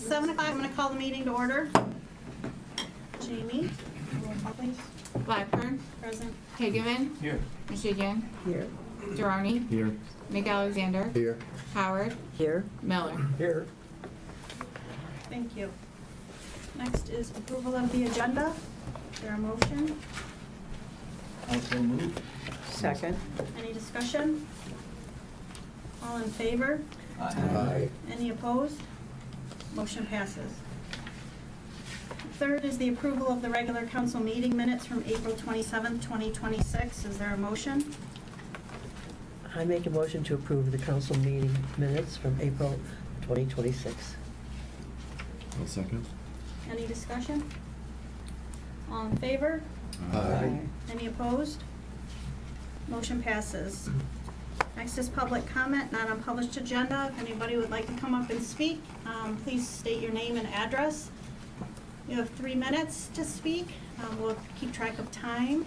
7 o'clock, I'm going to call the meeting to order. Jamie, roll call please. Blackburn, Present. Hageman, Here. Michigan, Here. Durrani, Here. McAlexander, Here. Howard, Here. Miller. Here. Thank you. Next is approval of the agenda. Is there a motion? Also move. Second. Any discussion? All in favor? Aye. Any opposed? Motion passes. Third is the approval of the regular council meeting minutes from April 27th, 2026. Is there a motion? I make a motion to approve the council meeting minutes from April 2026. I'll second. Any discussion? All in favor? Aye. Any opposed? Motion passes. Next is public comment, not on published agenda. If anybody would like to come up and speak, please state your name and address. You have 3 minutes to speak. We'll keep track of time.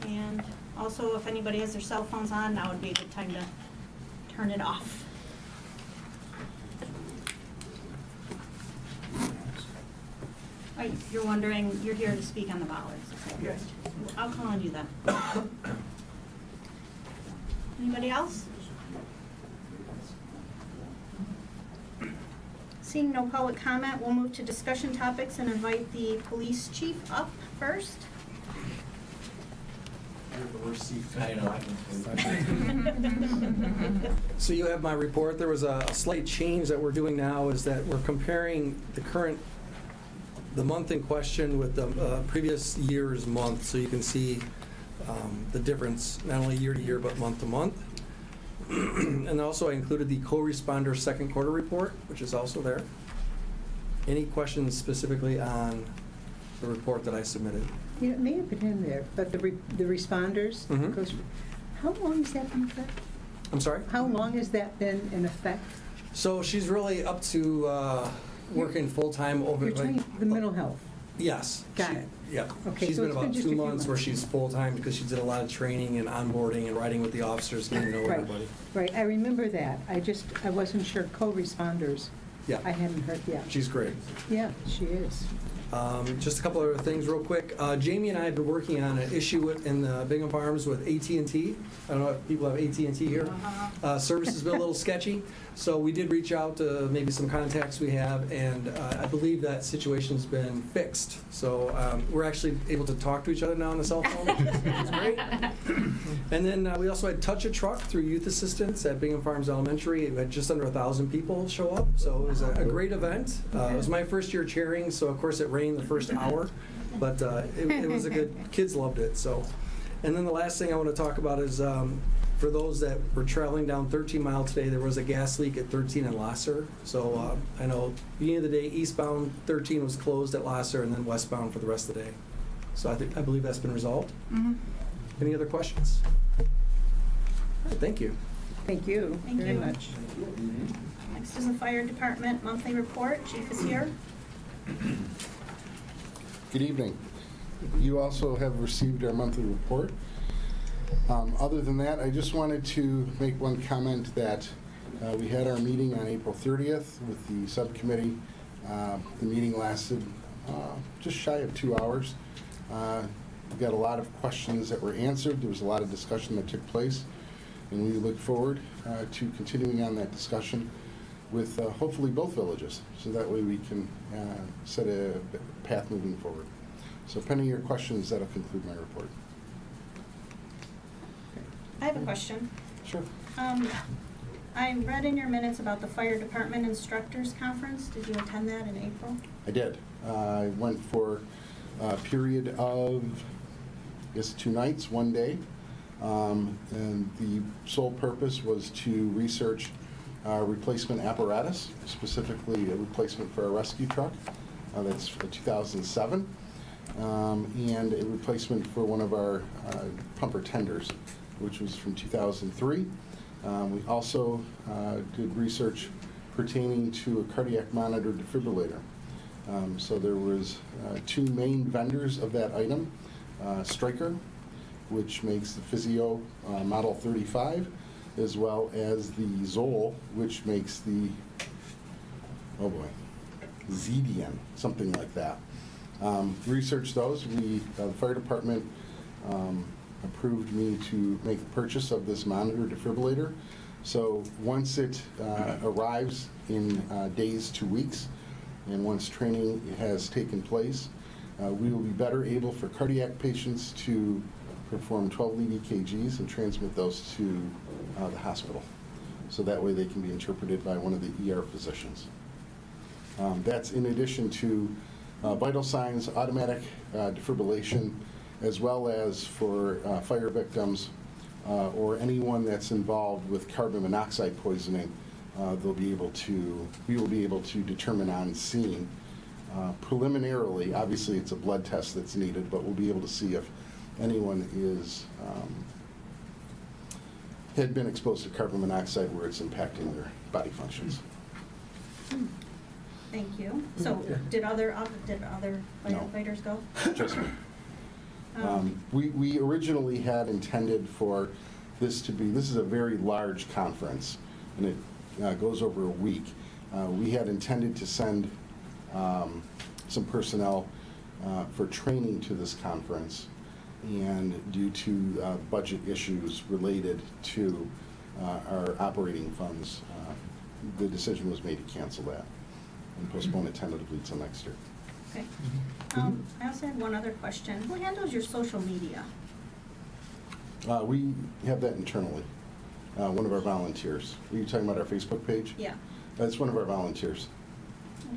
And also, if anybody has their cell phones on, now would be a good time to turn it off. Oh, you're wondering, you're here to speak on the Bollards, is that correct? I'll call on you then. Anybody else? Seeing no public comment, we'll move to discussion topics and invite the police chief up first. I know. So you have my report. There was a slight change that we're doing now, is that we're comparing the month in question with the previous year's month, so you can see the difference, not only year to year, but month to month. And also I included the co-responder second quarter report, which is also there. Any questions specifically on the report that I submitted? Yeah, it may have been in there, but the responders, Mhm. goes, how long has that been in effect? I'm sorry? How long has that been in effect? So she's really up to working full-time over. You're talking the mental health. Yes. Got She- it. Yeah. Okay, She's so been it's been about just 2 a few months where months. she's full-time because she did a lot of training and onboarding and riding with the officers, getting to know Right. everybody. Right, I remember that. I wasn't sure co-responders. Yeah. I hadn't heard, yeah. She's great. Yeah, she is. Just a couple other things real quick. Jamie and I have been working on an issue in the Bingham Farms with AT&T. I don't know if people have AT&T here. Service has been a little sketchy, so we did reach out to maybe some contacts we have, and I believe that situation's been fixed. So we're actually able to talk to each other now on the cell phone, which is great. And then we also had Touch a Truck through Youth Assistance at Bingham Farms Elementary. We had just under 1,000 people show up, so it was a great event. It was my first year chairing, so of course it rained the first hour, but it was a good, kids loved it. So, and then the last thing I want to talk about is for those that were traveling down 13 Mile today, there was a gas leak at 13 and Lasser. So I know beginning of the day, eastbound 13 was closed at Lasser, and then westbound for the rest of the day. So I believe that's been resolved. Mm-hmm. Any other questions? All right, thank you. Thank you Thank very you. much. Next is the fire department monthly report. Chief is here. Good evening. You also have received our monthly report. Other than that, I just wanted to make one comment that we had our meeting on April 30th with the subcommittee. The meeting lasted just shy of 2 hours. We got a lot of questions that were answered. There was a lot of discussion that took place, and we look forward to continuing on that discussion with hopefully both villages, so that way we can set a path moving forward. So pending your questions, that'll conclude my report. I have a question. Sure. I read in your minutes about the fire department instructors conference. Did you attend that in April? I did. I went for a period of, I guess, 2 nights, 1 day. And the sole purpose was to research replacement apparatus, specifically a replacement for a rescue truck. That's a 2007. And a replacement for one of our pumper tenders, which was from 2003. We also did research pertaining to a cardiac monitor defibrillator. So there was 2 main vendors of that item, Stryker, which makes the Physio Model 35, as well as the Zoll, which makes the, oh boy, Zedian, something like that. Researched those. The fire department approved me to make the purchase of this monitor defibrillator. So once it arrives in days to weeks, and once training has taken place, we will be better able for cardiac patients to perform 12 lead EKGs and transmit those to the hospital. So that way they can be interpreted by one of the ER physicians. That's in addition to vital signs, automatic defibrillation, as well as for fire victims or anyone that's involved with carbon monoxide poisoning. We will be able to determine on scene preliminarily. Obviously, it's a blood test that's needed, but we'll be able to see if anyone had been exposed to carbon monoxide where it's impacting their body functions. Thank you. So did other No. firefighters go? Just me. We originally had intended for this is a very large conference, and it goes over a week. We had intended to send some personnel for training to this conference, and due to budget issues related to our operating funds, the decision was made to cancel that and postpone it tentatively till next year. Okay. I also had one other question. Who handles your social media? We have that internally. One of our volunteers. Are you talking about our Facebook page? Yeah. That's one of our volunteers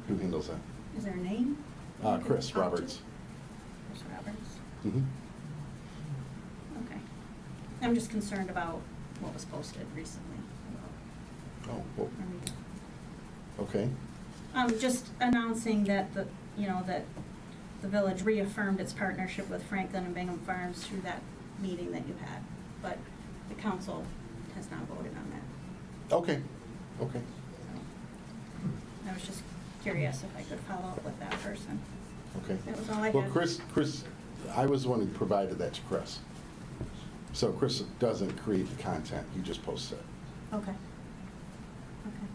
who handles that. Is there a name? Chris Talk to? Roberts. Chris Roberts. Mhm. Okay. I'm just concerned about what was posted recently. Oh, well, I mean, okay. just announcing that that the village reaffirmed its partnership with Franklin and Bingham Farms through that meeting that you had, but the council has not voted on that. Okay. Okay. So, I was just curious if I could follow up with that person. Okay. That was all I Well, had. Chris, I was the one who provided that to Chris. So Chris doesn't create the content, he just posts it. Okay. Okay.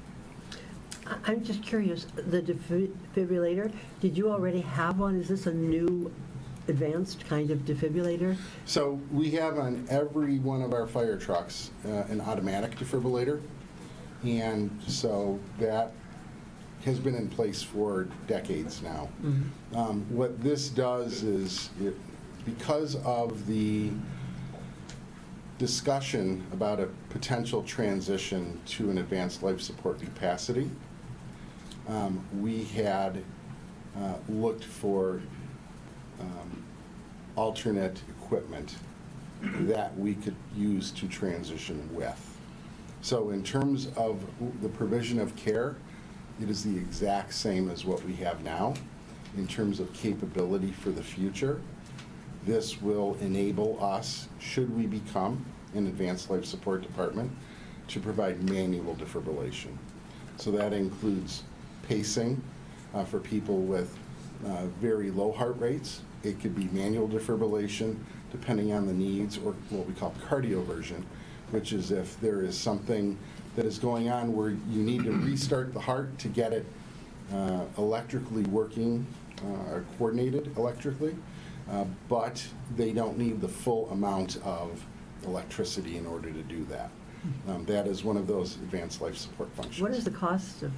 I'm just curious, the defibrillator, did you already have one? Is this a new advanced kind of defibrillator? So we have on every one of our fire trucks an automatic defibrillator, and so that has been in place for decades now. What this does is, because of the discussion about a potential transition to an advanced life support capacity, we had looked for alternate equipment that we could use to transition with. So in terms of the provision of care, it is the exact same as what we have now. In terms of capability for the future, this will enable us, should we become an advanced life support department, to provide manual defibrillation. So that includes pacing for people with very low heart rates. It could be manual defibrillation depending on the needs, or what we call cardioversion, which is if there is something that is going on where you need to restart the heart to get it electrically working, coordinated electrically, but they don't need the full amount of electricity in order to do that. That is one of those advanced life support functions. What is the cost of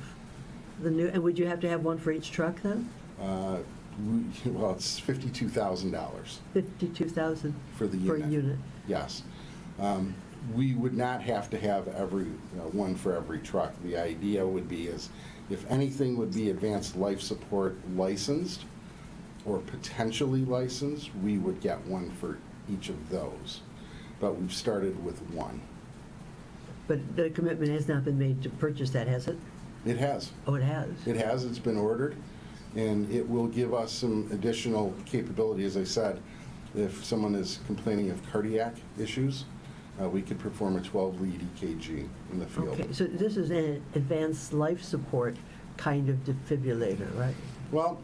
the new, and would you have to have one for each truck then? Well, it's $52,000 $52,000 for the per unit. unit. Yes. We would not have to have one for every truck. The idea would be is, if anything would be advanced life support licensed or potentially licensed, we would get one for each of those. But we've started with one. But the commitment has not been made to purchase that, has it? It has. Oh, it has? It has. It's been ordered, and it will give us some additional capability. As I said, if someone is complaining of cardiac issues, we could perform a 12-lead EKG in the field. Okay, so this is an advanced life support kind of defibrillator, right? Well,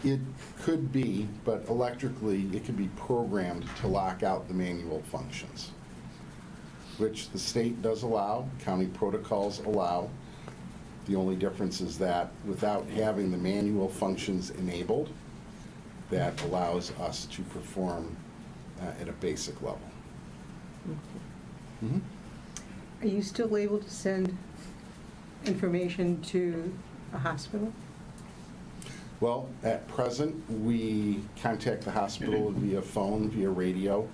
it could be, but electrically, it could be programmed to lock out the manual functions, which the state does allow, county protocols allow. The only difference is that without having the manual functions enabled, that allows us to perform at a basic level. Mhm. Are you still able to send information to a hospital? Well, at present, we contact the hospital via phone, via radio,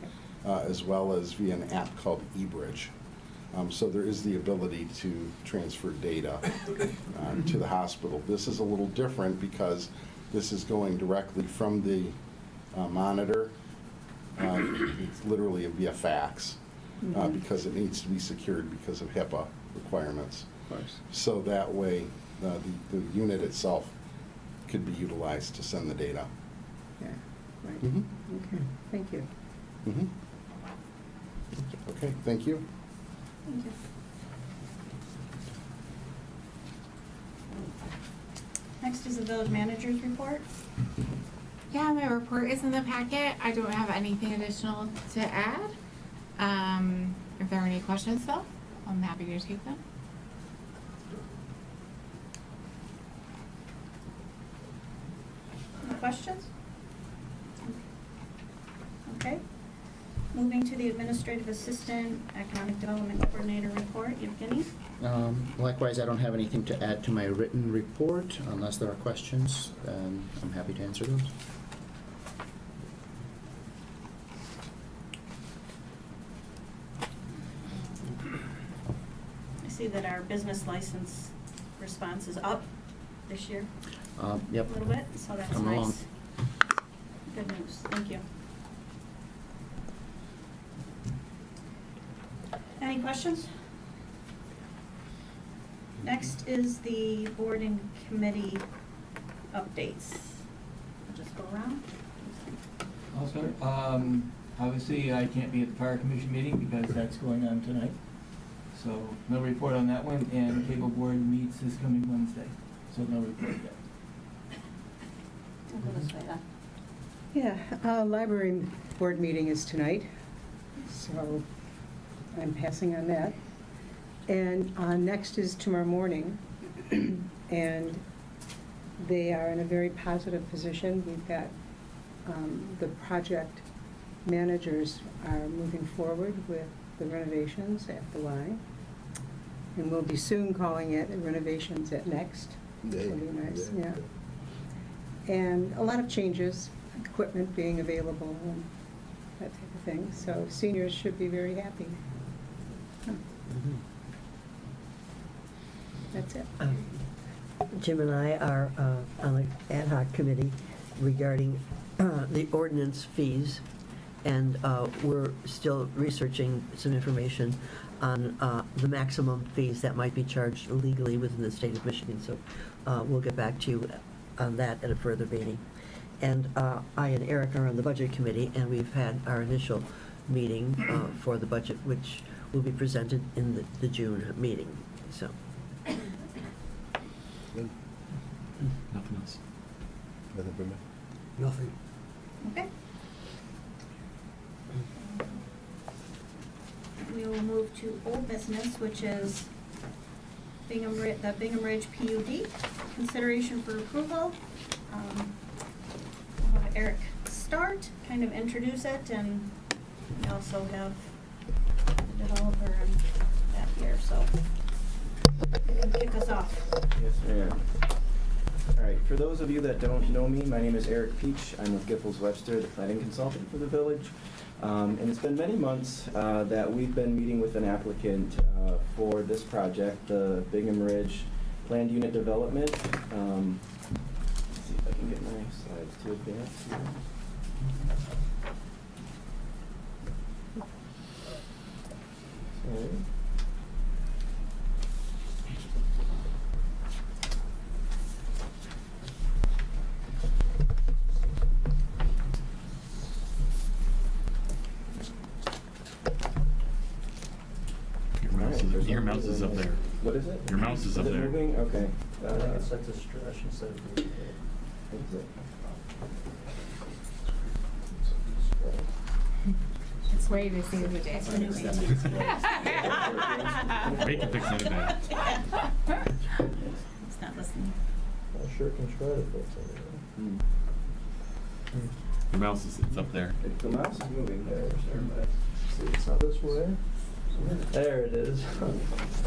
as well as via an app called eBridge. So there is the ability to transfer data to the hospital. This is a little different because this is going directly from the monitor. It's literally via fax because it needs to be secured because of HIPAA requirements. Of course. So that way, the unit itself could be utilized to send the data. Yeah, right. Mhm. Okay, thank you. Mhm. Okay, thank you. Thank you. Next is the village manager's report. Yeah, my report is in the packet. I don't have anything additional to add. If there are any questions though, I'm happy to take them. Any questions? Okay. Moving to the administrative assistant, economic development coordinator report. Evgeny? Likewise, I don't have anything to add to my written report. Unless there are questions, then I'm happy to answer those. I see that our business license response is up this year Yep. a little bit, so that's Coming along. nice. Good news. Thank you. Any questions? Next is the board and committee updates. I'll just go around. I'll start. Obviously, I can't be at the fire commission meeting because that's going on tonight. So no report on that one, and the cable board meets this coming Wednesday, so no report yet. We'll go this way then. Yeah, library board meeting is tonight, so I'm passing on that. And next is tomorrow morning, and they are in a very positive position. We've got the project managers are moving forward with the renovations at the Y, and we'll be soon calling it renovations at Next. It'll be nice, yeah. And a lot of changes, equipment being available and that type of thing. So seniors should be very happy. That's it. Jim and I are on the ad hoc committee regarding the ordinance fees, and we're still researching some information on the maximum fees that might be charged legally within the state of Michigan. So we'll get back to you on that at a further meeting. And I and Eric are on the budget committee, and we've had our initial meeting for the budget, which will be presented in the June meeting. So. Nothing else. Nothing from me? Nothing. Okay. We will move to old business, which is the Bingham Ridge PUD. Consideration for approval. We'll have Eric start, kind of introduce it, and we also have the developer and that here, so you can kick us off. Yes, ma'am. All right, for those of you that don't know me, my name is Eric Peach. I'm with Giffords Webster, the planning consultant for the village. And it's been many months that we've been meeting with an applicant for this project, the Bingham Ridge Planned Unit Development. Let's see if I can get my slides to advance here. Sorry. Your mouse is up there. What is it? Your mouse is up it there. Moving? Okay. I think it's like a stretch instead of. It's way to see the day. They can fix any of that. sure can try to fix it. Your mouse is, it's up there. The mouse is moving there, sure, but see, it's not this way. There it is.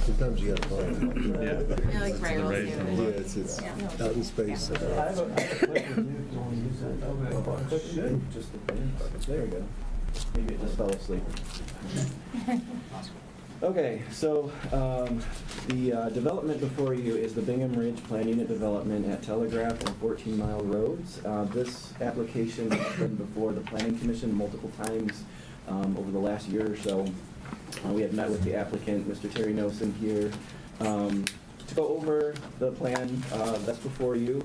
Sometimes you gotta find it. Yeah. Yeah, like It's right, on the we'll right. see on the what it left. It's Yeah. out in space. I have a clip with you if you want to use that. Oh, it should just there we go. Maybe it just fell asleep. Okay, so the development before you is the Bingham Ridge Plan Unit Development at Telegraph and 14 Mile Roads. This application has been before the Planning Commission multiple times over the last year or so. We had met with the applicant, Mr. Terry Nosen here, to go over the plan that's before you.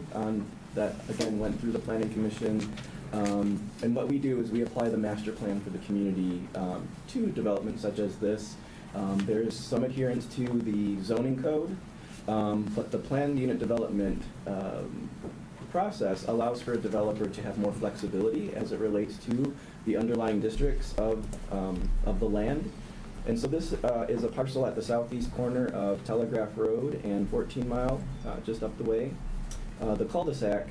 That again went through the Planning Commission. And what we do is we apply the master plan for the community to developments such as this. There is some adherence to the zoning code, but the planned unit development process allows for a developer to have more flexibility as it relates to the underlying districts of the land. And so this is a parcel at the southeast corner of Telegraph Road and 14 Mile, just up the way. The cul-de-sac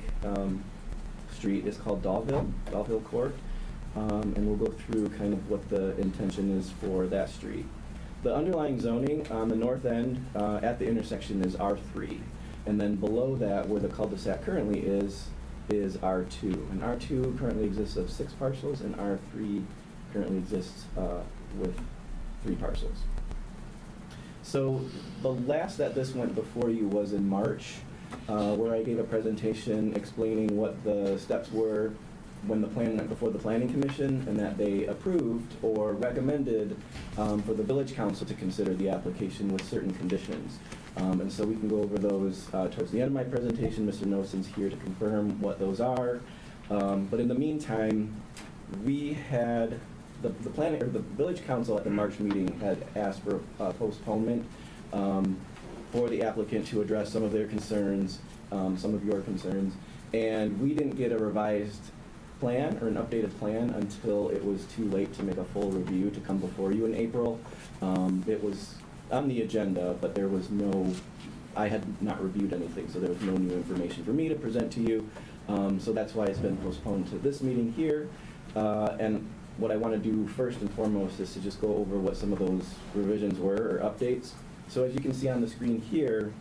street is called Dalville Court, and we'll go through kind of what the intention is for that street. The underlying zoning on the north end at the intersection is R3, and then below that, where the cul-de-sac currently is R2. And R2 currently exists of 6 parcels, and R3 currently exists with 3 parcels. So the last that this went before you was in March, where I gave a presentation explaining what the steps were when the plan went before the Planning Commission, and that they approved or recommended for the Village Council to consider the application with certain conditions. And so we can go over those towards the end of my presentation. Mr. Nosen's here to confirm what those are. But in the meantime, we had the Village Council at the March meeting had asked for a postponement for the applicant to address some of their concerns, some of your concerns, and we didn't get a revised plan or an updated plan until it was too late to make a full review to come before you in April. It was on the agenda, but there was I had not reviewed anything, so there was no new information for me to present to you. So that's why it's been postponed to this meeting here. And what I want to do first and foremost is to just go over what some of those revisions were or updates. So as you can see on the screen here,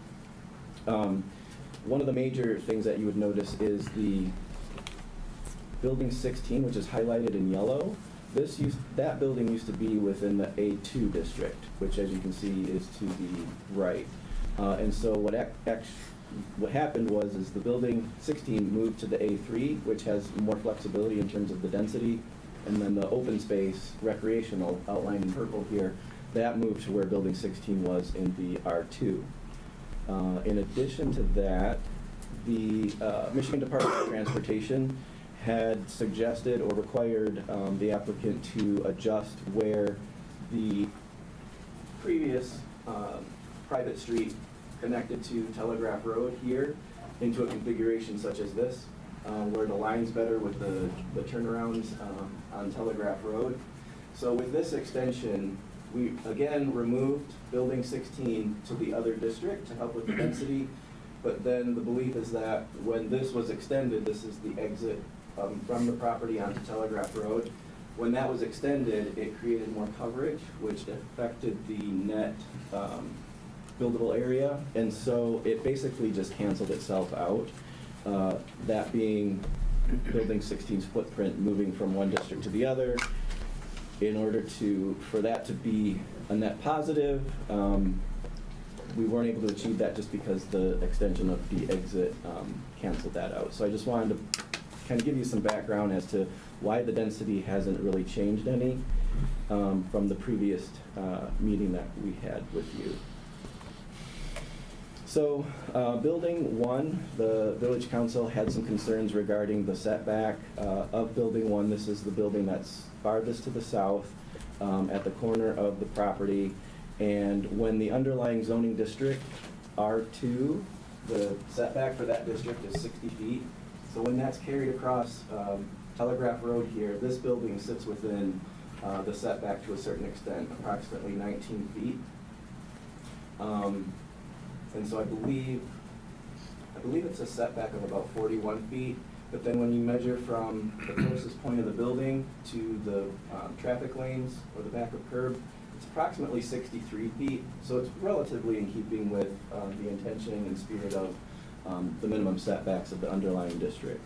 one of the major things that you would notice is the Building 16, which is highlighted in yellow. That building used to be within the A2 district, which as you can see is to the right. And so what happened was the Building 16 moved to the A3, which has more flexibility in terms of the density, and then the open space recreational outlined in purple here, that moved to where Building 16 was in the R2. In addition to that, the Michigan Department of Transportation had suggested or required the applicant to adjust where the previous private street connected to Telegraph Road here into a configuration such as this, where it aligns better with the turnarounds on Telegraph Road. So with this extension, we again removed Building 16 to the other district to help with the density, but then the belief is that when this was extended, this is the exit from the property onto Telegraph Road. When that was extended, it created more coverage, which affected the net buildable area, and so it basically just canceled itself out. That being Building 16's footprint moving from one district to the other. In order for that to be a net positive, we weren't able to achieve that just because the extension of the exit canceled that out. So I just wanted to kind of give you some background as to why the density hasn't really changed any from the previous meeting that we had with you. So Building 1, the Village Council had some concerns regarding the setback of Building 1. This is the building that's farthest to the south at the corner of the property. And when the underlying zoning district, R2, the setback for that district is 60 feet. So when that's carried across Telegraph Road here, this building sits within the setback to a certain extent, approximately 19 feet. And so I believe I believe it's a setback of about 41 feet, but then when you measure from the closest point of the building to the traffic lanes or the back of curb, it's approximately 63 feet, so it's relatively in keeping with the intention and spirit of the minimum setbacks of the underlying district.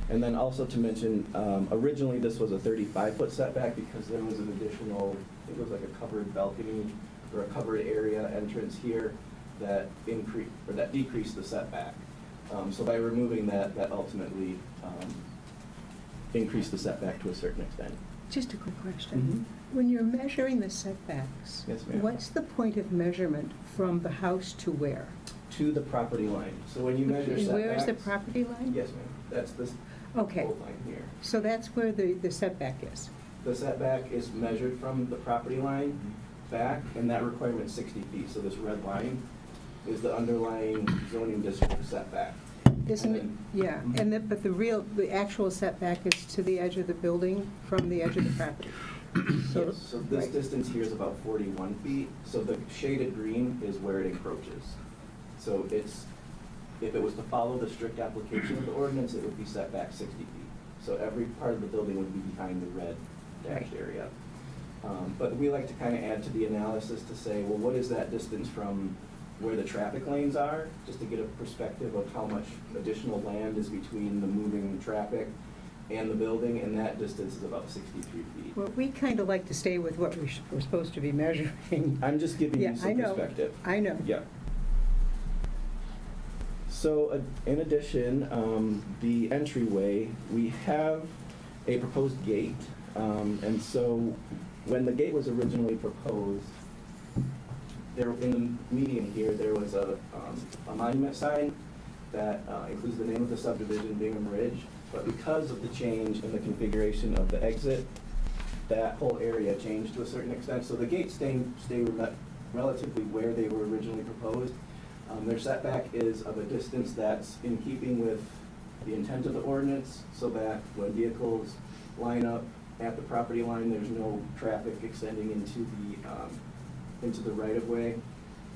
And then also to mention, originally this was a 35-foot setback because there was an additional, I think it was like a covered balcony or a covered area entrance here that decreased the setback. So by removing that, that ultimately increased the setback to a certain extent. Just a quick question. When you're measuring the setbacks, Yes, ma'am. what's the point of measurement from the house to where? To the property line. So when you measure setbacks. Where is the property line? Yes, ma'am. That's this Okay. whole line here. So that's where the setback is. The setback is measured from the property line back, and that requirement's 60 feet. So this red line is the underlying zoning district setback. Isn't it? And Yeah, and but the actual setback is to the edge of the building from the edge of the property. Yes, so this Right. distance here is about 41 feet. So the shaded green is where it encroaches. So it's, if it was to follow the strict application of the ordinance, it would be set back 60 feet. So every part of the building would be behind the red dashed area. But we like to kind of add to the analysis to say, well, what is that distance from where the traffic lanes are, just to get a perspective of how much additional land is between the moving traffic and the building, and that distance is about 63 feet. Well, we kind of like to stay with what we're supposed to be measuring. I'm just giving Yeah, you I some know. perspective. I know. Yeah. So in addition, the entryway, we have a proposed gate. And so when the gate was originally proposed, there in the median here, there was a monument sign that includes the name of the subdivision, Bingham Ridge. But because of the change in the configuration of the exit, that whole area changed to a certain extent. So the gates stay relatively where they were originally proposed. Their setback is of a distance that's in keeping with the intent of the ordinance, so that when vehicles line up at the property line, there's no traffic extending into the right-of-way.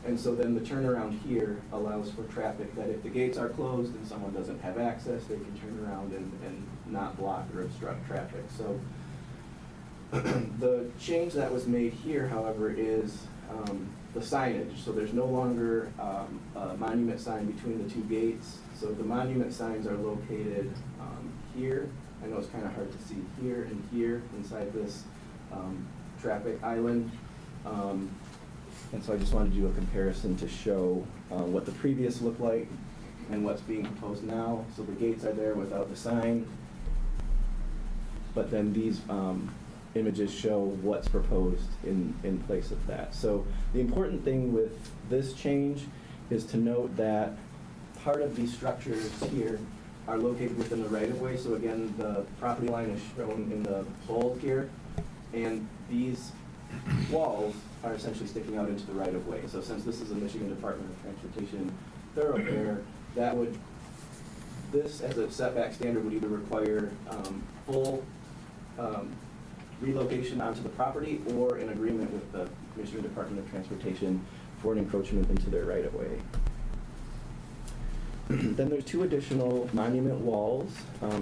And so then the turnaround here allows for traffic that if the gates are closed and someone doesn't have access, they can turn around and not block or obstruct traffic. So the change that was made here, however, is the signage. So there's no longer a monument sign between the two gates. So the monument signs are located here. I know it's kind of hard to see here and here inside this traffic island. And so I just wanted to do a comparison to show what the previous looked like and what's being proposed now. So the gates are there without the sign, but then these images show what's proposed in place of that. So the important thing with this change is to note that part of these structures here are located within the right-of-way. So again, the property line is shown in the bold here, and these walls are essentially sticking out into the right-of-way. So since this is a Michigan Department of Transportation thoroughfare, this as a setback standard would either require full relocation onto the property or an agreement with the Michigan Department of Transportation for an encroachment into their right-of-way. Then there's two additional monument walls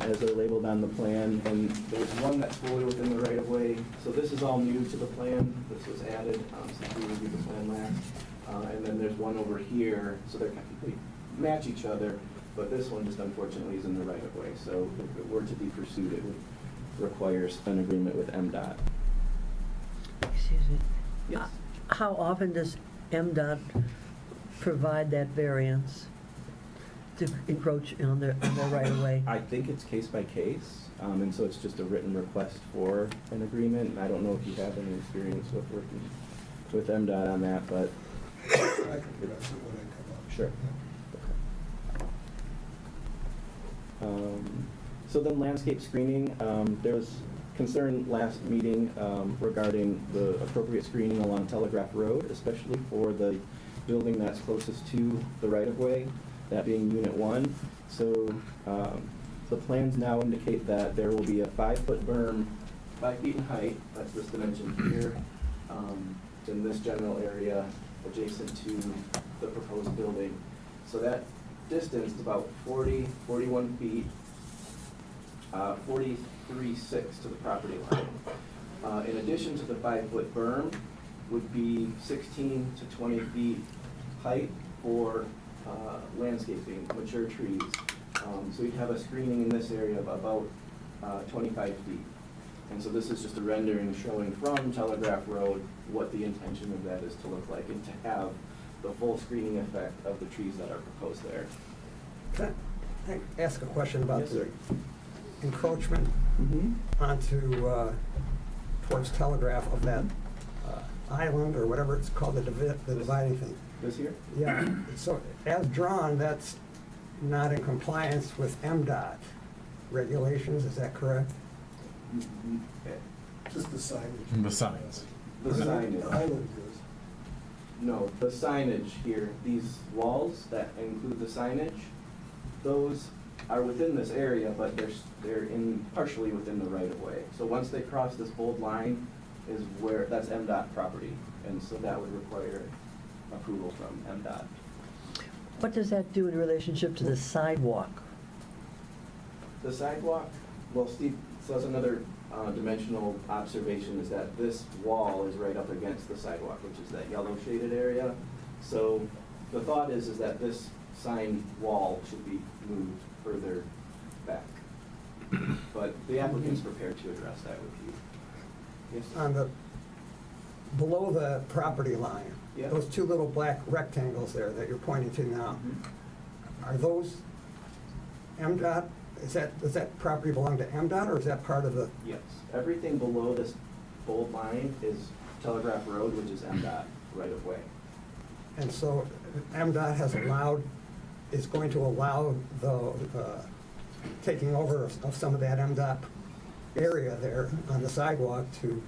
as they're labeled on the plan, and there's one that's fully within the right-of-way. So this is all new to the plan. This was added since we reviewed the plan last. And then there's one over here, so they match each other, but this one just unfortunately is in the right-of-way. So if it were to be pursued, it would require an agreement with MDOT. Excuse me. Yes. How often does MDOT provide that variance to encroach on their right-of-way? I think it's case by case, and so it's just a written request for an agreement. And I don't know if you have any experience with working with MDOT on that, but. I can address it when I come up. Sure. So then landscape screening, there was concern last meeting regarding the appropriate screening along Telegraph Road, especially for the building that's closest to the right-of-way, that being Unit 1. So the plans now indicate that there will be a 5-foot berm, 5 feet in height, that's this dimension here, in this general area adjacent to the proposed building. So that distance is about 41 feet, 43.6 to the property line. In addition to the 5-foot berm, would be 16 to 20 feet height for landscaping, mature trees. So we'd have a screening in this area of about 25 feet. And so this is just a rendering showing from Telegraph Road what the intention of that is to look like and to have the full screening effect of the trees that are proposed there. Can I ask a question about Yes, the sir. encroachment onto, towards Telegraph of that island, or whatever it's called, the dividing thing? This here? Yeah, so as drawn, that's not in compliance with MDOT regulations, is that correct? Okay. Just the signage. And the signs. The signage. The island is. No, the signage here, these walls that include the signage, those are within this area, but they're in partially within the right of way. So once they cross this bold line is where, that's MDOT property, and so that would require approval from MDOT. What does that do in relationship to the sidewalk? The sidewalk, well, Steve, so that's another dimensional observation, is that this wall is right up against the sidewalk, which is that yellow shaded area. So the thought is that this sign wall should be moved further back. But the applicant's prepared to address that with you. Yes? On the, below the property line, Yeah. those two little black rectangles there that you're pointing to now, are those MDOT, does that property belong to MDOT, or is that part of the? Yes, everything below this bold line is Telegraph Road, which is MDOT right of way. And so MDOT is going to allow the taking over of some of that MDOT area there on the sidewalk to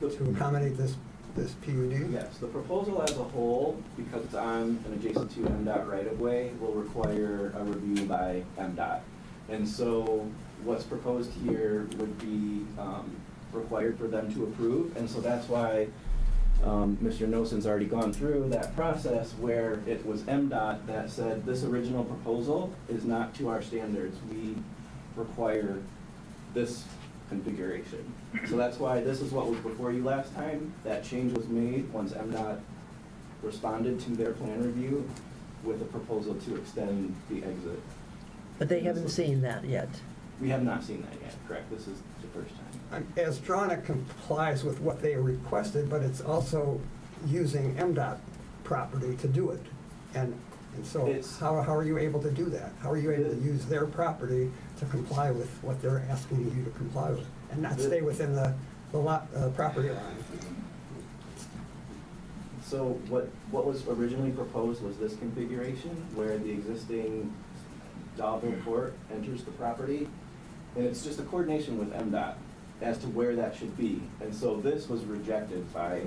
accommodate this PUD? Yes, the proposal as a whole, because it's on and adjacent to MDOT right of way, will require a review by MDOT. And so what's proposed here would be required for them to approve. And so that's why Mr. Noson's already gone through that process where it was MDOT that said this original proposal is not to our standards. We require this configuration. So that's why this is what was before you last time. That change was made once MDOT responded to their plan review with a proposal to extend the exit. But they haven't seen that yet. We have not seen that yet, correct? This is the first time. As drawn, it complies with what they requested, but it's also using MDOT property to do it. And so how are you able to do that? How are you able to use their property to comply with what they're asking you to comply with and not stay within the lot, property line? So what was originally proposed was this configuration where the existing Dalville Court enters the property, and it's just a coordination with MDOT as to where that should be. And so this was rejected by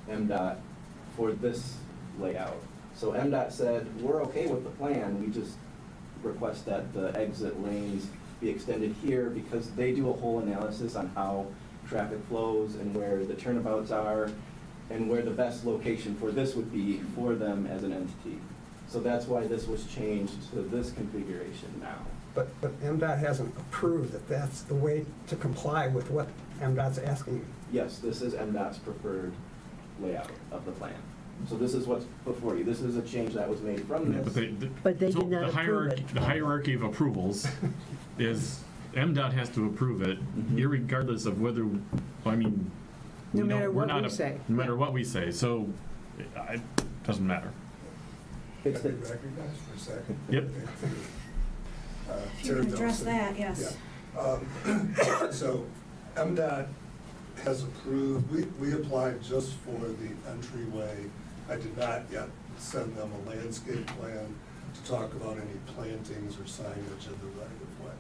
MDOT for this layout. So MDOT said, we're okay with the plan, we just request that the exit lanes be extended here because they do a whole analysis on how traffic flows and where the turnabouts are and where the best location for this would be for them as an entity. So that's why this was changed to this configuration now. But MDOT hasn't approved that that's the way to comply with what MDOT's asking you. Yes, this is MDOT's preferred layout of the plan. So this is what's before you. This is a change that was made from Yeah, this. But they so did not the approve it. The hierarchy of approvals is MDOT has to approve it, irregardless of whether, I mean, No we don't- matter we're what not we a- say. No matter what we say, so it doesn't matter. It's Can the, I be recognized for a second? Yep. You can address that, yes. Yeah. So MDOT has approved, we applied just for the entryway. I did not yet send them a landscape plan to talk about any plantings or signage of the right-of-way.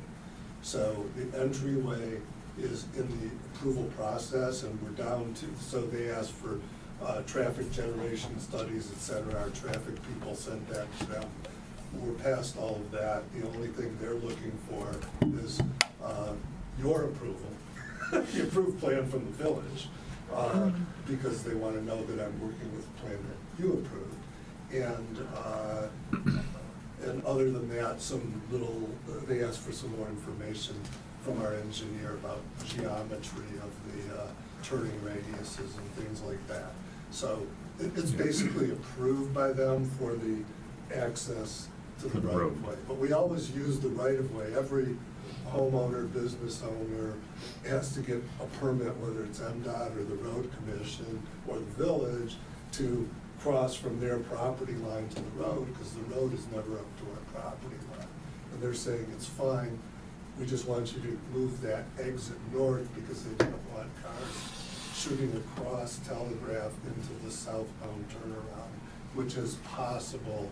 So the entryway is in the approval process, and we're down to, so they asked for traffic generation studies, et cetera. Our traffic people sent that to them. We're past all of that. The only thing they're looking for is your approval, the approved plan from the village, because they want to know that I'm working with the plan that you approved. And then other than that, they asked for some more information from our engineer about geometry of the turning radiuses and things like that. So it's basically approved by them for the access to the For the right road. of way. But we always use the right of way. Every homeowner, business owner has to get a permit, whether it's MDOT or the road commission or the village, to cross from their property line to the road, because the road is never up to our property line. And they're saying it's fine, we just want you to move that exit north, because they don't want cars shooting across Telegraph into the southbound turnaround, which is possible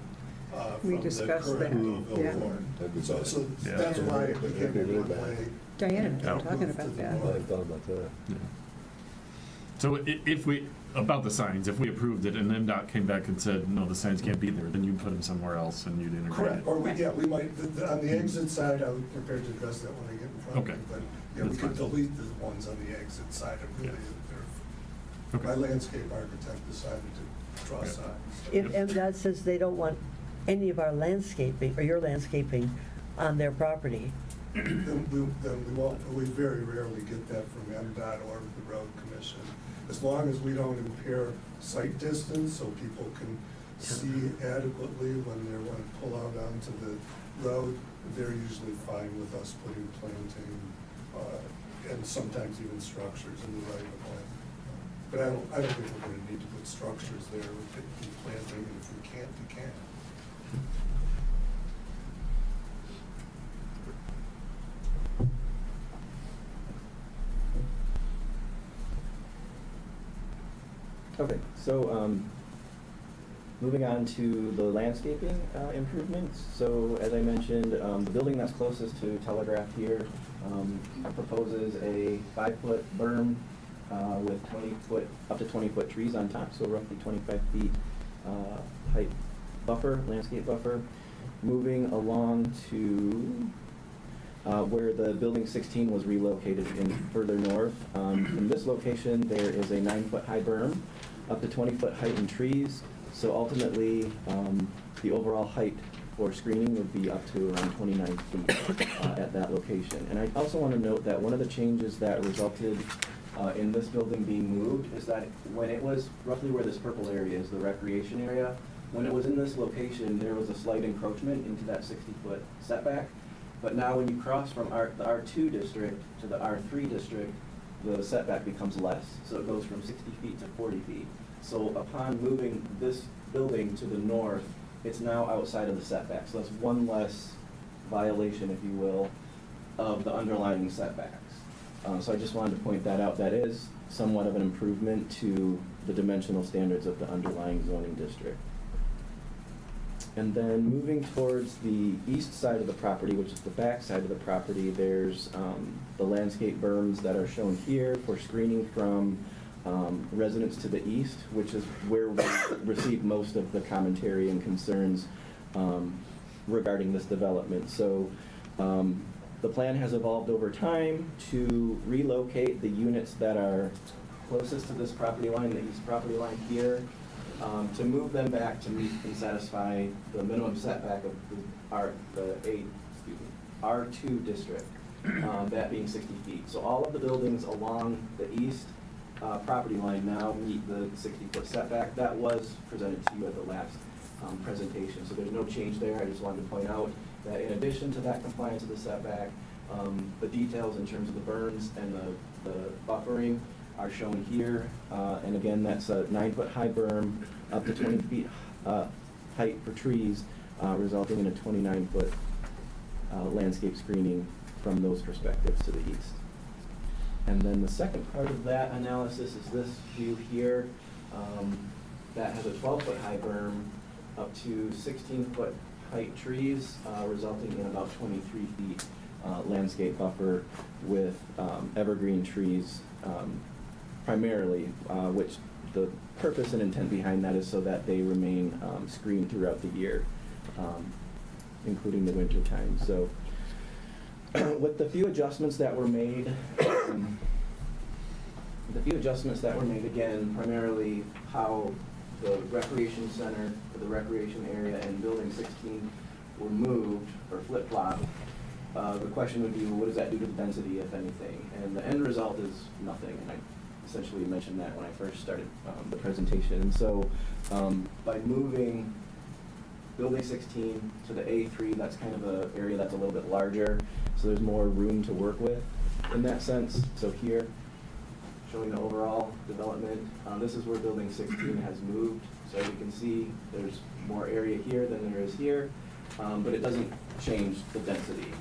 We from the discussed that, current yeah. Billboard. So Yeah. that's why it became a one-way. Diana and I Yeah. were talking about that. Yeah. So if we, about the signs, if we approved it and MDOT came back and said, no, the signs can't be there, then you'd put them somewhere else and you'd integrate Correct, it. or we might, on the exit side, I was prepared to address that when I get in front of Okay. you, but yeah, we That's could fine. delete the ones on the exit side if really, Okay. my landscape architect decided to draw Yeah. signs. If MDOT says they don't want any of our landscaping, or your landscaping, on their property, Then we won't, we very rarely get that from MDOT or the road commission. As long as we don't impair sight distance, so people can see adequately when they want to pull out onto the road, they're usually fine with us putting planting, and sometimes even structures in the right of way. But I don't think we're gonna need to put structures there, we could do planting, and if we can't, we can't. Okay, so moving on to the landscaping improvements. So as I mentioned, the building that's closest to Telegraph here proposes a 5-foot berm with 20-foot, up to 20-foot trees on top, so roughly 25 feet height buffer, landscape buffer. Moving along to where the building 16 was relocated in further north. In this location, there is a 9-foot high berm, up to 20-foot height in trees. So ultimately, the overall height for screening would be up to around 29 feet at that location. And I also want to note that one of the changes that resulted in this building being moved is that when it was roughly where this purple area is, the recreation area, when it was in this location, there was a slight encroachment into that 60-foot setback. But now when you cross from the R2 district to the R3 district, the setback becomes less. So it goes from 60 feet to 40 feet. So upon moving this building to the north, it's now outside of the setback. So that's one less violation, if you will, of the underlying setbacks. So I just wanted to point that out. That is somewhat of an improvement to the dimensional standards of the underlying zoning district. And then moving towards the east side of the property, which is the back side of the property, there's the landscape berms that are shown here for screening from residents to the east, which is where we receive most of the commentary and concerns regarding this development. So the plan has evolved over time to relocate the units that are closest to this property line, the east property line here, to move them back to meet and satisfy the minimum setback of the R2 district, that being 60 feet. So all of the buildings along the east property line now meet the 60-foot setback. That was presented to you at the last presentation, so there's no change there. I just wanted to point out that in addition to that compliance of the setback, the details in terms of the berms and the buffering are shown here. And again, that's a 9-foot high berm, up to 20 feet height for trees, resulting in a 29-foot landscape screening from those perspectives to the east. And then the second part of that analysis is this view here that has a 12-foot high berm, up to 16-foot height trees, resulting in about 23 feet landscape buffer with evergreen trees primarily, which the purpose and intent behind that is so that they remain screened throughout the year, including the winter time. So with the few adjustments that were made, again, primarily how the recreation center for the recreation area and building 16 were moved or flip-flopped, the question would be, well, what does that do to the density, if anything? And the end result is nothing, and I essentially mentioned that when I first started the presentation. And so by moving Building 16 to the A3, that's kind of an area that's a little bit larger, so there's more room to work with in that sense. So here, showing the overall development, this is where Building 16 has moved. So you can see there's more area here than there is here, but it doesn't change the density.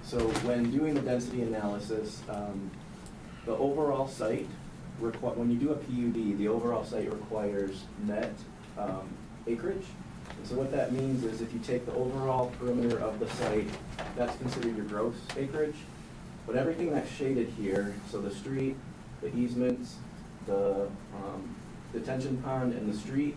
So when doing the density analysis, the overall site, when you do a PUD, the overall site requires net acreage. And so what that means is if you take the overall perimeter of the site, that's considered your gross acreage. But everything that's shaded here, so the street, the easements, the detention pond, and the street,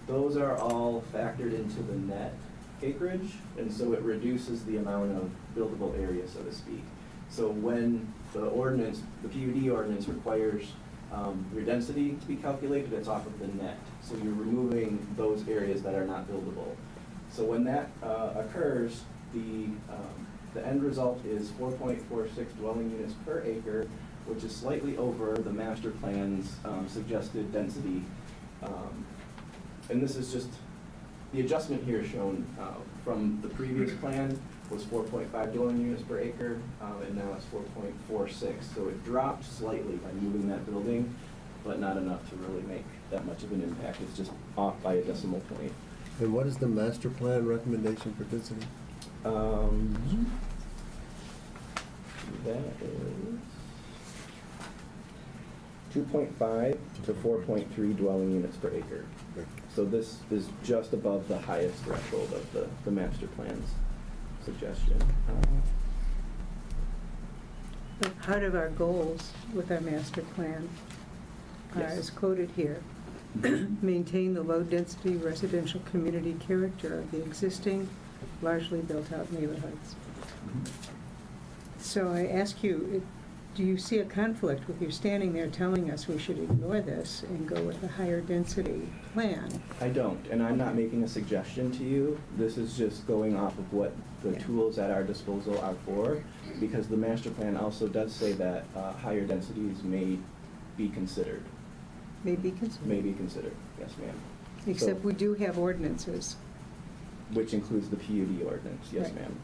those are all factored into the net acreage, and so it reduces the amount of buildable area, so to speak. So when the ordinance, the PUD ordinance requires your density to be calculated, it's off of the net. So you're removing those areas that are not buildable. So when that occurs, the end result is 4.46 dwelling units per acre, which is slightly over the master plan's suggested density. And this is just, the adjustment here shown from the previous plan was 4.5 dwelling units per acre, and now it's 4.46. So it dropped slightly by moving that building, but not enough to really make that much of an impact. It's just off by a decimal point. And what is the master plan recommendation for density? That is 2.5 to 4.3 dwelling units per acre. So this is just above the highest threshold of the master plan's suggestion. But part of our goals with our master plan are, Yes. as quoted here, maintain the low-density residential community character of the existing, largely built-out neighborhoods. So I ask you, do you see a conflict with you standing there telling us we should ignore this and go with a higher density plan? I don't, and I'm not making a suggestion to you. This is just going off of what the Yeah. tools at our disposal are for, because the master plan also does say that higher densities may be considered. May be considered. May be considered, yes, ma'am. Except So- we do have ordinances, Which includes the PUD ordinance, yes, Right. ma'am.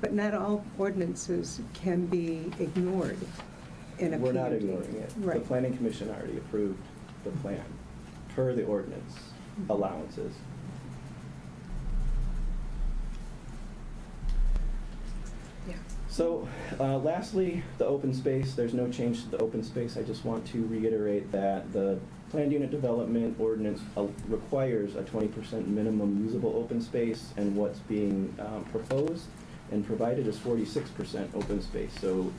but not all ordinances can be ignored in a PUD. We're not ignoring it. The Right. planning commission already approved the plan per the ordinance allowances. Yeah. So lastly, the open space, there's no change to the open space. I just want to reiterate that the planned unit development ordinance requires a 20% minimum usable open space, and what's being proposed and provided is 46% open space. So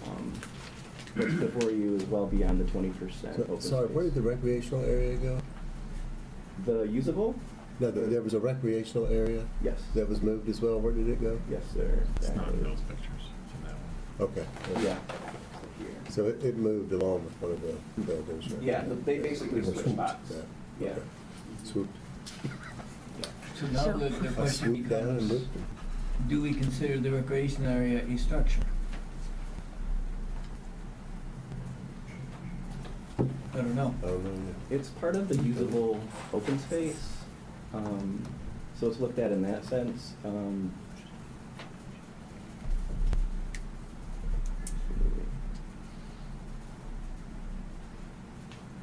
what's before you is well beyond the 20% open space. Sorry, where did the recreational area go? The usable? No, there was a recreational area Yes. that was moved as well. Where did it go? Yes, sir. It's That not in is- those pictures, it's in that one. Okay. Yeah. Here. So it moved along with one of the buildings, right? Yeah, they basically switched spots. Yeah. Okay. Swooped. So now the I question swooped down and becomes, moved them. do we consider the recreation area a structure? I don't know. I don't know. It's part of the usable open space, so it's looked at in that sense.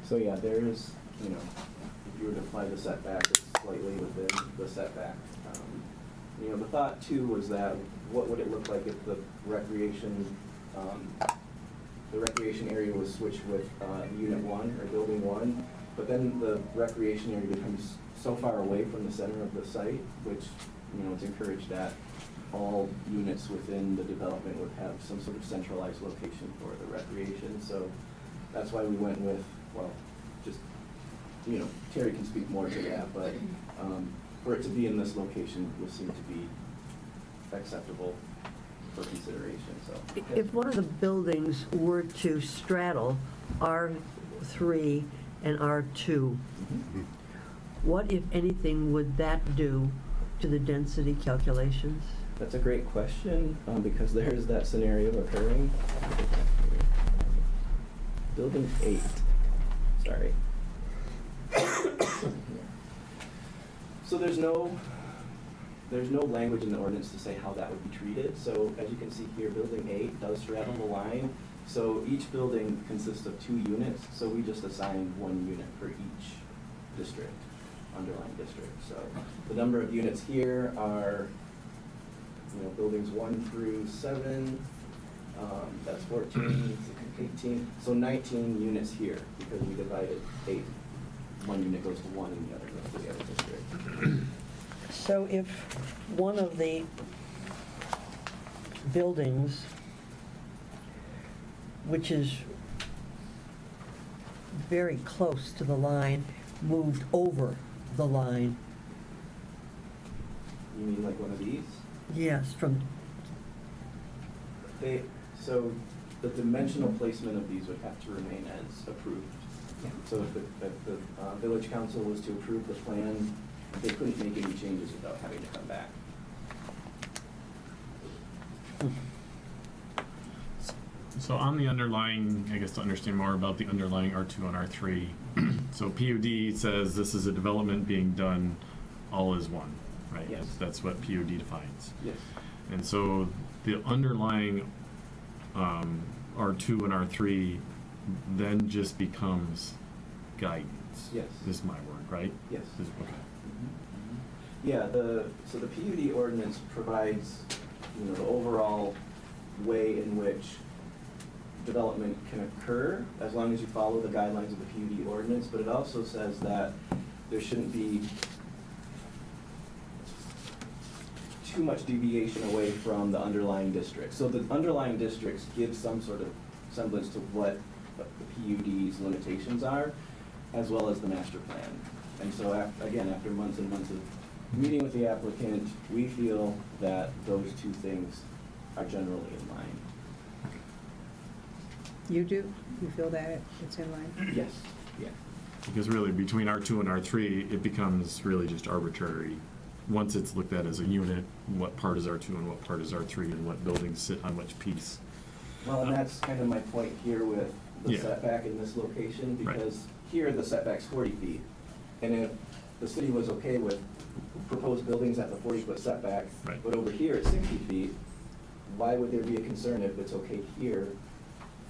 So yeah, there is, if you were to apply the setback, it's slightly within the setback. The thought too was that what would it look like if the recreation area was switched with Unit 1 or Building 1, but then the recreation area becomes so far away from the center of the site, which, it's encouraged that all units within the development would have some sort of centralized location for the recreation. So that's why we went with, Terry can speak more to that, but for it to be in this location will seem to be acceptable for consideration, so. If one of the buildings were to straddle R3 and R2, What, if anything, would that do to the density calculations? That's a great question, because there is that scenario occurring. Building 8, sorry. So there's no language in the ordinance to say how that would be treated. So as you can see here, building 8 does straddle the line. So each building consists of 2 units, so we just assigned 1 unit for each district, underlying district. So the number of units here are, buildings 1 through 7, that's 14, 18, so 19 units here, because we divided 8. 1 unit goes to one and the other goes to the other district. So if one of the buildings, which is very close to the line, moved over the line, You mean like one of these? yes, from, So the dimensional placement of these would have to remain as approved. So if the village council was to approve the plan, they couldn't make any changes without having to come back. So on the underlying, I guess to understand more about the underlying R2 and R3, so PUD says this is a development being done all as one, right? Yes. That's what PUD defines. Yes. And so the underlying R2 and R3 then just becomes guidance. Yes. Is my word, right? Yes. Okay. Yeah, so the PUD ordinance provides, the overall way in which development can occur as long as you follow the guidelines of the PUD ordinance, but it also says that there shouldn't be too much deviation away from the underlying district. So the underlying districts give some sort of semblance to what the PUD's limitations are, as well as the master plan. And so, again, after months and months of meeting with the applicant, we feel that those two things are generally in line. You do? You feel that it's in line? Yes, yeah. Because really, between R2 and R3, it becomes really just arbitrary. Once it's looked at as a unit, what part is R2 and what part is R3, and what buildings sit on which piece. Well, and that's kind of my point here with the Yeah. setback in this location, Right. because here the setback's 40 feet. And if the city was okay with proposed buildings at the 40-foot setback, Right. but over here at 60 feet, why would there be a concern if it's okay here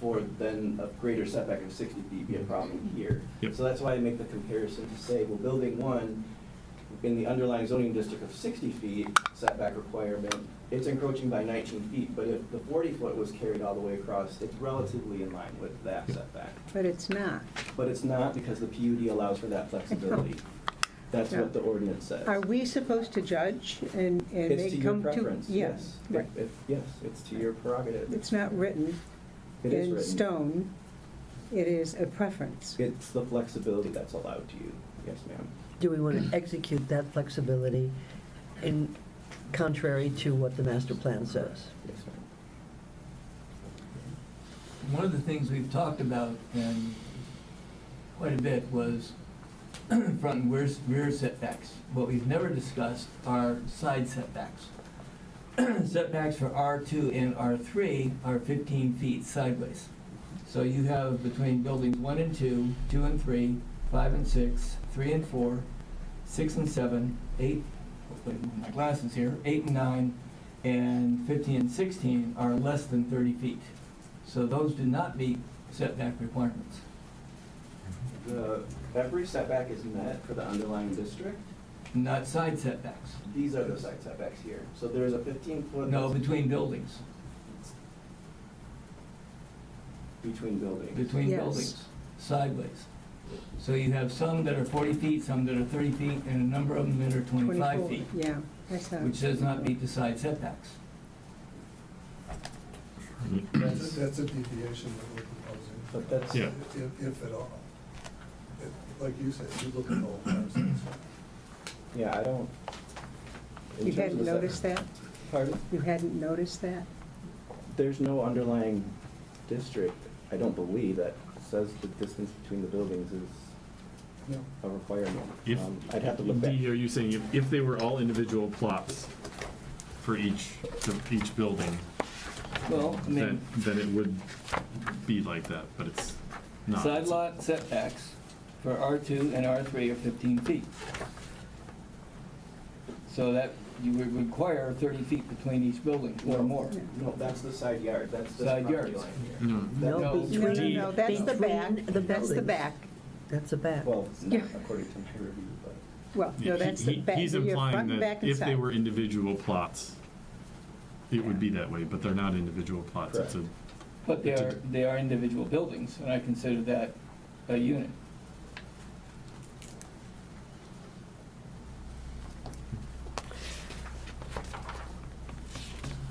for then a greater setback of 60 feet be a problem here? Yep. So that's why I make the comparison to say, well, building 1 in the underlying zoning district of 60 feet setback requirement, it's encroaching by 19 feet, but if the 40-foot was carried all the way across, it's relatively in line with that setback. But it's not. But it's not, because the PUD allows for that flexibility. That's what the ordinance says. Are we supposed to judge and It's make to your come to? preference, Yeah, yes. right. Yes, it's to your prerogative. It's not written It is in written. stone. It is a preference. It's the flexibility that's allowed to you. Yes, ma'am. do we want to execute that flexibility in contrary to what the master plan says? Yes, ma'am. One of the things we've talked about and quite a bit was front and rear setbacks. What we've never discussed are side setbacks. Setbacks for R2 and R3 are 15 feet sideways. So you have between buildings 1 and 2, 2 and 3, 5 and 6, 3 and 4, 6 and 7, 8, my glasses here, 8 and 9, and 15 and 16 are less than 30 feet. So those do not meet setback requirements. Every setback is met for the underlying district. Not side setbacks. These are the side setbacks here. So there's a 15-foot. No, between buildings. Between buildings. Between Yes. buildings, sideways. So you have some that are 40 feet, some that are 30 feet, and a number of them that are 25 24, feet, Yeah, I saw. which does not meet the side setbacks. That's a deviation that we're proposing. But that's. Yeah. If at all. Like you said, you look at the whole process. Yeah, I don't. in You terms of hadn't the noticed that? Pardon? You hadn't noticed that? There's no underlying district, I don't believe, that says the distance between the buildings is a requirement. If, I'd have to look back. D, are you saying if they were all individual plots for each building, Well, I mean, then it would be like that, but it's not. side lot setbacks for R2 and R3 are 15 feet. So that, you would require 30 feet between each building or more. No, that's the side yard, that's the Side property yards. line here. No. No, No, between. No, that's the back. between the That's the buildings. back. That's the back. Well, Yeah. not according to my review, but. Well, no, that's the back. He's Your implying front, that back, and if they side. were individual plots, it would be that way, but they're not individual plots. It's a, But they are individual buildings, and I consider that a unit.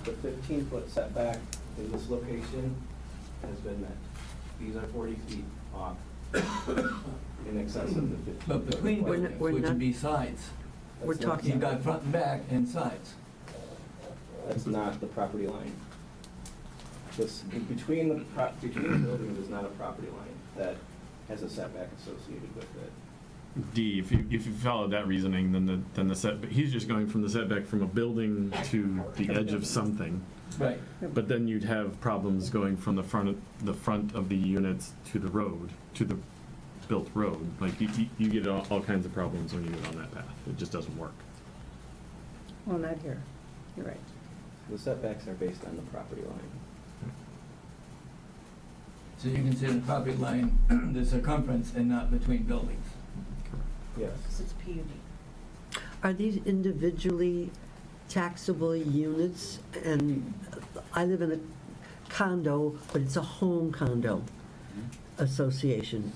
The 15-foot setback in this location has been met. These are 40 feet off in excess of the 15. But between We're buildings, we're which not- would be sides. We're That's not- talking- You've got front and back and sides. That's not the property line. This, between the buildings is not a property line that has a setback associated with it. D, if you follow that reasoning, then the setback, he's just going from the setback from a building to the edge of something. Right. But then you'd have problems going from the front of the units to the road, to the built road. Like, you get all kinds of problems when you get on that path. It just doesn't work. Well, not here. You're right. The setbacks are based on the property line. So you consider the property line the circumference and not between buildings. Yes. It's PUD. Are these individually taxable units? And I live in a condo, but it's a home condo association.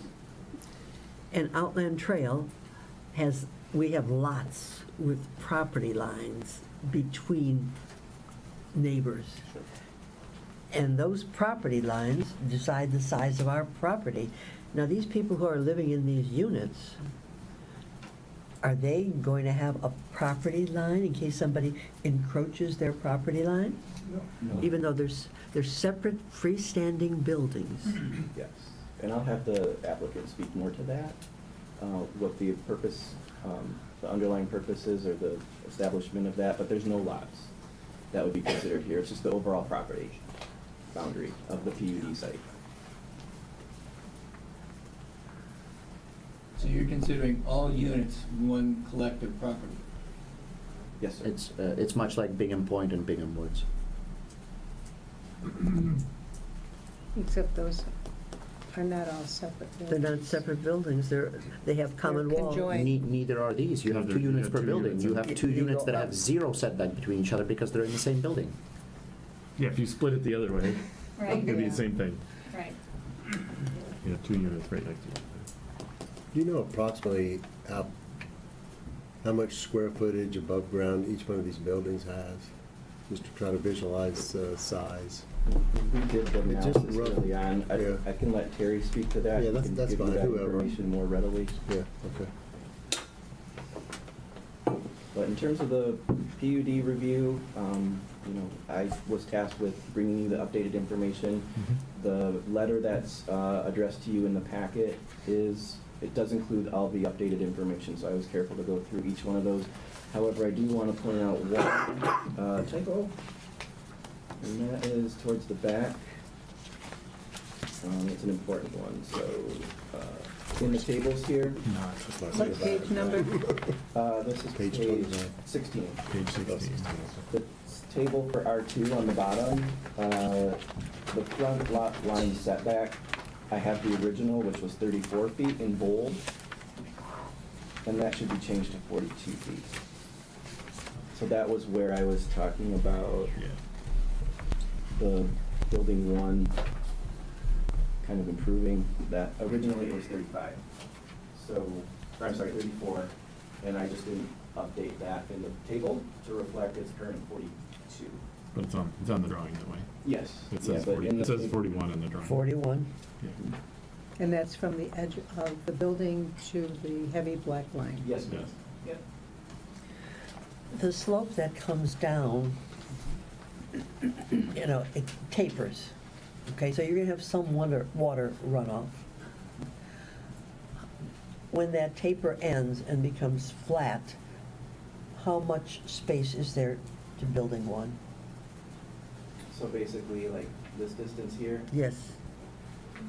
And Outland Trail we have lots with property lines between neighbors. Sure. And those property lines decide the size of our property. Now, these people who are living in these units, are they going to have a property line in case somebody encroaches their property line? No. Even though they're separate freestanding buildings? Yes. And I'll have the applicant speak more to that, what the purpose, the underlying purposes or the establishment of that, but there's no lots that would be considered here. It's just the overall property boundary of the PUD site. So you're considering all units one collective property? Yes, sir. It's much like Bingham Point and Bingham Woods. Except those are not all separate They're buildings. not separate buildings, they have common They're walls. conjoined. Neither are these. You have Neither- two you units have per two building. units You in- have two You units go that have up. zero setback between each other because they're in the same building. Yeah, if you split it the other way, Right. it'd be the same thing. Right. You have two units right next to each other. Do you know approximately how much square footage above ground each one of these buildings has? Just to try to visualize size. We did the It's just analysis rough. early on. Yeah. I can let Terry speak to that. Yeah, He that's can fine, give you that whoever. information more readily. Yeah, okay. But in terms of the PUD review, I was tasked with bringing you the updated information. The letter that's addressed to you in the packet it does include all the updated information, so I was careful to go through each one of those. However, I do want to point out one typo, and that is towards the back. It's an important one, so in the tables here, What page number? this is Page page 29. 16. Page 16. The table for R2 on the bottom, the front lot line setback, I have the original, which was 34 feet in bold, and that should be changed to 42 feet. So that was where I was talking about Yeah. the building one kind of improving that. Originally it was 35, or I'm sorry, 34, and I just didn't update that in the table to reflect its current 42. But it's on the drawing that way. Yes. It yeah, says but 40, in it the says table- 41 on the drawing. 41? Yeah. And that's from the edge of the building to the heavy black line. Yes, Yes. Yep. The slope that comes down, it tapers. Okay, so you're gonna have some water runoff. when that taper ends and becomes flat, how much space is there to building one? So basically, like this distance here, Yes.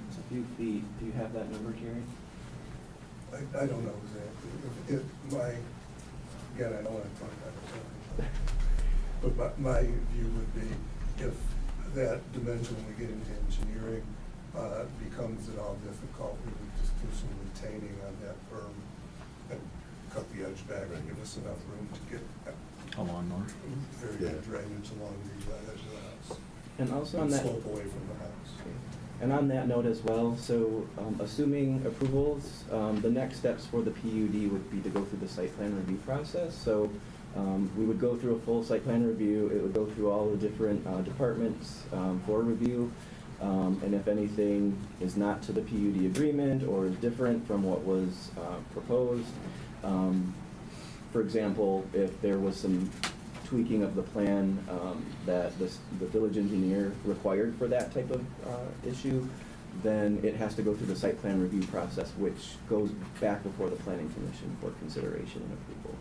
it's a few feet. Do you have that number, Jerry? I don't know exactly. Again, I don't want to talk about it, but my view would be if that dimension, when we get into engineering, becomes at all difficult, we would just do some retaining on that berm and cut the edge back and give us enough room to get A lawnmower. very good drainage along the edge of the house. And also on And that. slope away from the house. And on that note as well, so assuming approvals, the next steps for the PUD would be to go through the site plan review process. So we would go through a full site plan review. It would go through all the different departments for review. And if anything is not to the PUD agreement or is different from what was proposed, for example, if there was some tweaking of the plan that the village engineer required for that type of issue, then it has to go through the site plan review process, which goes back before the planning commission for consideration and approval.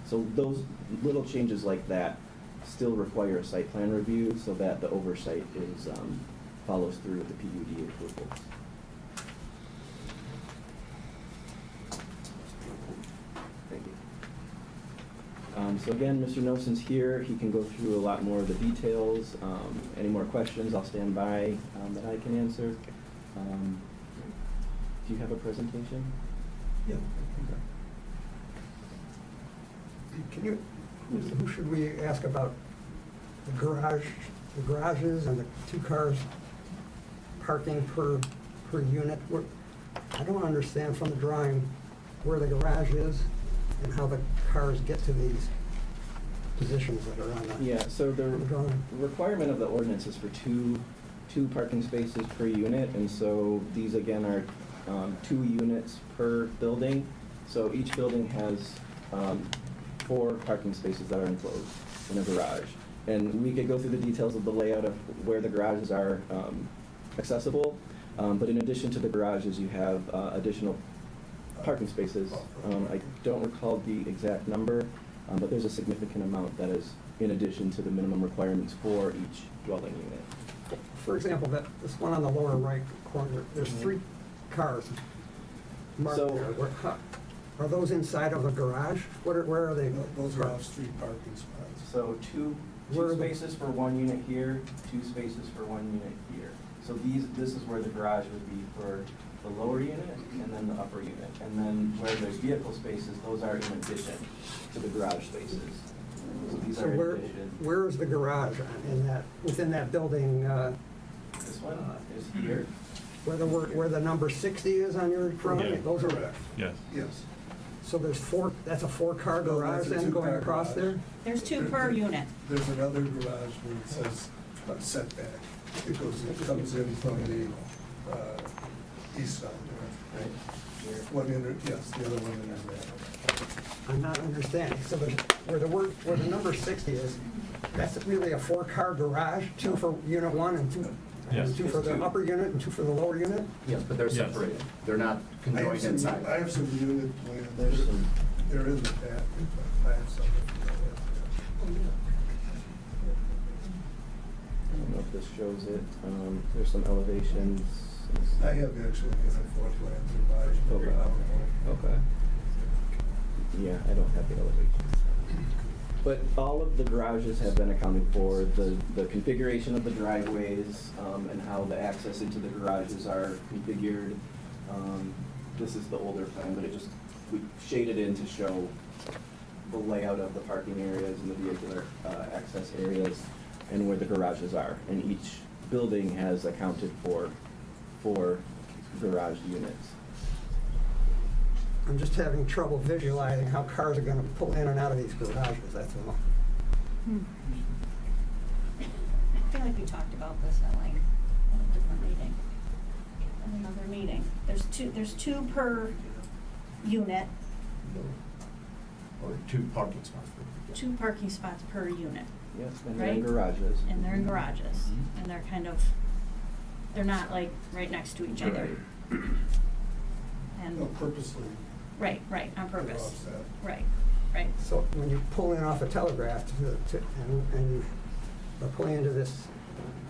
So those little changes like that still require a site plan review so that the oversight is follows through with the PUD approvals. Thank you. So again, Mr. Nelson's here. He can go through a lot more of the details. Any more questions, I'll stand by that I can answer. Do you have a presentation? Yeah. Can you, who should we ask about the garages and the 2 cars parking per unit? I don't understand from the drawing where the garage is and how the cars get to these positions that are on the Yeah, so the drawing. requirement of the ordinance is for two parking spaces per unit, and so these again are 2 units per building. So each building has 4 parking spaces that are enclosed in a garage. And we could go through the details of the layout of where the garages are accessible, but in addition to the garages, you have additional parking spaces. I don't recall the exact number, but there's a significant amount that is in addition to the minimum requirements for each dwelling unit. For example, this one on the lower right corner, there's 3 cars marked So- there. Are those inside of a garage? Where are they? Those are off-street parking spots. So two Where are the- spaces for 1 unit here, 2 spaces for 1 unit here. So this is where the garage would be for the lower unit and then the upper unit. And then where there's vehicle spaces, those are in addition to the garage spaces. So these So are in addition. where is the garage within that building? This one is here. Where the number 60 is on your drawing? Yeah. Those are, Correct. Yes. Yes. so that's a 4-car No, garage that's a then going 2-car across garage. there? There's 2 per unit. There's another garage where it says setback. It comes in from the east side there. Right here. Yes, the other one in there. I'm not understanding. So where the number 60 is, that's really a 4-car garage, 2 for unit 1 and 2 Yes. 2 for the upper unit and 2 for the lower unit? Yes, but they're Yes. separated. They're not I have conjoined some, inside. I have some unit plans. There's some- They're in the back. I have some. I don't know if this shows it. There's some elevations. I have actually a floor plan to buy. Okay. Yeah, I don't have the elevations. But all of the garages have been accounted for, the configuration of the driveways, and how the access into the garages are configured. This is the older plan, but we shaded in to show the layout of the parking areas and the vehicular access areas and where the garages are. And each building has accounted for 4 garage units. I'm just having trouble visualizing how cars are gonna pull in and out of these garages, that's all. I feel like we talked about this at length in a different meeting, in another meeting. There's two per unit, Or 2 parking spots. 2 parking spots per unit, Yes, and they're in Right. garages. and they're in garages, Mhm. and they're not like right next to each other. No, And, purposely, Right, on they're purpose. offset. Right. So when you pull in off a Telegraph and you are pulling into this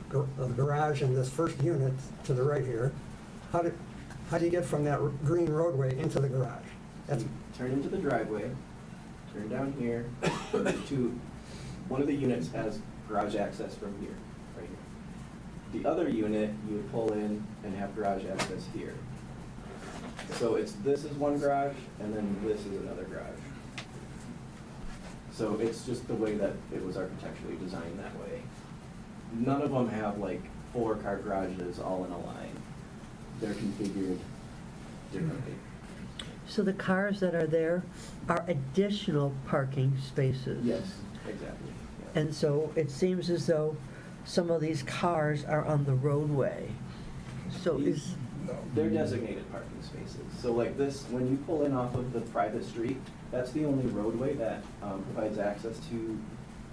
garage and this first unit to the right here, how do you get from that green roadway into the garage? That's, Turn into the driveway, turn down here, one of the units has garage access from here, right here. The other unit, you would pull in and have garage access here. So this is one garage, and then this is another garage. So it's just the way that it was architecturally designed that way. None of them have like 4-car garages all in a line. They're configured differently. So the cars that are there are additional parking spaces? Yes, exactly. Yeah. And so it seems as though some of these cars are on the roadway. So is, They're designated parking spaces. So like this, when you pull in off of the private street, that's the only roadway that provides access to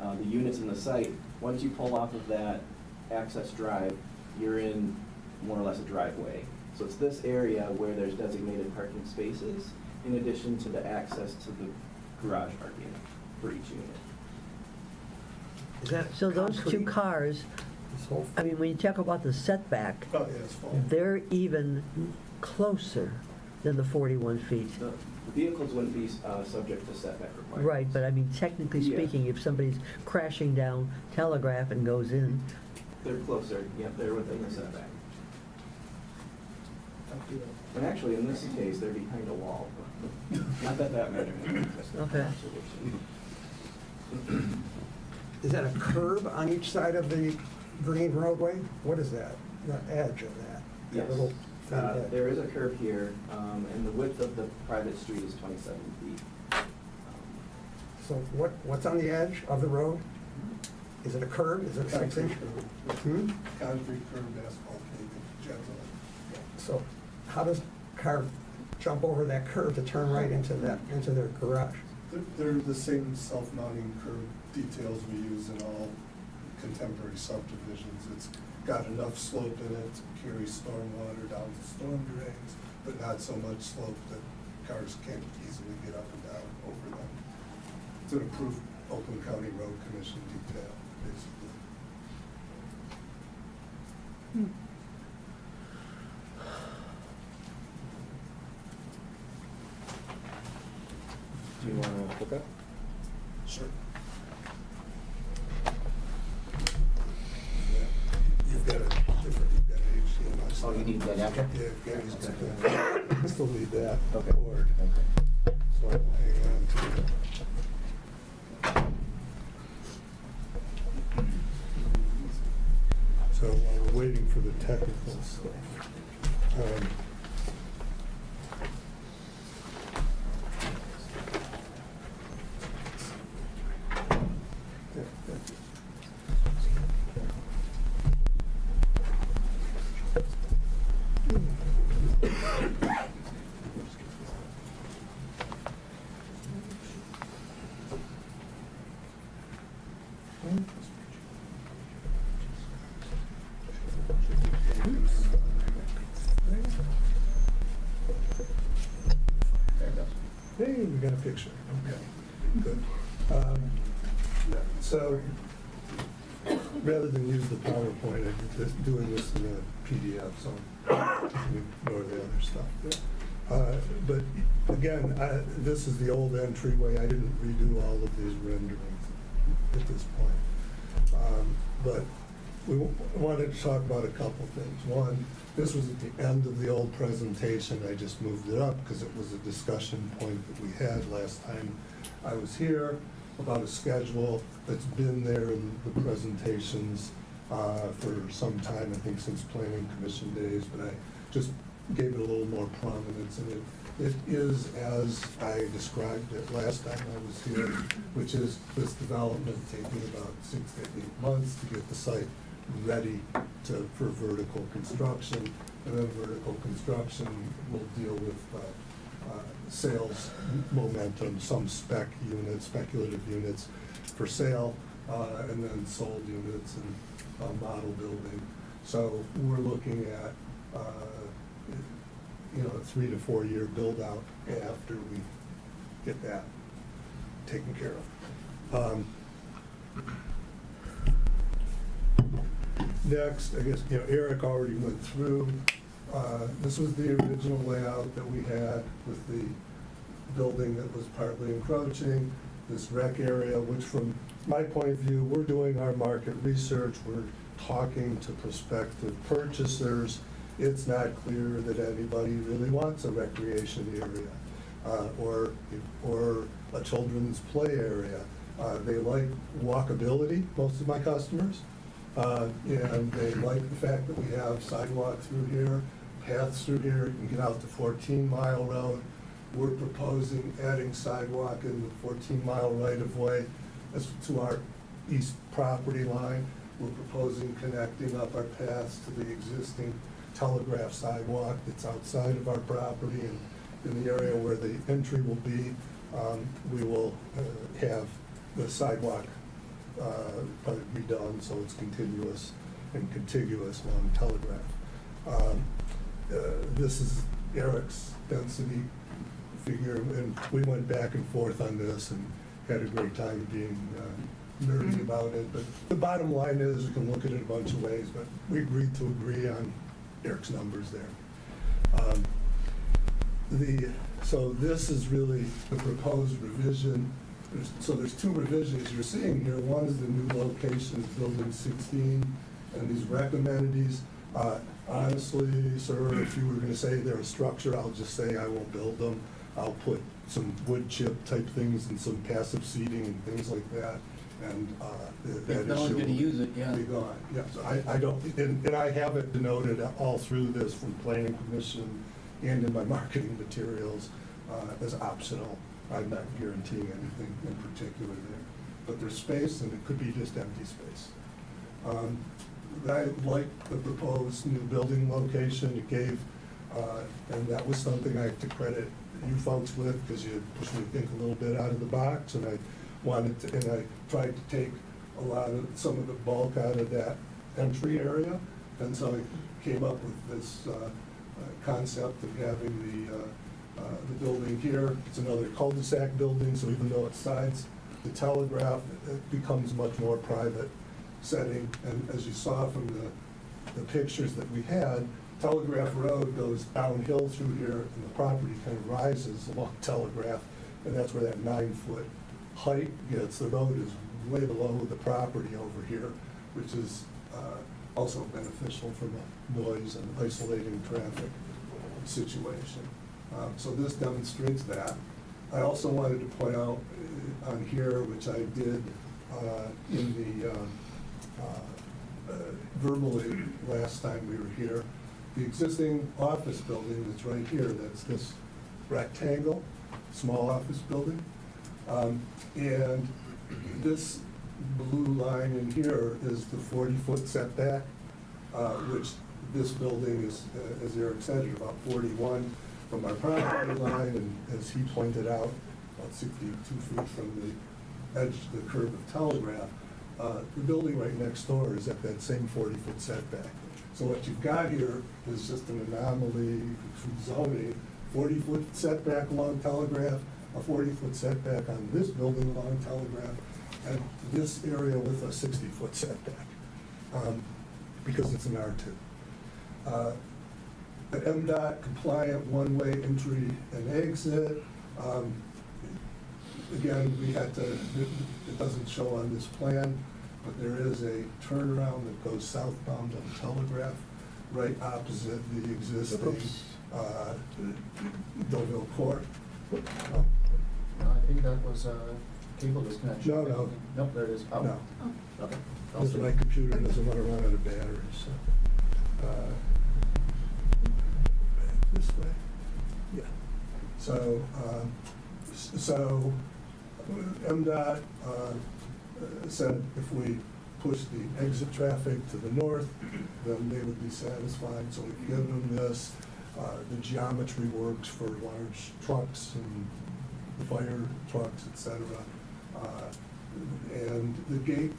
the units in the site. Once you pull off of that access drive, you're in more or less a driveway. So it's this area where there's designated parking spaces in addition to the access to the garage parking for each unit. is that so those two concrete? cars, This whole I mean, when you talk about the setback, Oh, yeah, it's full. they're even closer than the 41 feet. The vehicles wouldn't be subject to setback requirements. Right, but I mean, technically Yeah. speaking, if somebody's crashing down Telegraph and goes in, They're closer, yep, they're within the setback. And actually, in this case, they're behind a wall. Not that that measurement is an Okay. observation. Is that a curb on each side of the green roadway? What is that, the edge of that? That Yes. little thin edge? There is a curve here, and the width of the private street is 27 feet. So what's on the edge of the road? Is it a curb? Is it a Concrete section? curb. Hmm? Concrete curb, asphalt pavement, generally. So how does a car jump over that curb to turn right into their garage? They're the same self-mounting curb details we use in all contemporary subdivisions. It's got enough slope in it to carry storm water down to storm drains, but not so much slope that cars can't easily get up and down over them. It's an approved Oakland County Road Commission detail, basically. Do you want to look up? Sure. Yeah. You've got HDMI. Oh, you need that after? Yeah, Gary's got that. Still need that. Okay. Board. Okay. So I'll hang on to it. So while we're waiting for the technical stuff, hey, we got a picture. Okay, good. So rather than use the PowerPoint, I'm just doing this in a PDF, so ignore the other stuff. But again, this is the old entryway. I didn't redo all of these renderings at this point. But we wanted to talk about a couple things. One, this was at the end of the old presentation. I just moved it up because it was a discussion point that we had last time I was here about a schedule that's been there in the presentations for some time, I think since Planning Commission days, but I just gave it a little more prominence, and it is as I described it last time I was here, which is this development taking about 6 to 8 months to get the site ready for vertical construction, and then vertical construction will deal with sales momentum, some speculative units for sale, and then sold units and model building. So we're looking at a 3 to 4 year build out after we get that taken care of. Next, I guess, Eric already went through, this was the original layout that we had with the building that was partly encroaching, this rec area, which from my point of view, we're doing our market research, we're talking to prospective purchasers. It's not clear that anybody really wants a recreation area or a children's play area. They like walkability, most of my customers, and they like the fact that we have sidewalk through here, paths through here. You can get out to 14 Mile Road. We're proposing adding sidewalk in the 14-mile right-of-way to our east property line. We're proposing connecting up our paths to the existing telegraph sidewalk that's outside of our property, and in the area where the entry will be, we will have the sidewalk probably redone so it's continuous and contiguous along Telegraph. This is Eric's density figure, and we went back and forth on this and had a great time being nerdy about it. But the bottom line is, we can look at it a bunch of ways, but we agreed to agree on Eric's numbers there. So this is really the proposed revision. There's two revisions you're seeing here. One is the new location of Building 16 and these rec amenities. Honestly, sir, if you were going to say they're a structure, I'll just say I won't build them. I'll put some wood chip type things and some passive seating and things like that. And that If no one's issue gonna use it, yeah. will be gone. Yeah, so I don't, and I have it denoted all through this from Planning Commission and in my marketing materials as optional. I'm not guaranteeing anything in particular there. But there's space, and it could be just empty space. I like the proposed new building location it gave, and that was something I have to credit you folks with, because you pushed me to think a little bit out of the box, and I wanted to, and I tried to take some of the bulk out of that entry area, and so I came up with this concept of having the building here. It's another cul-de-sac building, so even though it sides the Telegraph, it becomes much more private setting. And as you saw from the pictures that we had, Telegraph Road goes downhill through here, and the property kind of rises along Telegraph, and that's where that 9-foot height gets. The road is way below the property over here, which is also beneficial from a noise and isolating traffic situation. So this demonstrates that. I also wanted to point out on here, which I did in the verbally last time we were here, the existing office building that's right here, that's this rectangle, small office building. And this blue line in here is the 40-foot setback, which this building is, as Eric said, is about 41 from our property line, and as he pointed out, about 62 feet from the edge of the curb of Telegraph. The building right next door is at that same 40-foot setback. So what you've got here is just an anomaly from zoning, 40-foot setback along Telegraph, a 40-foot setback on this building along Telegraph, and this area with a 60-foot setback, because it's an R2. The MDOT compliant one-way entry and exit. Again, we had to, it doesn't show on this plan, but there is a turnaround that goes southbound on Telegraph, right opposite the existing Deauville Court. No, I think that was a cable disconnection. No. Nope, there it is. Oh. No. Oh, okay. Because my computer doesn't want to run out of batteries, so. Back this way. Yeah. So, MDOT said if we push the exit traffic to the north, then they would be satisfied. So we've given them this. The geometry works for large trucks and fire trucks, etc. And the gate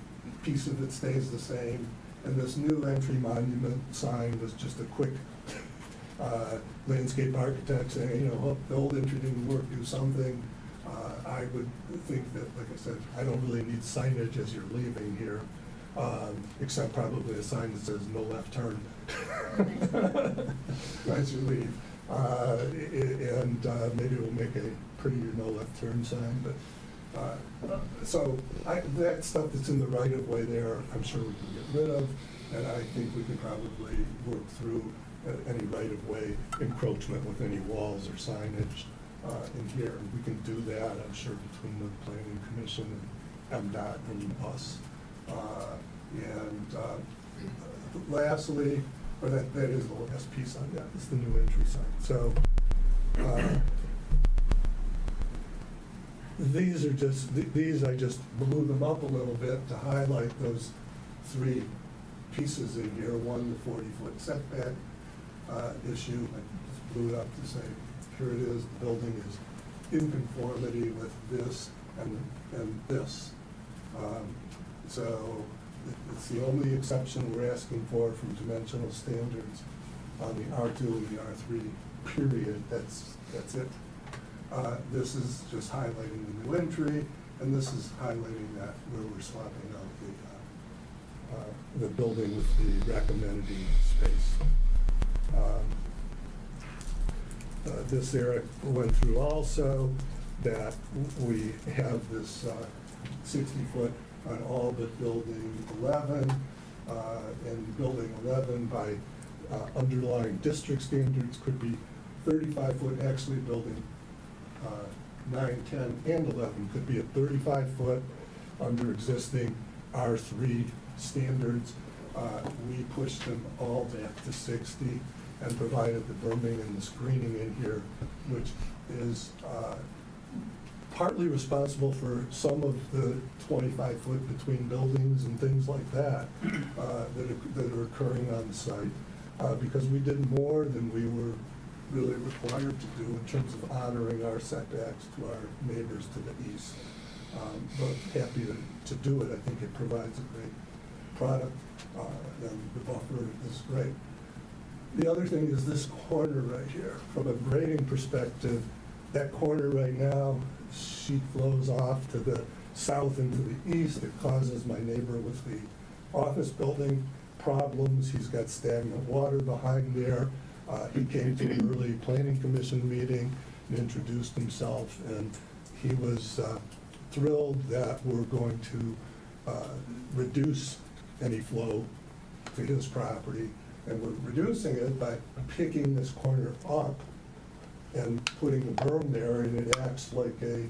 piece of it stays the same. And this new entry monument sign was just a quick landscape architect saying, you know, "Oh, the old entry didn't work, do something." I would think that, like I said, I don't really need signage as you're leaving here, except probably a sign that says "No left turn" as you leave. And maybe we'll make a prettier "No left turn" sign, but so that stuff that's in the right of way there, I'm sure we can get rid of, and I think we could probably work through any right of way encroachment with any walls or signage in here. We can do that, I'm sure, between the Planning Commission and MDOT and us. Lastly, or that is the last piece on that, is the new entry sign. So these are just, these I just blew them up a little bit to highlight those three pieces in here. One, the 40-foot setback issue. I just blew it up to say, here it is, the building is in conformity with this and this. So it's the only exception we're asking for from dimensional standards on the R2 and the R3, period. That's it. This is just highlighting the new entry, and this is highlighting that where we're swapping out the building with the recommended space. This Eric went through also, that we have this 60-foot on all but building 11, and building 11 by underlying district standards could be 35-foot, actually building 9, 10, and 11 could be a 35-foot under existing R3 standards. We pushed them all back to 60 and provided the berming and the screening in here, which is partly responsible for some of the 25-foot between buildings and things like that that are occurring on the site, because we did more than we were really required to do in terms of honoring our setbacks to our neighbors to the east. But happy to do it. I think it provides a great product, and the buffer is great. The other thing is this corner right here. From a grading perspective, that corner right now, sheet flows off to the south and to the east. It causes my neighbor with the office building problems. He's got stagnant water behind there. He came to an early planning commission meeting and introduced himself, and he was thrilled that we're going to reduce any flow to his property. And we're reducing it by picking this corner up and putting the berm there, and it acts like a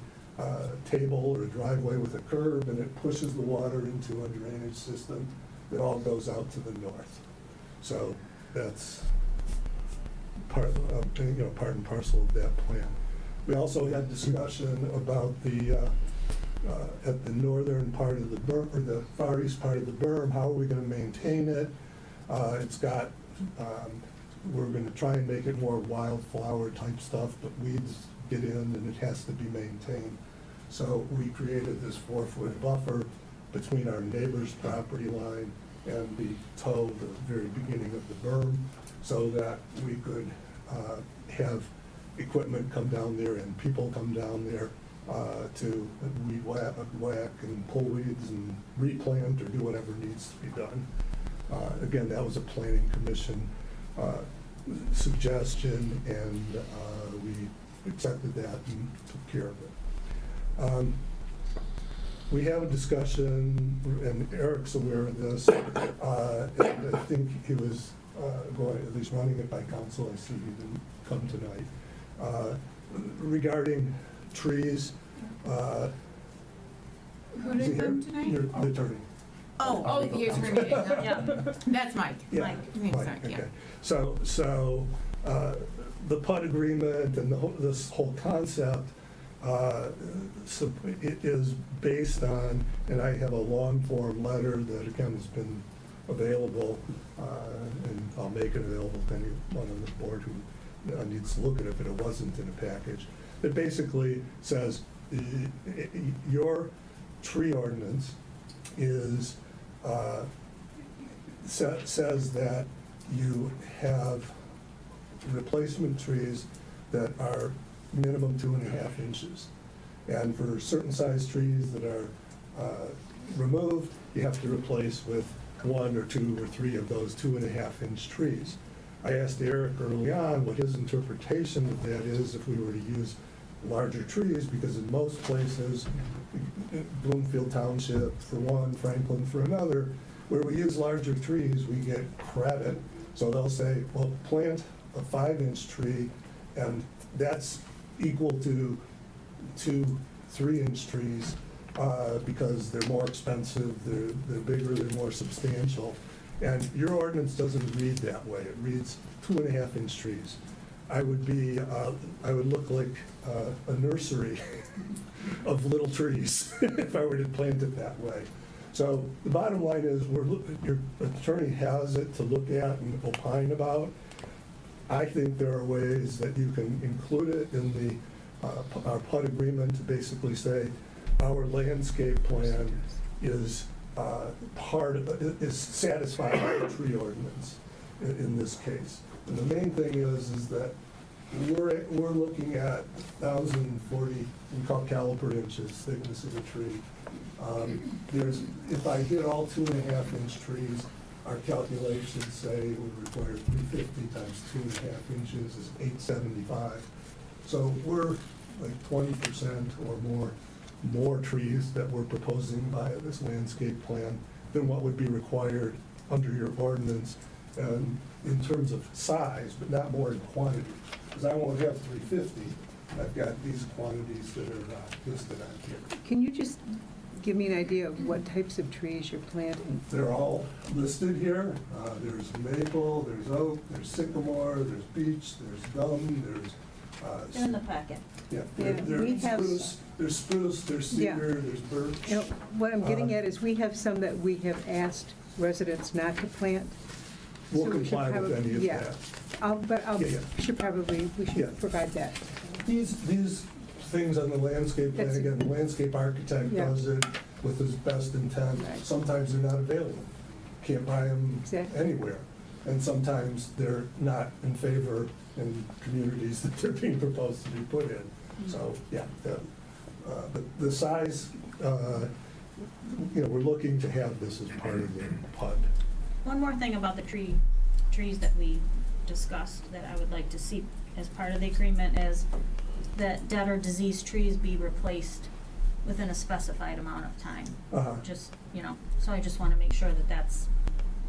table or a driveway with a curb, and it pushes the water into a drainage system that all goes out to the north. So that's part and parcel of that plan. We also had discussion about the at the northern part of the berm, or the far east part of the berm. How are we going to maintain it? It's got, we're going to try and make it more wildflower type stuff, but weeds get in and it has to be maintained. So we created this 4-foot buffer between our neighbor's property line and the toe, the very beginning of the berm, so that we could have equipment come down there and people come down there to weed whack and pull weeds and replant or do whatever needs to be done. Again, that was a planning commission suggestion, and we accepted that and took care of it. We have a discussion, and Eric's aware of this, and I think he was going, at least running it by council. I see he didn't come tonight. Regarding trees. Who did come tonight? The attorney. Oh, the attorney. Yeah. That's Mike. Yeah, Mike. Mike, Yeah. okay. So the PUD agreement and this whole concept, so it is based on, and I have a long form letter that again has been available, and I'll make it available to anyone on the board who needs to look at it if it wasn't in a package. It basically says your tree ordinance is says that you have replacement trees that are minimum 2.5 inches. And for certain size trees that are removed, you have to replace with 1 or 2 or 3 of those 2.5-inch trees. I asked Eric early on what his interpretation of that is if we were to use larger trees, because in most places, Bloomfield Township for one, Franklin for another, where we use larger trees, we get credit. So they'll say, well, plant a 5-inch tree, and that's equal to 2 3-inch trees because they're more expensive, they're bigger, they're more substantial. And your ordinance doesn't read that way. It reads 2.5-inch trees. I would look like a nursery of little trees if I were to plant it that way. So the bottom line is, your attorney has it to look at and opine about. I think there are ways that you can include it in our PUD agreement to basically say our landscape plan is satisfied by the tree ordinance in this case. And the main thing is that we're looking at 1,040, we call caliper inches, thickness of a tree. If I did all 2.5-inch trees, our calculations say it would require 350 times 2.5 inches is 875. So we're like 20% or more trees that we're proposing by this landscape plan than what would be required under your ordinance, and in terms of size, but not more in quantity. Because I won't have 350. I've got these quantities that are listed on here. Can you just give me an idea of what types of trees you're planting? They're all listed here. There's maple, there's oak, there's sycamore, there's beech, there's gum, there's They're in the packet. yeah, Yeah, we have there's spruce, there's cedar, there's birch. You know, what I'm getting at is we have some that we have asked residents not to plant. We'll So we should comply with probably- any of yeah. that. We Yeah. should Yeah. provide that. These things on the landscape plan, That's- again, the landscape architect Yeah. does it with his best intent. Right. Sometimes they're not available. Can't buy them Exactly. anywhere. And sometimes they're not in favor in communities that they're being proposed to be put in. So, yeah, but the size, we're looking to have this as part of the PUD. One more thing about the trees that we discussed that I would like to see as part of the agreement is that dead or diseased trees be replaced within a specified amount of time. Just, so I just want to make sure that that's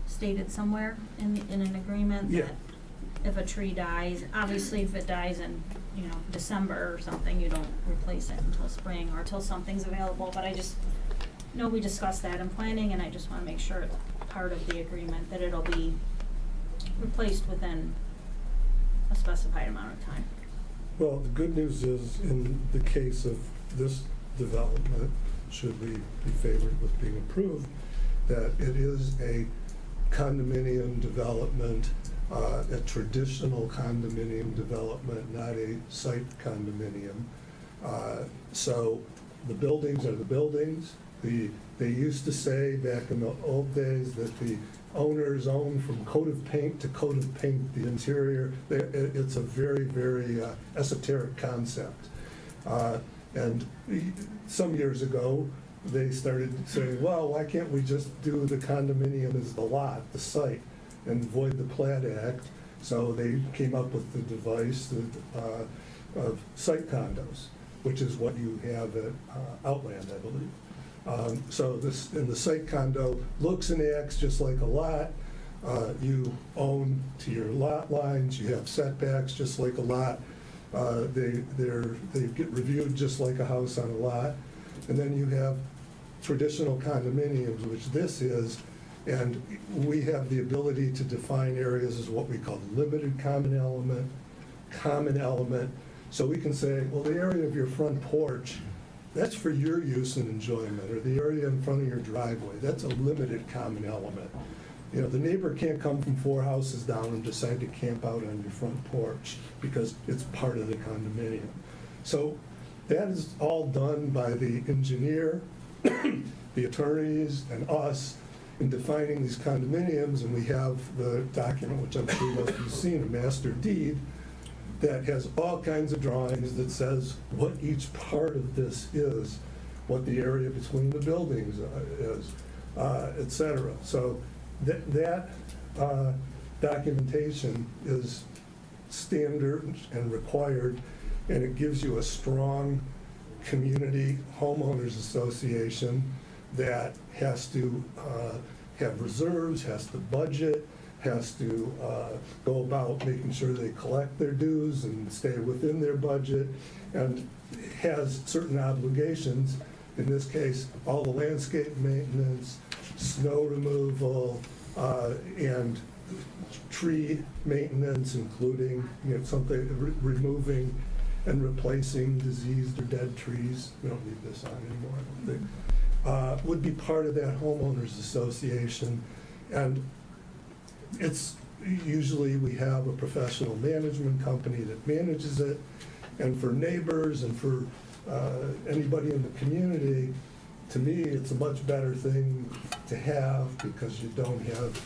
stated somewhere in an agreement. Yeah. That if a tree dies, obviously if it dies in, December or something, you don't replace it until spring or until something's available. But I just know we discussed that in planning, and I just want to make sure it's part of the agreement that it'll be replaced within a specified amount of time. Well, the good news is, in the case of this development, should we be favored with being approved, that it is a condominium development, a traditional condominium development, not a site condominium. So the buildings are the buildings. They used to say back in the old days that the owners own from coat of paint to coat of paint the interior. It's a very, very esoteric concept. And some years ago, they started saying, well, why can't we just do the condominium as the lot, the site, and void the Plat Act? So they came up with the device of site condos, which is what you have at Outland, I believe. So this, in the site condo, looks and acts just like a lot. You own to your lot lines, you have setbacks just like a lot. They get reviewed just like a house on a lot. And then you have traditional condominiums, which this is, and we have the ability to define areas as what we call limited common element. So we can say, well, the area of your front porch, that's for your use and enjoyment, or the area in front of your driveway, that's a limited common element. The neighbor can't come from 4 houses down and decide to camp out on your front porch because it's part of the condominium. So that is all done by the engineer, the attorneys, and us, in defining these condominiums, and we have the document, which I'm sure most of you've seen, a master deed, that has all kinds of drawings that says what each part of this is, what the area between the buildings is, et cetera. So that documentation is standard and required, and it gives you a strong community homeowners association that has to have reserves, has to budget, has to go about making sure they collect their dues and stay within their budget, and has certain obligations. In this case, all the landscape maintenance, snow removal, and tree maintenance, including something removing and replacing diseased or dead trees. We don't need this on anymore, I don't think. Would be part of that homeowners association. And it's usually we have a professional management company that manages it. And for neighbors and for anybody in the community, to me, it's a much better thing to have, because you don't have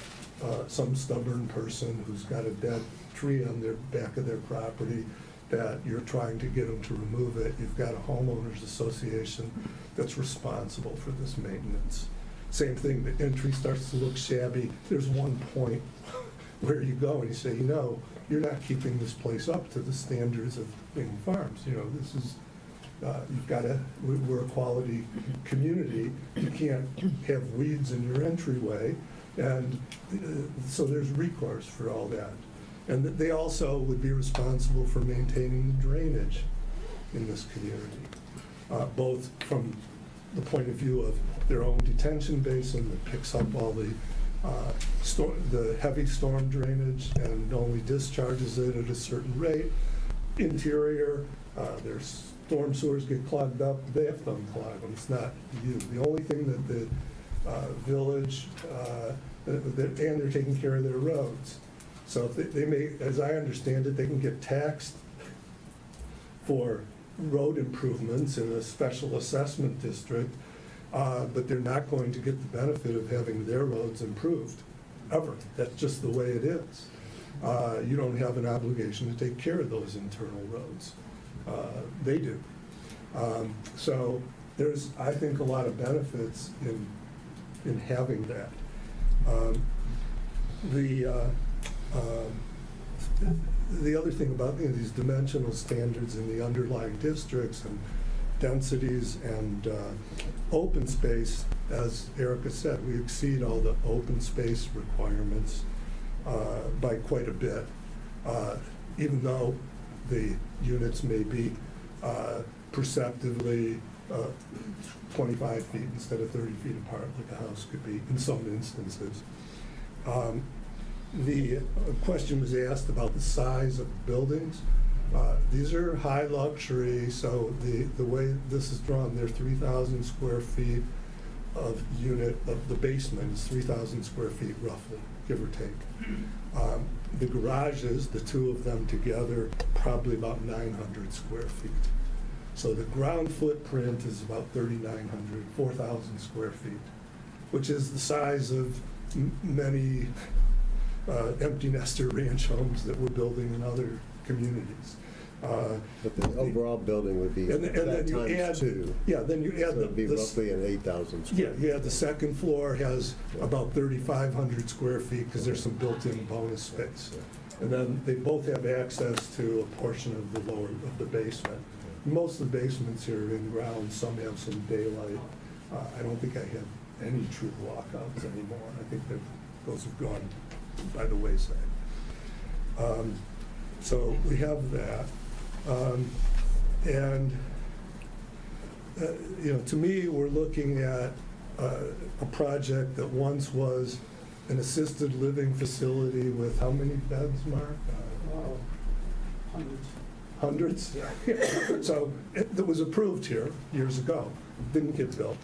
some stubborn person who's got a dead tree on their back of their property that you're trying to get them to remove it. You've got a homeowners association that's responsible for this maintenance. Same thing, the entry starts to look shabby. There's one point where you go and you say, you're not keeping this place up to the standards of Bingham Farms. This is, we're a quality community. You can't have weeds in your entryway. And so there's recourse for all that. And they also would be responsible for maintaining the drainage in this community, both from the point of view of their own detention basin that picks up all the heavy storm drainage and only discharges it at a certain rate. Interior, their storm sewers get clogged up, they have to unclog them. It's not you. The only thing that the village, and they're taking care of their roads. So if they may, as I understand it, they can get taxed for road improvements in a special assessment district, but they're not going to get the benefit of having their roads improved, ever. That's just the way it is. You don't have an obligation to take care of those internal roads. They do. So there's, I think, a lot of benefits in having that. The other thing about these dimensional standards in the underlying districts and densities and open space, as Erica said, we exceed all the open space requirements by quite a bit, even though the units may be perceptively 25 feet instead of 30 feet apart, like a house could be in some instances. The question was asked about the size of buildings. These are high luxury, so the way this is drawn, they're 3,000 square feet of unit of the basement is 3,000 square feet roughly, give or take. The garages, the two of them together, probably about 900 square feet. So the ground footprint is about 3,900, 4,000 square feet, which is the size of many empty nester ranch homes that we're building in other communities. But the overall building would be and then that you times add, two. Yeah, then you add So it'd be the roughly an 8,000 square. yeah, the second floor has about 3,500 square feet because there's some built-in bonus space. And then they both have access to a portion of the lower of the basement. Most of the basements here are in ground. Some have some daylight. I don't think I have any true walkouts anymore. I think those have gone by the wayside. So we have that. To me, we're looking at a project that once was an assisted living facility with how many beds, Mark? Hundreds? Yeah. So that was approved here years ago, didn't get built.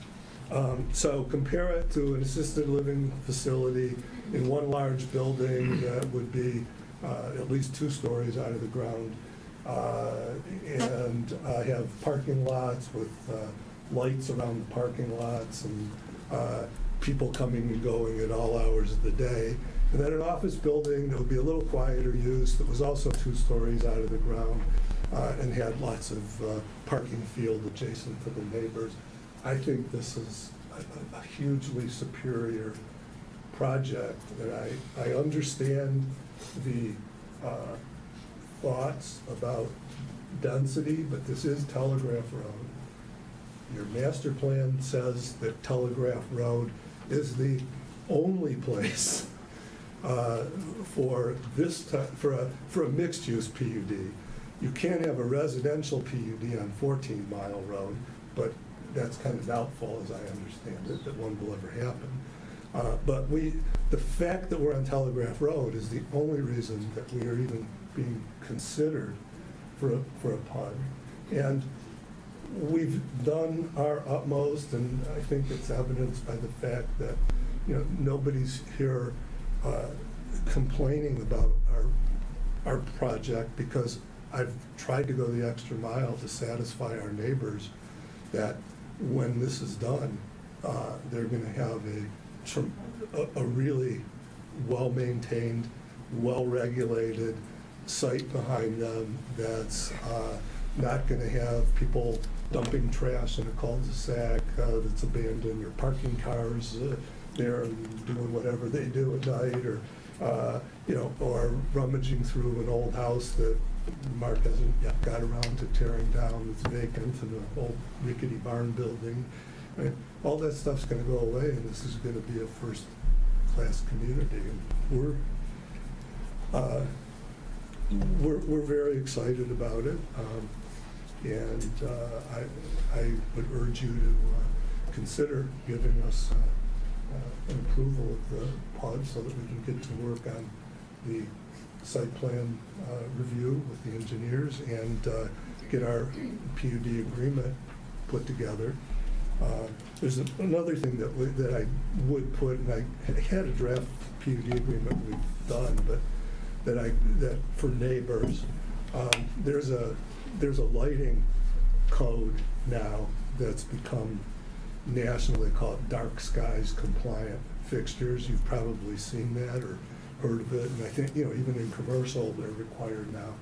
So compare it to an assisted living facility in one large building that would be at least 2 stories out of the ground, and have parking lots with lights around the parking lots, and people coming and going at all hours of the day. And then an office building that would be a little quieter use, that was also 2 stories out of the ground, and had lots of parking field adjacent to the neighbors. I think this is a hugely superior project, and I understand the thoughts about density, but this is Telegraph Road. Your master plan says that Telegraph Road is the only place for a mixed-use PUD. You can't have a residential PUD on 14 Mile Road, but that's kind of doubtful, as I understand it, that one will ever happen. But the fact that we're on Telegraph Road is the only reason that we are even being considered for a PUD. And we've done our utmost, and I think it's evidenced by the fact that, nobody's here complaining about our project, because I've tried to go the extra mile to satisfy our neighbors that when this is done, they're going to have a really well-maintained, well-regulated site behind them that's not going to have people dumping trash in a cul-de-sac that's abandoned, or parking cars there and doing whatever they do at night, or rummaging through an old house that Mark hasn't yet got around to tearing down, that's vacant, and an old rickety barn building. I mean, all that stuff's going to go away, and this is going to be a first-class community. And we're very excited about it, and I would urge you to consider giving us an approval of the PUD so that we can get to work on the site plan review with the engineers and get our PUD agreement put together. There's another thing that I would put, and I had a draft PUD agreement we've done, but that for neighbors, there's a lighting code now that's become nationally called dark skies compliant fixtures. You've probably seen that or heard of it, and I think, even in commercial, they're required now.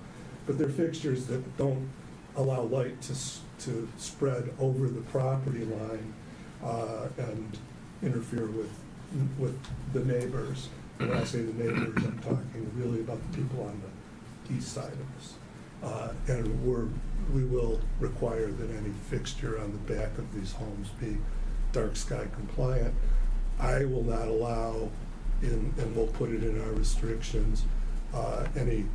But they're fixtures that don't allow light to spread over the property line and interfere with the neighbors. And when I say the neighbors, I'm talking really about the people on the east side of us. And we will require that any fixture on the back of these homes be dark sky compliant. I will not allow, and we'll put it in our restrictions, any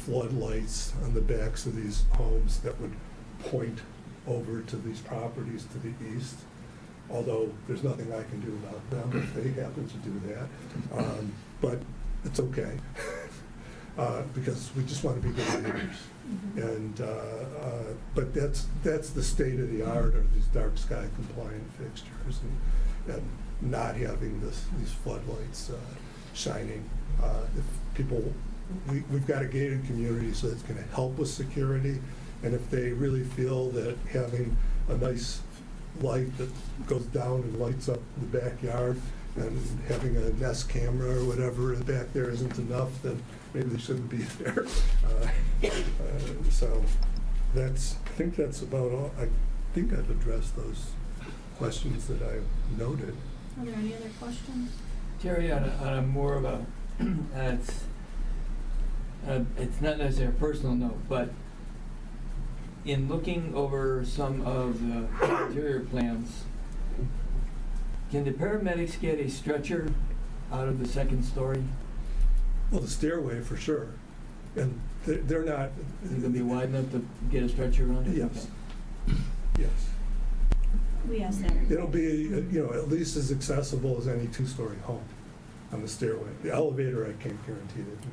floodlights on the backs of these homes that would point over to these properties to the east, although there's nothing I can do about them if they happen to do that. But it's okay, because we just want to be good neighbors. And but that's the state of the art of these dark sky compliant fixtures, and not having these floodlights shining. If people, we've got a gated community, so it's going to help with security. And if they really feel that having a nice light that goes down and lights up the backyard, and having a Nest camera or whatever back there isn't enough, then maybe they shouldn't be there. So I think that's about all. I think I've addressed those questions that I noted. Are there any other questions? Terry, on a more of a, it's not necessarily a personal note, but in looking over some of the interior plans, can the paramedics get a stretcher out of the second story? Well, the stairway for sure, and they're not. Is it going to be wide enough to get a stretcher around it? Yes. Okay. Yes. We asked that. It'll be, at least as accessible as any two-story home on the stairway. The elevator, I can't guarantee that.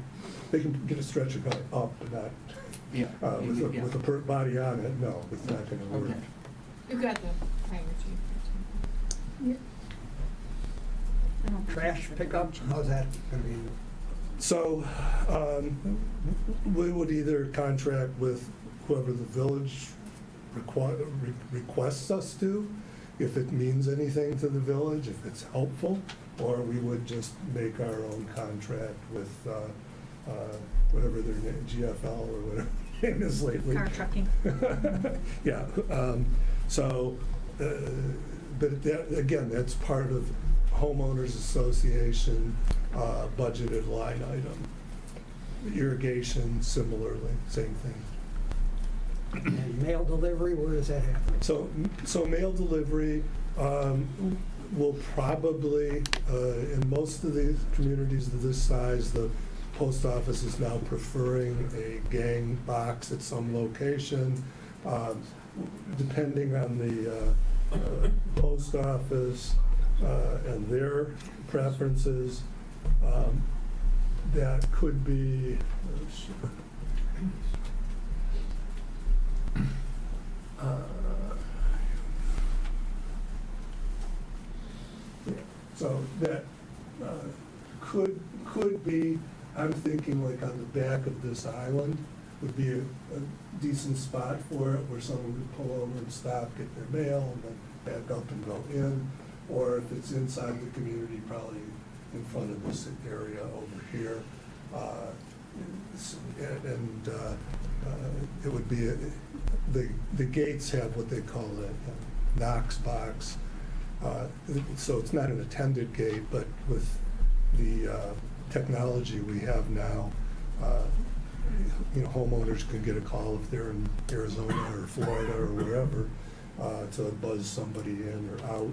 They can get a stretcher going up, but not with a pert body on it. No, it's not going to work. Okay. You've got the fire chief. Yeah. I don't think Trash that's pickup, the- how's that going to be? So we would either contract with whoever the village requests us to, if it means anything to the village, if it's helpful, or we would just make our own contract with whatever their name, GFL or whatever their name is lately. Car trucking. Yeah, but that, again, that's part of homeowners association budgeted line item. Irrigation, similarly, same thing. And mail delivery, where does that happen? So mail delivery will probably, in most of these communities of this size, the post office is now preferring a gang box at some location. Depending on the post office and their preferences, that could be, so that could be, I'm thinking like on the back of this island would be a decent spot for it, where someone would pull over and stop, get their mail, and then back up and go in. Or if it's inside the community, probably in front of this area over here. It would be, the gates have what they call a Knox box. So it's not an attended gate, but with the technology we have now, homeowners can get a call if they're in Arizona or Florida or wherever to buzz somebody in or out,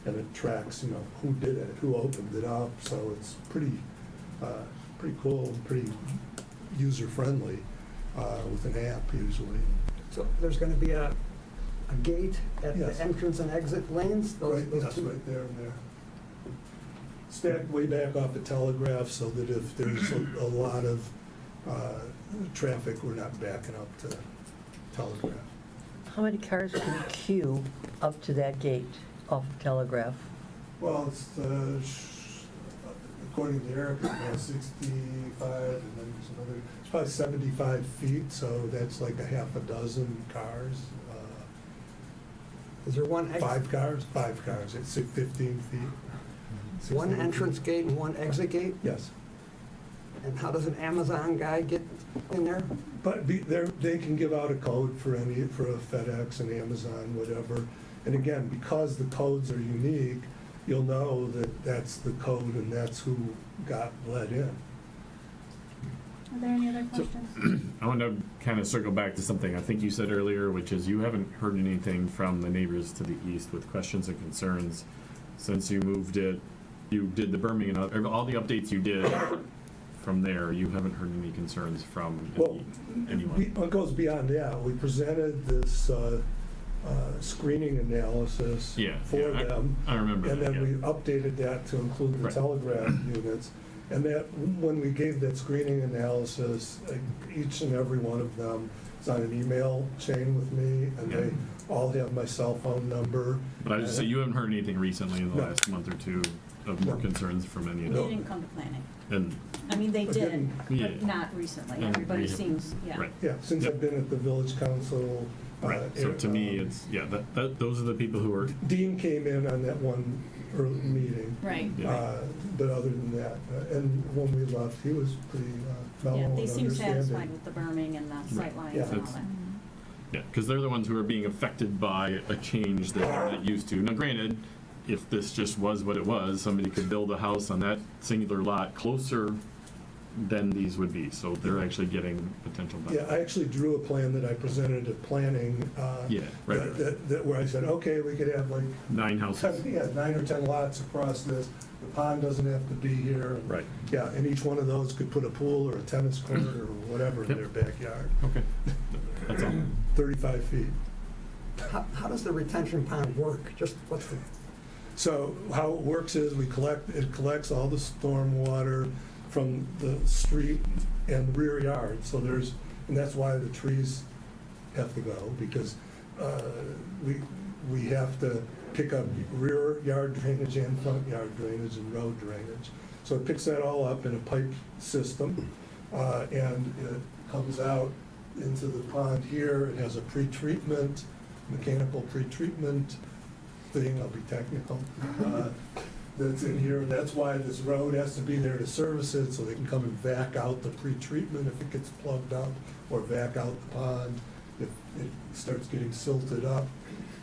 and it tracks, who did it, who opened it up. So it's pretty cool and pretty user-friendly with an app usually. So there's going to be a gate at Yes. the entrance and exit lanes? Right, that's right there and there. Stacked way back off the Telegraph, so that if there's a lot of traffic, we're not backing up to Telegraph. How many cars can queue up to that gate off of Telegraph? Well, it's, according to Eric, it's about 65, and then there's another, it's probably 75 feet, so that's like a half a dozen cars. Is there one Five cars, it's 15 feet. one 16 entrance feet. gate and one exit gate? Yes. And how does an Amazon guy get in there? But they can give out a code for a FedEx and Amazon, whatever. And again, because the codes are unique, you'll know that that's the code and that's who got let in. Are there any other questions? I want to kind of circle back to something I think you said earlier, which is you haven't heard anything from the neighbors to the east with questions and concerns since you moved it. You did the Birmingham, all the updates you did from there, you haven't heard any concerns from anyone? It goes beyond that. We presented this screening analysis for them. I remember and that, then we updated that to include the Telegraph units. And that, when we gave that screening analysis, each and every one of them is on an email chain with me, and they all have my cell phone number. But I just say you haven't heard anything recently in the No. last month or two of more concerns from any of They them? didn't come to planning. And I mean, they did, Yeah. but not recently. And Everybody we have- seems, yeah. Right. Yeah, since Yep. I've been at the village council. Right, so to me, it's, those are the people who are, Dean came in on that one early meeting. Right. But other than that, and when we left, he was pretty mellow Yeah, and they seem satisfied understanding. with the berming and the sight lines Yeah. and all That's- that. yeah, because they're the ones who are being affected by a change that they're not used to. Now granted, if this just was what it was, somebody could build a house on that singular lot closer than these would be, so they're actually getting potential Yeah, benefit. I actually drew a plan that I presented at planning. Yeah, right. Where I said, okay, we could have like 9 houses. 9 or 10 lots across this. The pond doesn't have to be here. Right. Yeah, and each one of those could put a pool or a tennis court or whatever in Yep. their backyard. Okay, that's all. 35 feet. How does the retention pond work? Just what's the, So how it works is it collects all the storm water from the street and rear yard. So and that's why the trees have to go, because we have to pick up rear yard drainage and front yard drainage and road drainage. So it picks that all up in a pipe system, and it comes out into the pond here. It has a pretreatment, mechanical pretreatment thing, I'll be technical, that's in here. And that's why this road has to be there to service it, so they can come and vac out the pre-treatment if it gets plugged up, or vac out the pond if it starts getting silted up,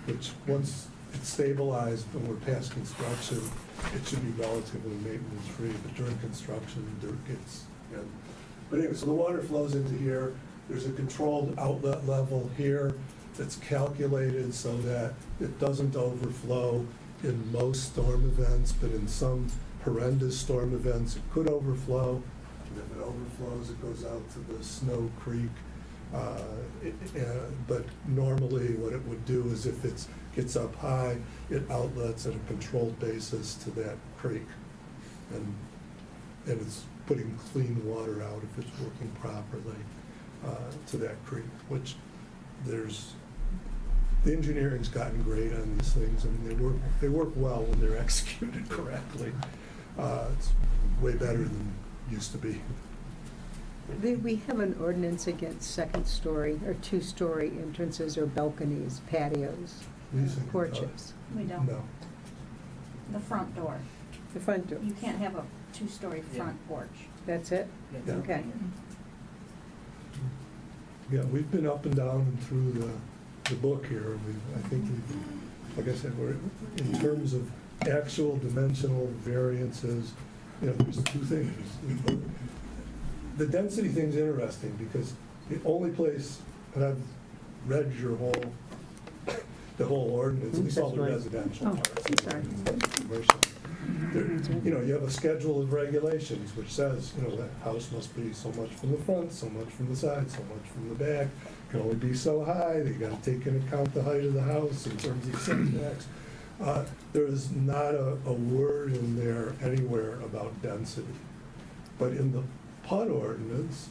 which once it's stabilized and we're past construction, it should be relatively maintenance-free, but during construction, dirt gets in. But anyway, so the water flows into here. There's a controlled outlet level here that's calculated so that it doesn't overflow in most storm events, but in some horrendous storm events, it could overflow. And if it overflows, it goes out to the Snow Creek. But normally what it would do is if it gets up high, it outlets at a controlled basis to that creek. And it's putting clean water out if it's working properly to that creek, which the engineering's gotten great on these things. I mean, they work well when they're executed correctly. It's way better than it used to be. We have an ordinance against second-story or two-story entrances or balconies, patios, porches. We don't. No. The front door. The front door, You can't have a two-story front porch. that's it? Yeah. Okay. Yeah, we've been up and down and through the book here. I think like I said, we're, in terms of actual dimensional variances, there's two things. The density thing's interesting because the only place, and I've read the whole ordinance, at least all the residential Oh, parts. I'm sorry. Commercial. You have a schedule of regulations which says, that house must be so much from the front, so much from the side, so much from the back, can only be so high, they gotta take into account the height of the house in terms of setbacks. There is not a word in there anywhere about density. But in the PUD ordinance,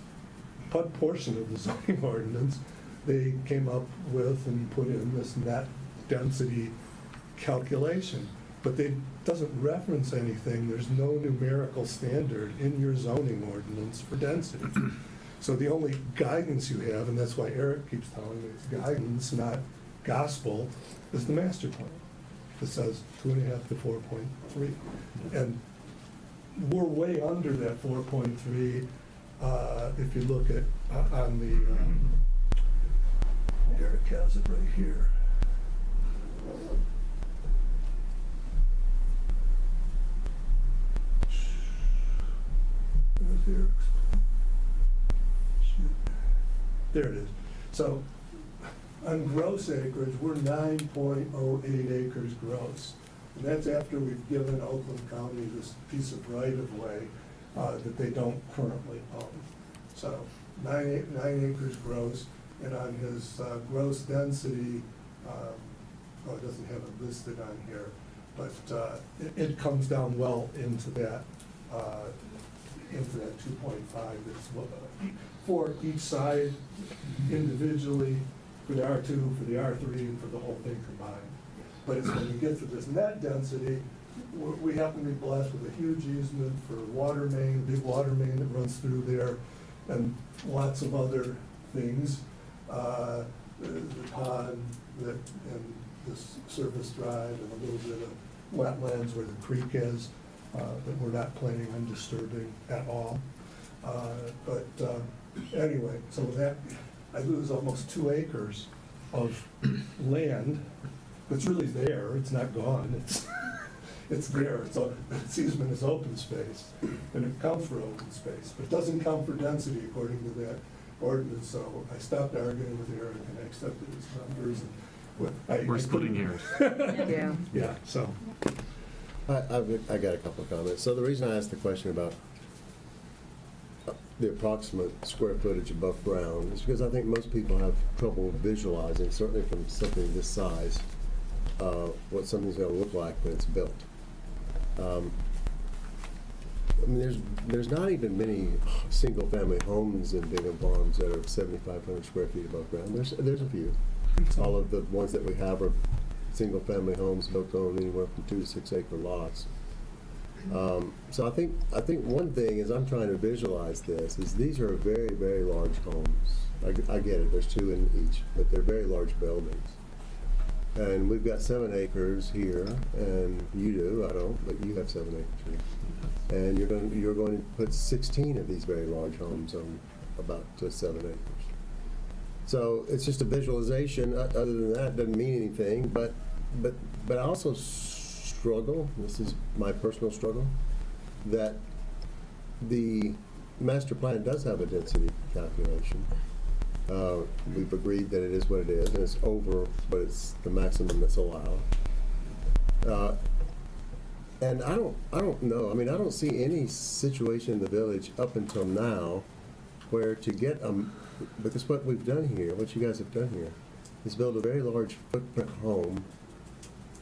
PUD portion of the zoning ordinance, they came up with and put in this net density calculation. But it doesn't reference anything. There's no numerical standard in your zoning ordinance for density. So the only guidance you have, and that's why Eric keeps telling me it's guidance, not gospel, is the master plan. It says 2.5 to 4.3. And we're way under that 4.3 if you look at on the, Eric has it right here. There it is. So on gross acreage, we're 9.08 acres gross. And that's after we've given Oakland County this piece of right-of-way that they don't currently own. So 9 acres gross, and on his gross density, it doesn't have it listed on here, but it comes down well into that 2.5. That's for each side individually, for the R2, for the R3, and for the whole thing combined. But it's when we get to this net density, we happen to be blessed with a huge easement for water main, big water main that runs through there, and lots of other things. The pond and this surface drive and a little bit of wetlands where the creek is that we're not planning on disturbing at all. Anyway, so that, I lose almost 2 acres of land that's really there. It's not gone. It's there. Its easement is open space, and it counts for open space, but it doesn't count for density according to that ordinance. So I stopped arguing with Eric and I accepted his numbers. We're splitting hairs. Yeah. Yeah. So. I got a couple of comments. So the reason I asked the question about the approximate square footage above ground is because I think most people have trouble visualizing, certainly from something this size, what something's going to look like when it's built. I mean, there's not even many single-family homes in Bingham Farms that are 7,500 square feet above ground. There's a few. All of the ones that we have are single-family homes built on anywhere from 2 to 6 acre lots. So I think one thing is I'm trying to visualize this is these are very, very large homes. I get it. There's 2 in each, but they're very large buildings. And we've got 7 acres here, and you do, I don't, but you have 7 acres here. And you're going to put 16 of these very large homes on about 7 acres. So it's just a visualization. Other than that, doesn't mean anything. But I also struggle. This is my personal struggle, that the master plan does have a density calculation. We've agreed that it is what it is, and it's over, but it's the maximum that's allowed. And I don't know. I mean, I don't see any situation in the village up until now where to get because what we've done here, what you guys have done here, is build a very large footprint home,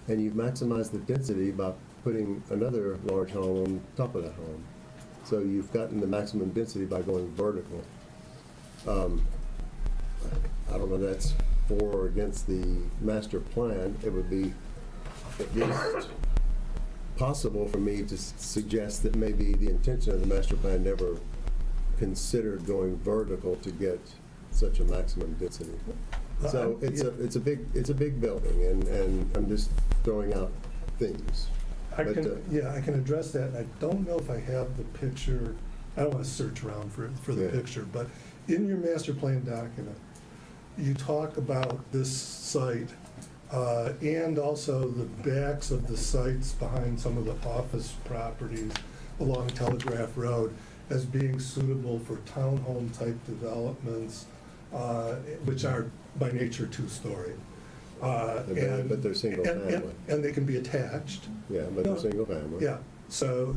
and you've maximized the density by putting another large home on top of that home. So you've gotten the maximum density by going vertical. I don't know if that's for or against the master plan. It would be at least possible for me to suggest that maybe the intention of the master plan never considered going vertical to get such a maximum density. So it's a big building, and I'm just throwing out things. I can address that. I don't know if I have the picture. I don't want to search around for the picture, but in your master plan document, you talk about this site and also the backs of the sites behind some of the office properties along Telegraph Road as being suitable for townhome type developments, which are by nature 2-story. But they're single family. And they can be attached. Yeah, but they're single family. Yeah, so,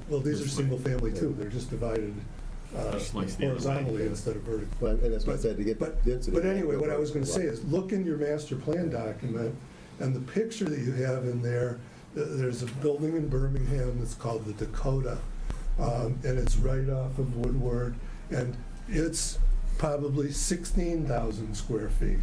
well, these are single family too. They're just divided horizontally instead of vertically. Well, and that's what I said, to get density. But anyway, what I was going to say is, look in your master plan document, and the picture that you have in there, there's a building in Birmingham that's called the Dakota, and it's right off of Woodward, and it's probably 16,000 square feet.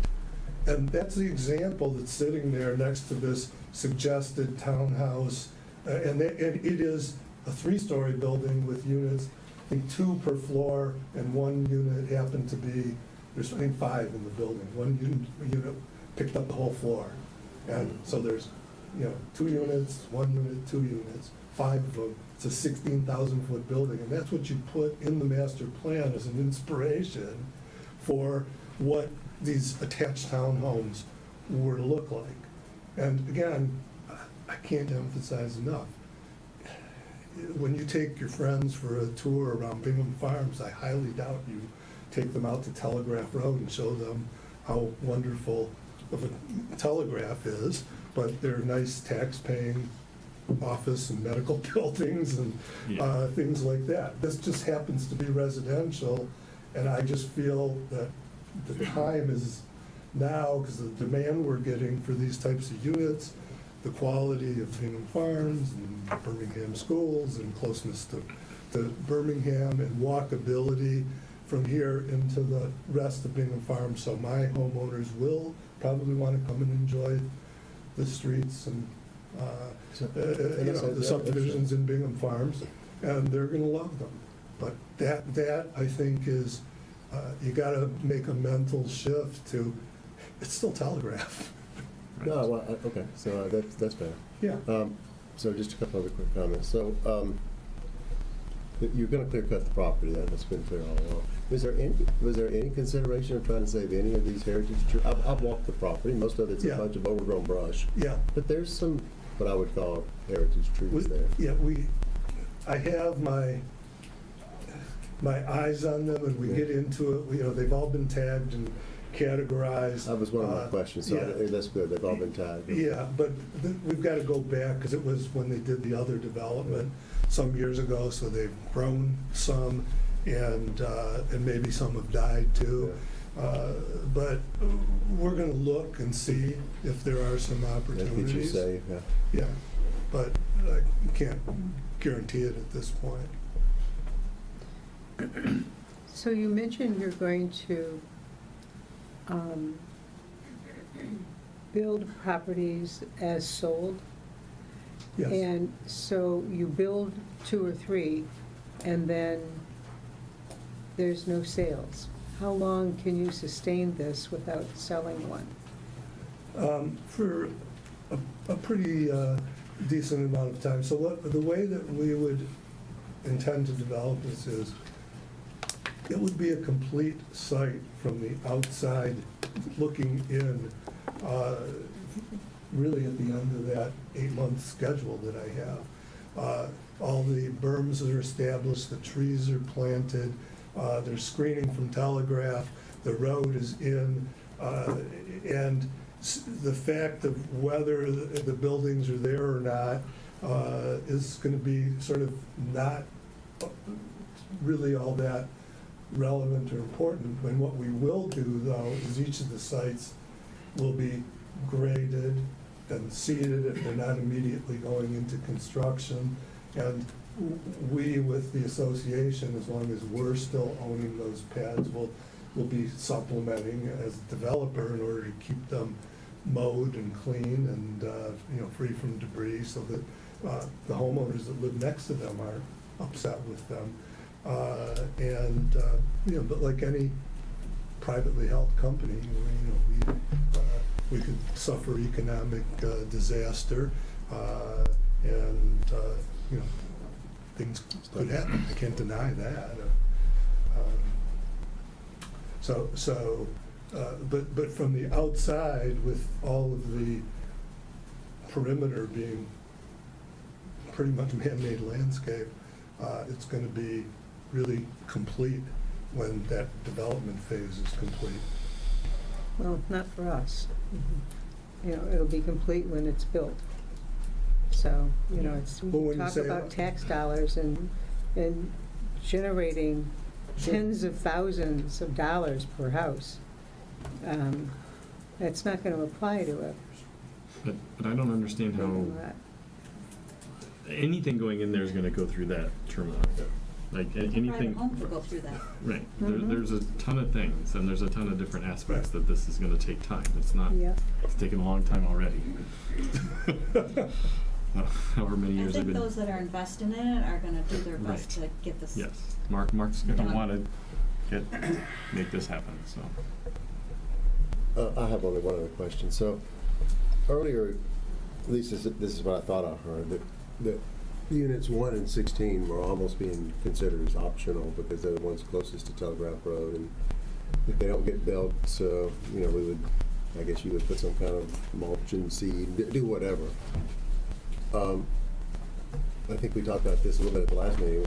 And that's the example that's sitting there next to this suggested townhouse, and it is a 3-story building with units, I think 2 per floor, and 1 unit happened to be, there's I think 5 in the building. 1 unit picked up the whole floor. And so there's, 2 units, 1 unit, 2 units, 5 of them. It's a 16,000 foot building, and that's what you put in the master plan as an inspiration for what these attached townhomes were to look like. And again, I can't emphasize enough, when you take your friends for a tour around Bingham Farms, I highly doubt you take them out to Telegraph Road and show them how wonderful of a telegraph is, but they're nice tax-paying office and medical buildings and things like that. This just happens to be residential, and I just feel that the time is now, because the demand we're getting for these types of units, the quality of Bingham Farms and Birmingham schools and closeness to Birmingham and walkability from here into the rest of Bingham Farms. So my homeowners will probably want to come and enjoy the streets and the subdivisions in Bingham Farms, and they're going to love them. But that I think is, you got to make a mental shift to, it's still Telegraph. No, well, okay, so that's fair. Yeah. So just a couple other quick comments. So you're going to clear cut the property. That's been clear all along. Was there any consideration of trying to save any of these heritage trees? I've walked the property. Most of it's a bunch of overgrown brush. Yeah. But there's some what I would call heritage trees there. Yeah, I have my eyes on them, and we get into it. They've all been tagged and categorized. That was one of my questions, so that's good. They've all been tagged. Yeah, but we've got to go back, because it was when they did the other development some years ago, so they've grown some, and maybe some have died too. But we're going to look and see if there are some opportunities. That's what you say, yeah, but I can't guarantee it at this point. So you mentioned you're going to build properties as sold? Yes. And so you build 2 or 3, and then there's no sales. How long can you sustain this without selling one? For a pretty decent amount of time. So the way that we would intend to develop this is, it would be a complete site from the outside looking in, really at the end of that 8-month schedule that I have. All the berms are established, the trees are planted, there's screening from telegraph, the road is in, and the fact of whether the buildings are there or not is going to be sort of not really all that relevant or important. And what we will do, though, is each of the sites will be graded and seeded if they're not immediately going into construction. And we, with the association, as long as we're still owning those pads, will be supplementing as a developer in order to keep them mowed and clean and free from debris, so that the homeowners that live next to them aren't upset with them. But like any privately held company, we could suffer economic disaster, things could happen. I can't deny that. But from the outside, with all of the perimeter being pretty much man-made landscape, it's going to be really complete when that development phase is complete. Well, not for us. It'll be complete when it's built. So, it's, Well, when we you talk say- about tax dollars and generating tens of thousands of dollars per house. That's not going to apply to it. But I don't understand how anything going in there is going to go through that terminal. Like anything. Private homes will go through that. Right. Mhm. There's a ton of things, and there's a ton of different aspects that this is going to take time. It's not. Yep. It's taken a long time already. However many I years I've think been. those that are invested in it are gonna do their best Right. to get this. Yes, Mark's going to Done. want to make this happen. So. I have only one other question. So earlier, at least this is what I thought I heard, that units 1 and 16 were almost being considered as optional because they're the ones closest to Telegraph Road, and if they don't get built, so we would, I guess you would put some kind of mulch and seed, do whatever. I think we talked about this a little bit at the last meeting.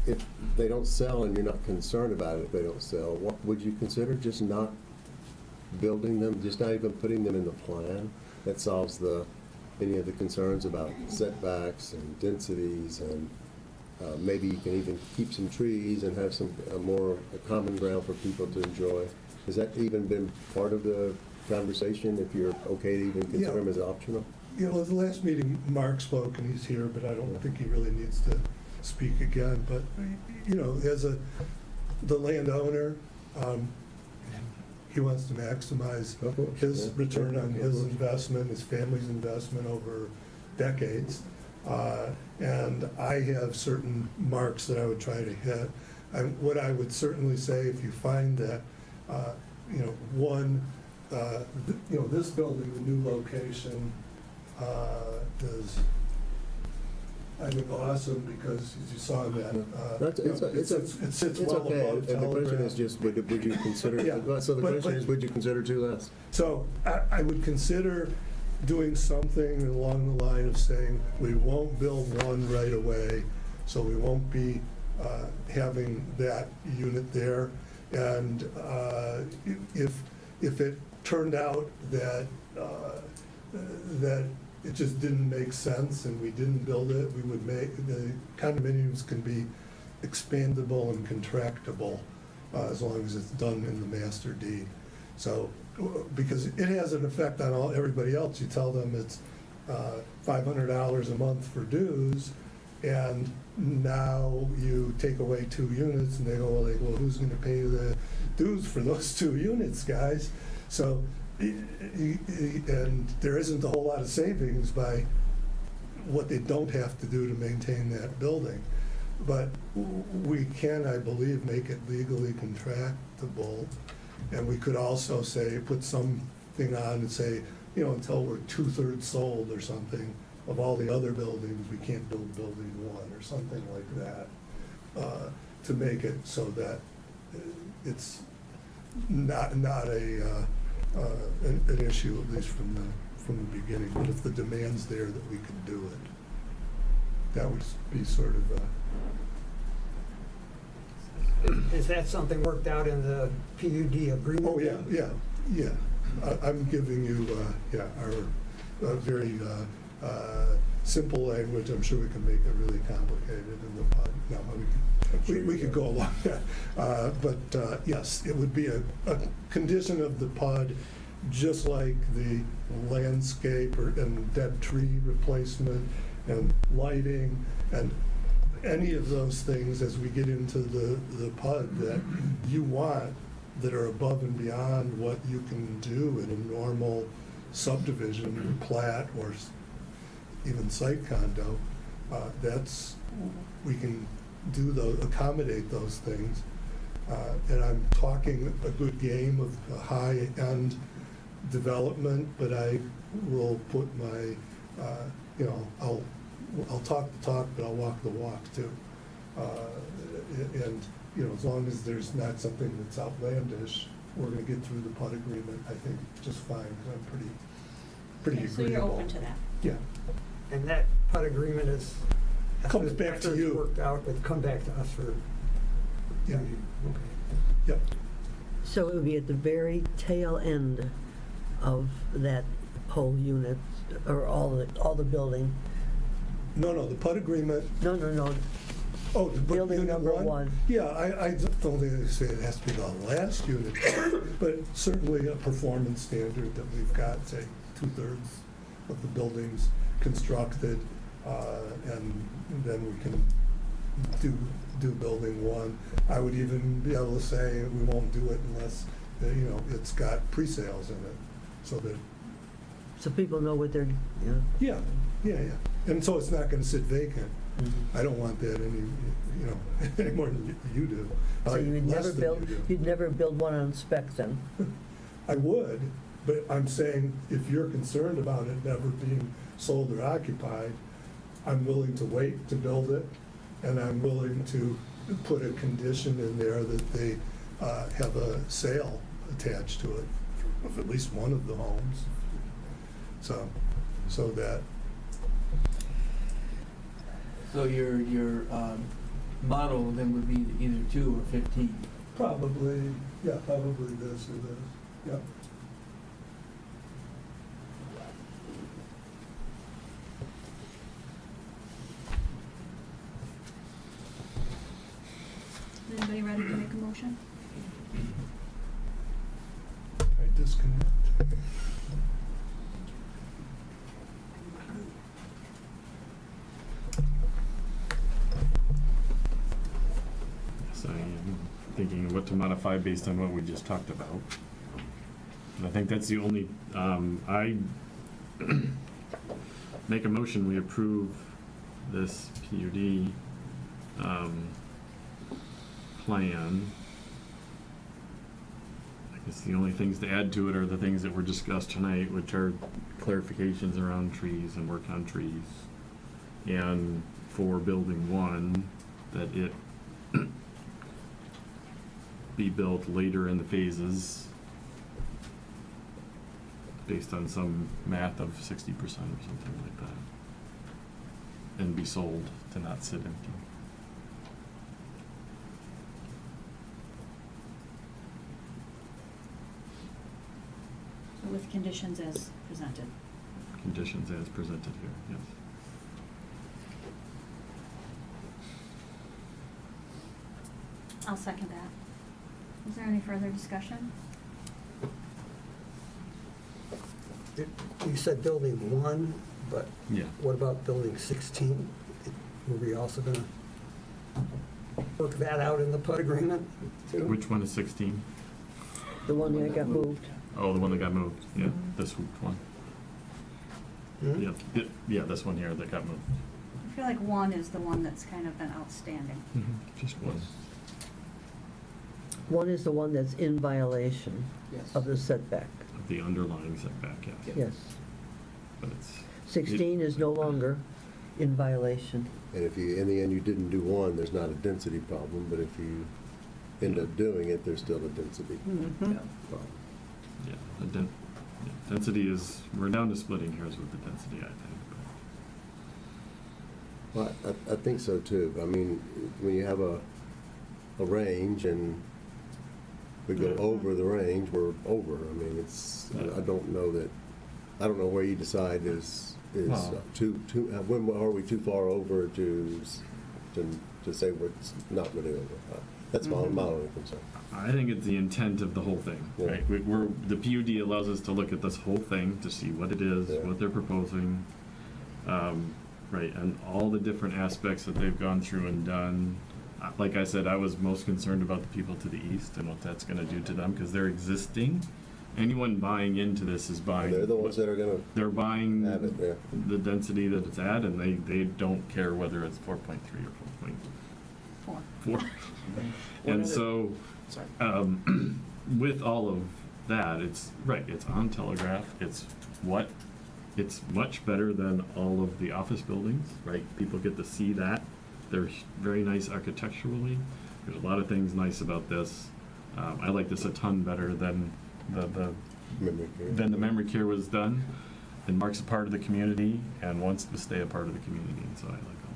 If they don't sell and you're not concerned about it, if they don't sell, what would you consider just not building them, just not even putting them in the plan? That solves any of the concerns about setbacks and densities, and maybe you can even keep some trees and have a common ground for people to enjoy. Has that even been part of the conversation, if you're okay to even consider them as optional? Well, the last meeting, Mark spoke, and he's here, but I don't think he really needs to speak again. But, as the landowner, he wants to maximize his return on his investment, his family's investment over decades. And I have certain marks that I would try to hit. What I would certainly say, if you find that, this building, the new location, is, I think, awesome, because as you saw in that, it sits well okay. above And the question is Telegraph. just, would you consider, Yeah. so the But- question but- is, would you consider 2 less? So I would consider doing something along the line of saying, we won't build one right away, so we won't be having that unit there. And if it turned out that it just didn't make sense and we didn't build it, we would the condominiums can be expandable and contractable as long as it's done in the master deed. So, because it has an effect on everybody else. You tell them it's $500 a month for dues, and now you take away 2 units, and they go, well, who's going to pay the dues for those 2 units, guys? So, and there isn't a whole lot of savings by what they don't have to do to maintain that building. But we can, I believe, make it legally contractable, and we could also say, put some thing on and say, you know, until we're 2/3 sold or something of all the other buildings, we can't build building one or something like that, to make it so that it's not an issue, at least from the beginning. But if the demand's there, that we can do it. That would be sort of Is that something worked out in the PUD agreement? oh, yeah. I'm giving you, our very simple language. I'm sure we can make it really complicated in the PUD. No, we could go along that. But yes, it would be a condition of the PUD, just like the landscape and dead tree replacement and lighting and any of those things as we get into the PUD that you want, that are above and beyond what you can do in a normal subdivision, plat, or even site condo. We can do those, accommodate those things. And I'm talking a good game of a high-end development, but I will put my, I'll talk the talk, but I'll walk the walk too. And, as long as there's not something that's outlandish, we're gonna get through the PUD agreement, I think, just fine, because I'm pretty Okay, so agreeable. you're open to that? Yeah. And that PUD agreement is. Comes back to after it's you. worked out, would come back to us for. Yeah. Okay. Yep. So it would be at the very tail end of that whole unit, or all the building? No, the PUD agreement, No. oh, the Building unit number one. Yeah, I don't think they say it has to be the last unit, but certainly a performance standard that we've got, say, 2/3 of the buildings constructed, and then we can do building one. I would even be able to say we won't do it unless, it's got pre-sales in it, so that, So people know what they're, yeah. And so it's not gonna sit vacant. I don't want that any more than you do. So you would Less never than build, you do. you'd never build one on spec then? I would, but I'm saying if you're concerned about it never being sold or occupied, I'm willing to wait to build it, and I'm willing to put a condition in there that they have a sale attached to it of at least one of the homes. So that, So your model then would be either 2 or 15. probably this or this, yeah. Is anybody ready to make a motion? I disconnect. So I'm thinking of what to modify based on what we just talked about. And I think that's the only, I make a motion, we approve this PUD plan. I guess the only things to add to it are the things that were discussed tonight, which are clarifications around trees and work on trees. And for building one, that it be built later in the phases based on some math of 60% or something like that, and be sold to not sit empty. So with conditions as presented. Conditions as presented here, yes. I'll second that. Is there any further discussion? You said building 1, but Yeah. what about building 16? Were we also gonna work that out in the PUD agreement too? Which one is 16? The one that got moved? Oh, the one that got moved, yeah, this one. Hmm? Yeah, this one here that got moved. I feel like 1 is the one that's kind of been outstanding. Just one. One is the one that's in violation Yes. of the setback. the underlying setback, yes. Yes. But it's. 16 is no longer in violation. And if you, in the end, you didn't do one, there's not a density problem, but if you end up doing it, there's still a density Mhm. problem. Yeah, density is, we're down to splitting hairs with the density, I think. Well, I think so too. I mean, when you have a range and we go over the range, we're over. I mean, it's, I don't know where you decide is Well- when are we too far over to say what's not really over? That's my only concern. I think it's the intent of the whole thing, Yeah. right? The PUD allows us to look at this whole thing to see what it is, Yeah. what they're proposing, right, and all the different aspects that they've gone through and done. Like I said, I was most concerned about the people to the east and what that's gonna do to them, because they're existing. Anyone buying into this is buying. They're the ones that are gonna They're buying have it, yeah. the density that it's at, and they don't care whether it's 4.3 or 4.4. And so, Sorry. with all of that, it's on Telegraph, it's much better than all of the office buildings, right? People get to see that. They're very nice architecturally. There's a lot of things nice about this. I like this a ton better than the memory care was done. It marks a part of the community and wants to stay a part of the community, and so I like all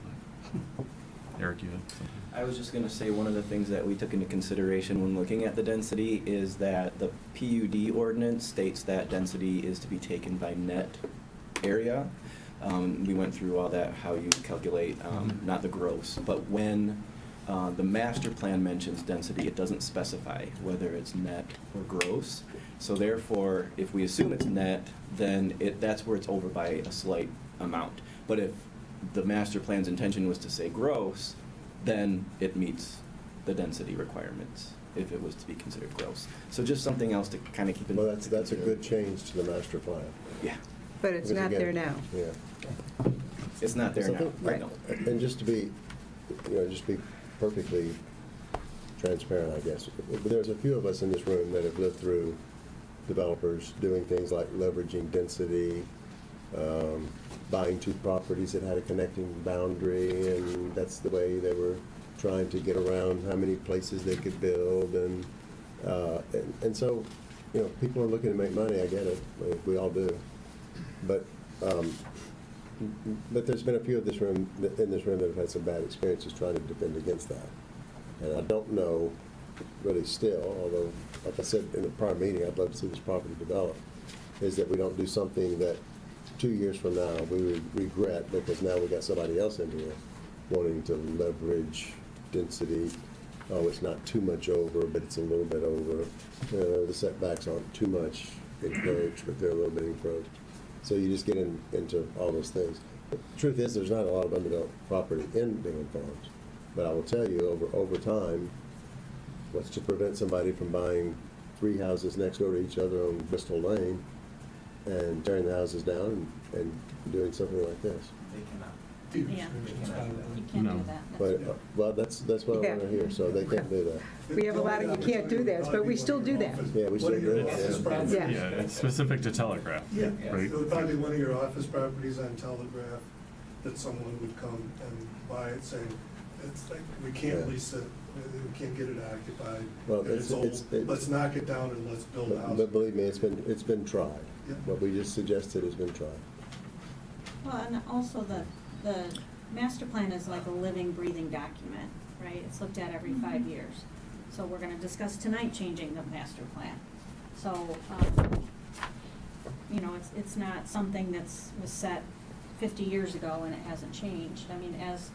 that. Eric, you had something? I was just going to say, one of the things that we took into consideration when looking at the density is that the PUD ordinance states that density is to be taken by net area. We went through all that, how you calculate, not the gross, but when the master plan mentions density, it doesn't specify whether it's net or gross. So therefore, if we assume it's net, then that's where it's over by a slight amount. But if the master plan's intention was to say gross, then it meets the density requirements if it was to be considered gross. So just something else to kind of keep in mind. Well, that's a good change to the master plan. Yeah, But it's Because not there again, now. Yeah. it's not there So now. Right. No. And just to be, just be perfectly transparent, I guess. There's a few of us in this room that have lived through developers doing things like leveraging density, buying two properties that had a connecting boundary, and that's the way they were trying to get around how many places they could build, and so, people are looking to make money. I get it. We all do. But there's been a few in this room that have had some bad experiences trying to defend against that. And I don't know really still, although, like I said in the prior meeting, I'd love to see this property develop, is that we don't do something that 2 years from now we would regret, because now we got somebody else in here wanting to leverage density. Oh, it's not too much over, but it's a little bit over. The setbacks aren't too much encroached, but they're a little bit encroached. So you just get into all those things. The truth is, there's not a lot of undeveloped property in Bingham Farms. But I will tell you, over time, what's to prevent somebody from buying 3 houses next door to each other on Bristol Lane and tearing the houses down and doing something like this? They cannot. Yeah, you can't No. do that. But, well, that's what I Yeah. want to hear, so they can't do that. We have a lot of you can't do this, but we still do that. Yeah, we still do it, Yeah. Yeah, it's specific to Telegraph. Yeah, Right. it would probably be one of your office properties on Telegraph that someone would come and buy it, saying, it's like, we can't Yeah. lease it, we can't get it occupied, Well, and it's old, let's knock it down and let's build a house. But believe me, it's been tried. Yeah. What we just suggested has been tried. Well, and also the master plan is like a living, breathing document, right? It's looked at every 5 years. So we're gonna discuss tonight changing the master plan. So, it's not something was set 50 years ago and it hasn't changed. I mean, as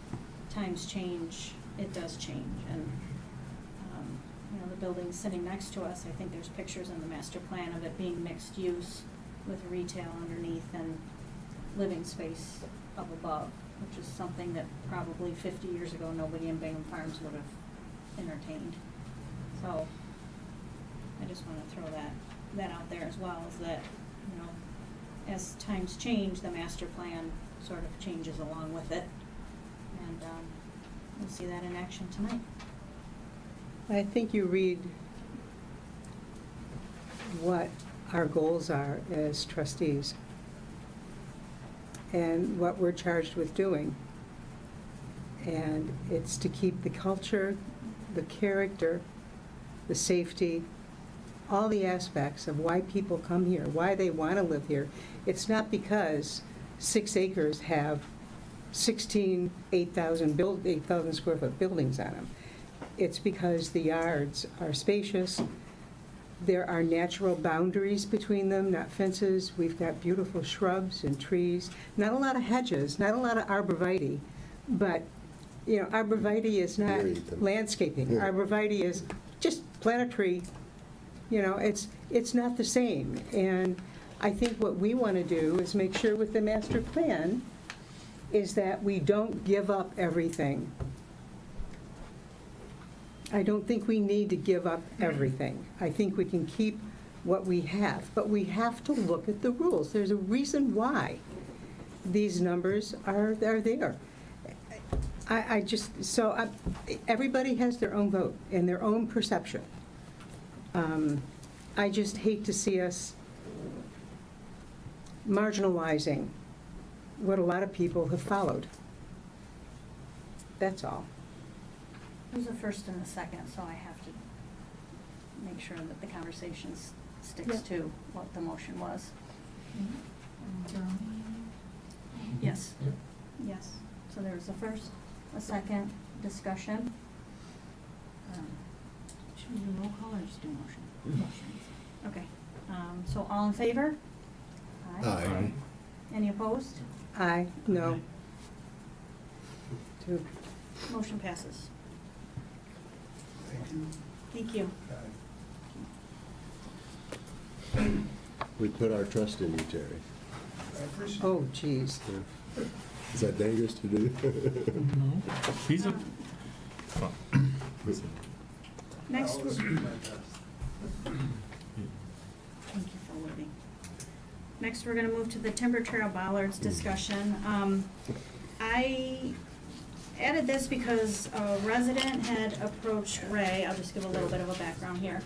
times change, it does change. And, the building sitting next to us, I think there's pictures in the master plan of it being mixed use with retail underneath and living space up above, which is something that probably 50 years ago, nobody in Bingham Farms would have entertained. So, I just want to throw that out there as well, is that, as times change, the master plan sort of changes along with it. And we'll see that in action tonight. I think you read what our goals are as trustees and what we're charged with doing. And it's to keep the culture, the character, the safety, all the aspects of why people come here, why they want to live here. It's not because 6 acres have 16 8,000 square foot buildings on them. It's because the yards are spacious. There are natural boundaries between them, not fences. We've got beautiful shrubs and trees. Not a lot of hedges, not a lot of arborvitae, but, you know, arborvitae is not landscaping. Yeah. Arborvitae is just plant a tree. You know, it's not the same. And I think what we want to do is make sure with the master plan is that we don't give up everything. I don't think we need to give up everything. I think we can keep what we have, but we have to look at the rules. There's a reason why these numbers are there. Everybody has their own vote and their own perception. I just hate to see us marginalizing what a lot of people have followed. That's all. There's a first and a second, so I have to make sure that the conversation sticks Yep. to what the motion was. Yes. Yes. So there's a first, a second, discussion. Should we do roll call or just do motion? Motions. Okay. So all in favor? Aye. Any opposed? Aye, no. Two. Motion passes. Thank you. We put our trust in you, Terry. I appreciate it. Oh, geez. Yeah. Is that dangerous to do? He's a, Next, I'll we're- do my best. thank you for waiting. Next, we're gonna move to the Timber Trail Bollards discussion. I added this because a resident had approached Ray. I'll just give a little bit of a background here.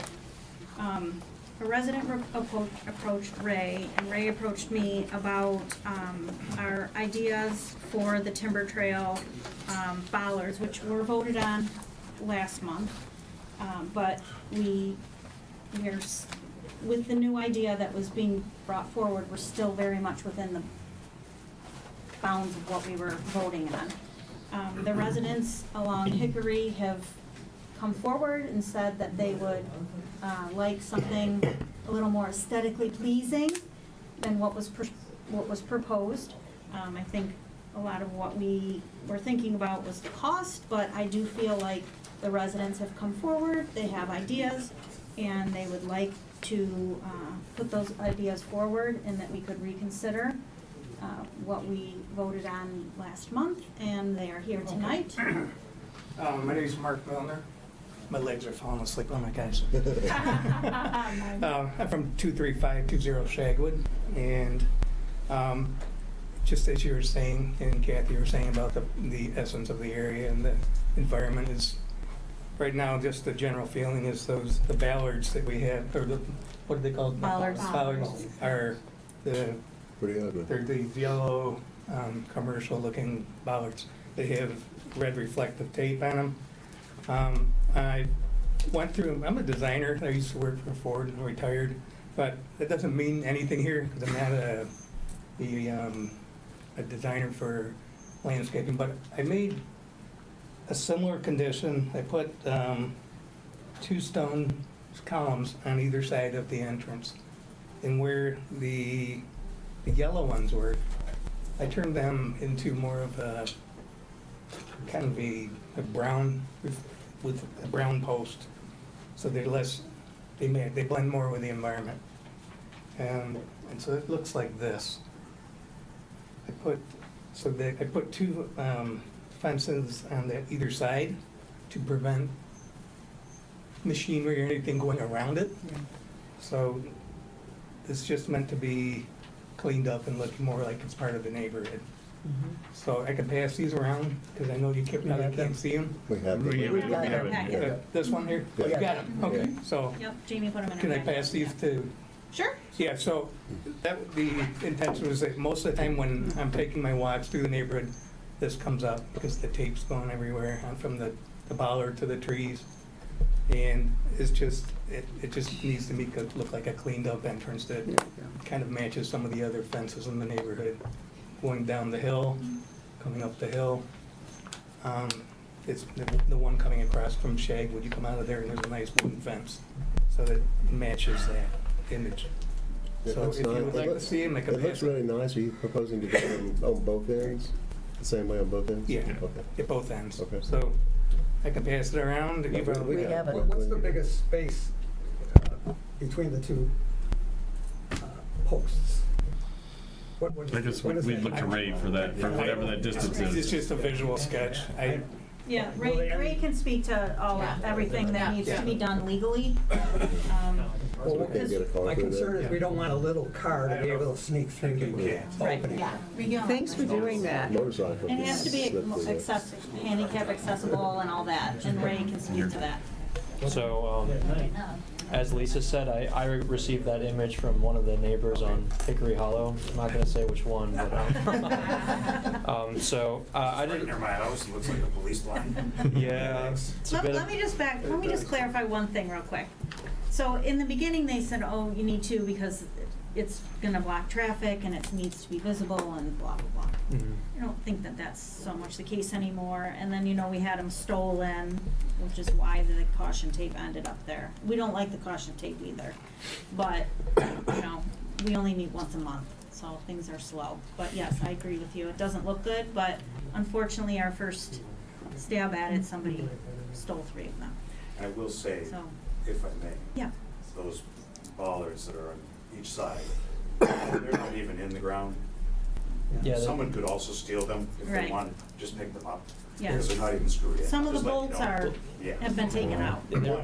A resident approached Ray, and Ray approached me about our ideas for the Timber Trail bollards, which were voted on last month. But with the new idea that was being brought forward, we're still very much within the bounds of what we were voting on. The residents along Hickory have come forward and said that they would like something a little more aesthetically pleasing than what was proposed. I think a lot of what we were thinking about was the cost, but I do feel like the residents have come forward, they have ideas, and they would like to put those ideas forward and that we could reconsider what we voted on last month, and they are here tonight. My name is Mark Milner. My legs are falling asleep on my guys. I'm from 23520 Shagwood, and just as you were saying, and Kathy were saying about the essence of the area and the environment is, right now, just the general feeling is the ballards that we have, or what are they called? Bollards. Bollards are Pretty ugly. they're the yellow, commercial-looking bollards. They have red reflective tape on them. I went through, I'm a designer, I used to work for Ford and retired, but that doesn't mean anything here, because I'm not a designer for landscaping, but I made a similar condition. I put 2 stone columns on either side of the entrance, and where the yellow ones were, I turned them into more of a kind of a brown with a brown post, so they're less. They blend more with the environment, and so it looks like this. I put 2 fences on either side to prevent machinery or anything going around it. So it's just meant to be cleaned up and look more like it's part of the neighborhood. So I can pass these around, because I know you can't see them. We have We them. have it. Packet. This one here? Yeah. You got them, okay, so Yep, Jamie put them in her can I packet. pass these to Sure. Yeah, so the intention was that most of the time when I'm taking my walks through the neighborhood, this comes up because the tape's going everywhere, from the bollard to the trees. And it's just, it just needs to look like a cleaned up entrance that kind of matches some of the other fences in the neighborhood. Going down the hill, coming up the hill. It's the one coming across from Shag, when you come out of there and there's a nice wooden fence. So that matches that image. It So looks if you nice. would like to see it, make a It looks really nice. Are you proposing to go on both ends? The same way on both ends? Yeah, Okay. at both ends. Okay. So I can pass it around. Yeah, We have it. What's the biggest space between the two posts? I guess we'd look to Ray for that, for whatever that distance It's is. just a visual sketch. Yeah, Well, Ray can speak to everything that needs to be done legally. Well, We can't get a car my through concern there. is we don't want a little car to be able to sneak through the opening. Yeah. Thanks for doing that. Motorcycle. And it has to be handicap accessible and all that, and Ray can speak to that. So, as Lisa said, I received that image from one of the neighbors on Hickory Hollow. I'm not going to say which one, but I didn't. Near my house, it looks like a police line. Yeah, it's a bit Let me just clarify one thing real quick. So in the beginning, they said, oh, you need to because it's gonna block traffic and it needs to be visible and blah, blah, blah. Mhm. I don't think that that's so much the case anymore. And then, we had them stolen, which is why the caution tape ended up there. We don't like the caution tape either, but, we only meet once a month, so things are slow. But yes, I agree with you. It doesn't look good, but unfortunately, our first stab at it, somebody stole 3 of them. I will say, So, if I may, yeah, those bollards that are on each side, they're not even in the ground. Yeah, Someone could also steal them if Right. they want, just pick them up. Yeah. Because they're not even screwed in. some of the Just let you bolts know. Yeah. have been taken out.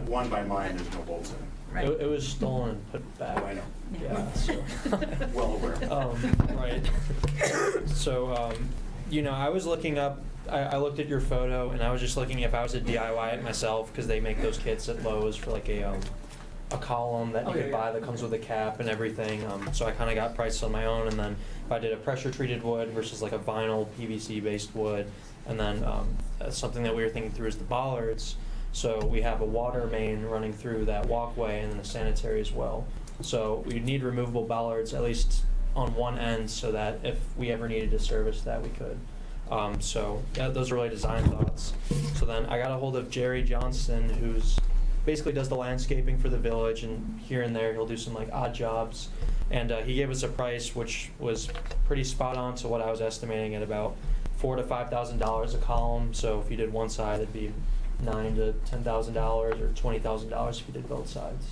One by mine, there's no bolts in it. Right. It was stolen and put back. Oh, I know. Yeah. So. Well aware. Right. So, I was looking up. I looked at your photo, and I was just looking if I was to DIY it myself, because they make those kits at Lowe's for like a column that you could buy that comes with a cap and everything. So I kind of got prices on my own, and then if I did a pressure treated wood versus like a vinyl PVC based wood, and then something that we were thinking through is the bollards. So we have a water main running through that walkway and then a sanitary as well. So we need removable bollards at least on one end, so that if we ever needed to service that, we could. So yeah, those are really design thoughts. So then I got a hold of Jerry Johnston, who's basically does the landscaping for the village, and here and there he'll do some like odd jobs. And he gave us a price which was pretty spot on to what I was estimating at about $4,000 to $5,000 a column. So if you did one side, it'd be $9,000 to $10,000 or $20,000 if you did both sides,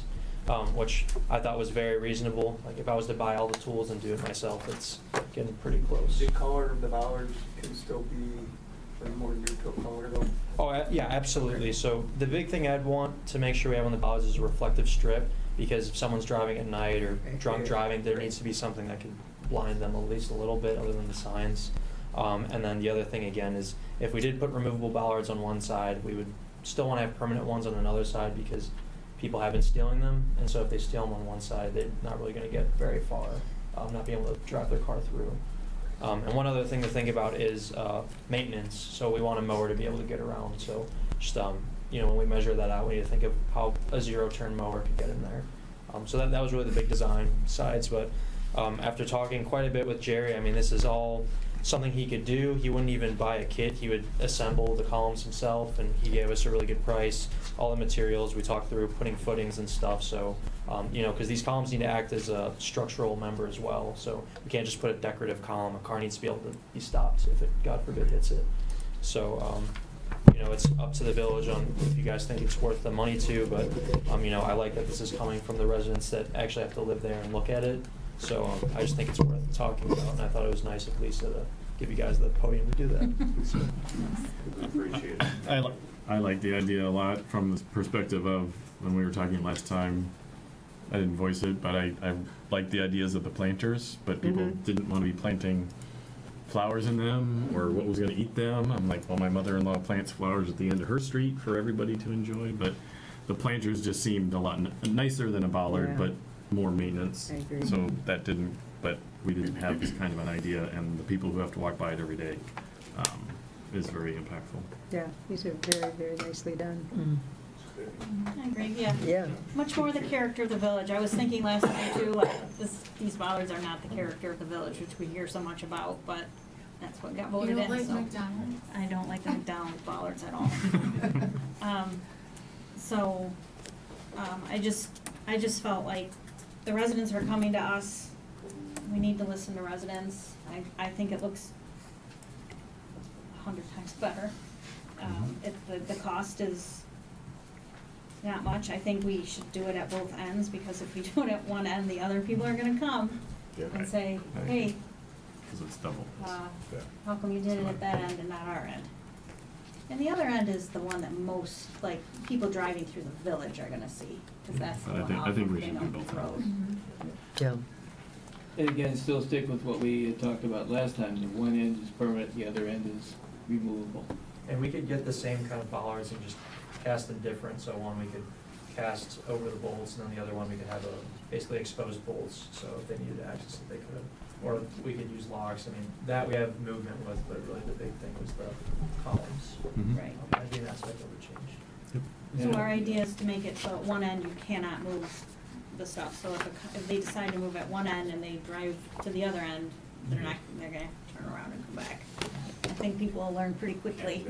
which I thought was very reasonable. Like if I was to buy all the tools and do it myself, it's getting pretty close. The color of the bollards can still be more neutral color though. Oh, yeah, absolutely. So the big thing I'd want to make sure we have on the bollards is a reflective strip, because if someone's driving at night or drunk driving, there needs to be something that can blind them at least a little bit other than the signs. And then the other thing again is if we did put removable bollards on one side, we would still want to have permanent ones on another side, because people have been stealing them, and so if they steal them on one side, they're not really going to get very far, not being able to drive their car through. And one other thing to think about is maintenance. So we want a mower to be able to get around. So just when we measure that out, we need to think of how a zero-turn mower could get in there. So that was really the big design sides. But after talking quite a bit with Jerry, I mean, this is all something he could do. He wouldn't even buy a kit. He would assemble the columns himself, and he gave us a really good price. All the materials we talked through, putting footings and stuff. So, because these columns need to act as a structural member as well. So we can't just put a decorative column. A car needs to be able to be stopped if it, God forbid, hits it. So, it's up to the village on if you guys think it's worth the money to. But, I like that this is coming from the residents that actually have to live there and look at it. So I just think it's worth talking about, and I thought it was nice of Lisa to give you guys the podium to do that. So. I appreciate it. I like the idea a lot from the perspective of when we were talking last time. I didn't voice it, but I like the ideas of the planters, but people didn't want to be planting flowers in them or what was going to eat them. I'm like, well, my mother-in-law plants flowers at the end of her street for everybody to enjoy, but the planters just seemed a lot nicer than a bollard, but more maintenance. I agree. So that didn't, but we didn't have this kind of an idea, and the people who have to walk by it every day is very impactful. Yeah, these are very, very nicely done. I agree, yeah. Yeah. Much more the character of the village. I was thinking last night too, like, these bollards are not the character of the village, which we hear so much about, but that's what got You voted don't in, like so. McDonald's? I don't like the McDonald's bollards at all. So, I just felt like the residents are coming to us. We need to listen to residents. I think it looks 100 times better. The cost is not much. I think we should do it at both ends, because if we do it at one end, the other people are gonna come Yeah. and say, Right. hey, Because it's double. Yeah. how come you did it at that end and not our end? And the other end is the one that most, like, people driving through the village are gonna see, because that's the But one off I think of we should do Bingham both Road. ends. Yeah. And again, still stick with what we had talked about last time, the one end is permanent, the other end is removable. And we could get the same kind of bollards and just cast them different, so one we could cast over the bolts, and then the other one we could have basically exposed bolts, so if they needed access, they could. Or we could use locks. I mean, that we have movement with, but really the big thing was the columns. Mhm. Right. That'd be an aspect that would change. So our idea is to make it so at one end you cannot move the stuff, so if they decide to move at one end and they drive to the other end, they're gonna turn around and come back. I think people will learn pretty quickly.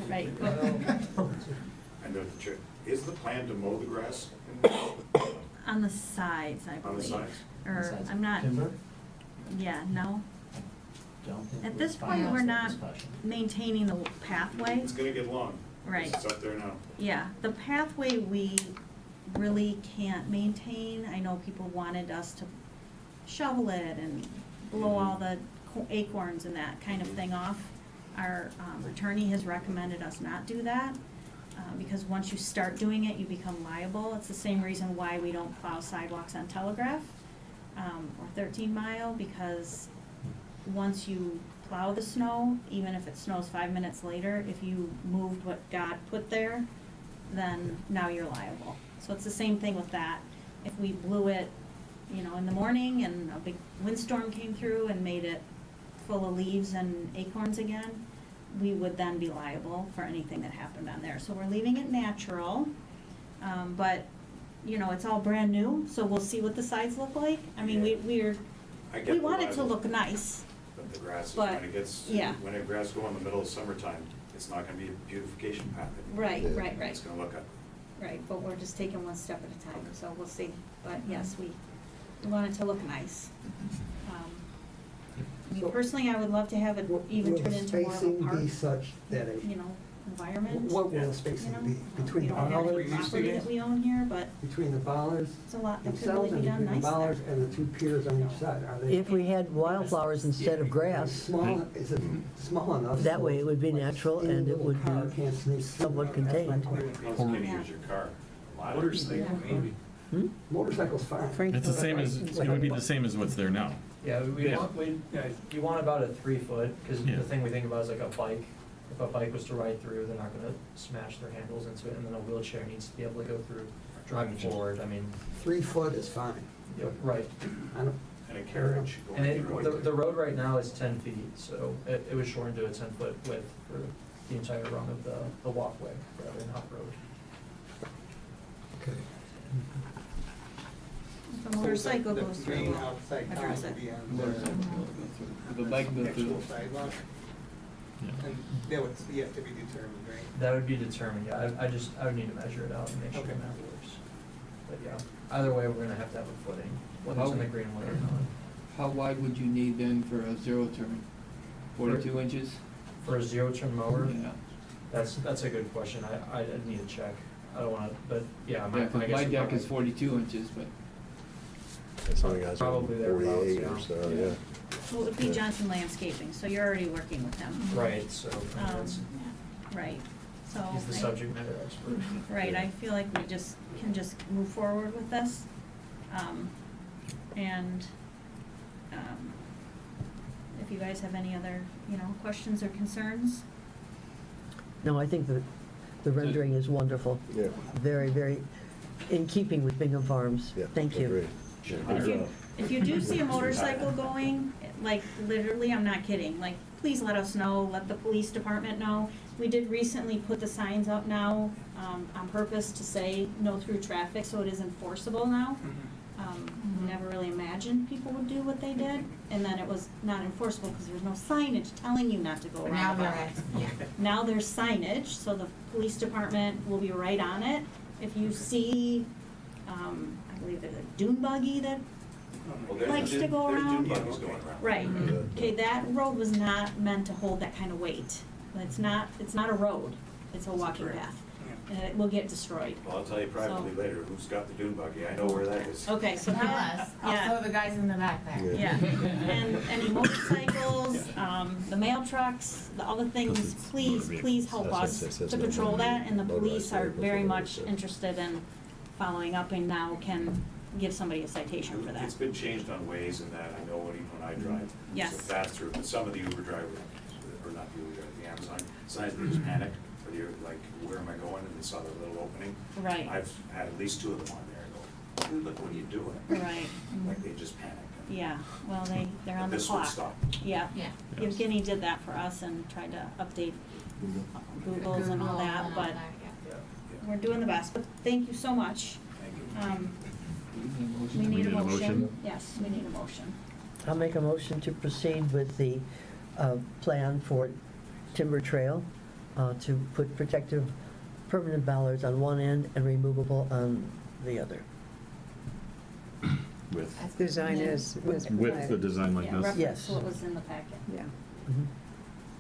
Right. And is the plan to mow the grass On the sides, I believe. on the sides? Or, I'm not, Timber? yeah, no. Don't think At we're this point, finalized we're that not discussion. maintaining the pathway. It's gonna get long. Right. It's up there now. Yeah, the pathway we really can't maintain. I know people wanted us to shovel it and blow all the acorns and that kind of thing off. Our attorney has recommended us not do that, because once you start doing it, you become liable. It's the same reason why we don't plow sidewalks on Telegraph, or 13 Mile, because once you plow the snow, even if it snows 5 minutes later, if you moved what God put there, then now you're liable. So it's the same thing with that. If we blew it, in the morning and a big windstorm came through and made it full of leaves and acorns again, we would then be liable for anything that happened on there. So we're leaving it natural, but, it's all brand new, so we'll see what the sides look like. I mean, Yeah. I get we the want it to liable. look nice. But the grass, But, when it gets, yeah. when the grass go in the middle of summertime, it's not gonna be a beautification path anymore. Right, Yeah. right, right. It's gonna look ugly. Right, but we're just taking one step at a time, so we'll see. But yes, we want it to look nice. I mean, So- personally, I would love to have it even turn into more of a Will the spacing park, be such that it, environment. what will the spacing be? Between We the don't have any bollards, property that we own here, but between the bollards it's a lot that could themselves really and be done between the nice there. bollards and the two piers on each side? Are they If we had wildflowers instead of grass, small, is it small enough? that so way it would be like natural any and it little would car be can't sneak through? somewhat That's my contained. point. It's gonna use your car. Motorcycle, maybe. Motorcycle's fine. Frank, It's the same as, it would be the same as what's there now. Yeah, you want about a 3 foot, because Yeah. the thing we think about is like a bike. If a bike was to ride through, they're not gonna smash their handles into it, and then a wheelchair needs to be able to go through, driving forward, I mean, 3 foot is fine. yeah, right. I don't, And a carriage And going the road right now is 10 feet, so it was shortened to a 10-foot width for the entire run of the walkway, rather than hot road. okay. If a motorcycle The goes through, main we'll outside address town it. would be on Motorcycle the will go through. If a bike goes actual through. sidewalk, Yeah. and that would yet to be determined, right? That would be determined, yeah, I would need to measure it out and make sure Okay. the map works. But yeah, either way, we're gonna have to have a footing, whether it's in the green, whether or not. How wide would you need then for a zero turn? 42 inches? For a zero-turn mower, Yeah. that's a good question, I'd need to check, I don't wanna, but yeah, Yeah, 'cause my guess deck would is 42 inches, but That's only guys Probably thereabouts, 48 yeah. or so, Yeah. yeah. Well, it would be Johnson Landscaping, so you're already working with them. Right, so, I mean, that's, Right, so. he's the I- subject matter expert. Right, I feel like we can just move forward with this. And, if you guys have any other, questions or concerns? No, I think the rendering is wonderful. Yeah. Very, very, in keeping with Bingham Farms. Yeah, Thank you. agreed. If you do see a motorcycle going, like literally, I'm not kidding, like, please let us know, let the police department know. We did recently put the signs up now, on purpose to say no through traffic, so it is enforceable now. Never really imagined people would do what they did, and then it was not enforceable because there was no signage telling you not to go But now around. there is, yeah. Now there's signage, so the police department will be right on it. If you see, I believe there's a dune buggy that likes to go around. There's dune buggies going around. Right, okay, that road was not meant to hold that kind of weight. It's not a road, it's a walking path, and it will get destroyed. Well, I'll tell you privately So- later who's got the dune buggy. I know where that is. Okay, so Not that, us, yeah. also the guys in the back there. Yeah, and any motorcycles, the mail trucks, all the things, please help us to patrol that, and the police are very much interested in following up and now can give somebody a citation for that. It's been changed on Waze and that, I know even when I drive. Yes. It's faster, but some of the Uber drivers, or not the Uber drivers, the Amazon, sometimes they just panic, or they're like, where am I going? And they saw the little opening. Right. I've had at least 2 of them on there and go, dude, look what are you doing? Right. Like they just panic. Yeah, well, they're on the This would clock. stop. Yeah. Yeah. Evgeny did that for us and tried to update Googles and all that, but we're doing the best. But thank you so much. We need a motion. Yes, we need a motion. I'll make a motion to proceed with the plan for Timber Trail, to put protective permanent bollards on one end and removable on the other. With, Design is. with the design like Yeah, this? reference Yes. to what was in the packet. Yeah. Mhm.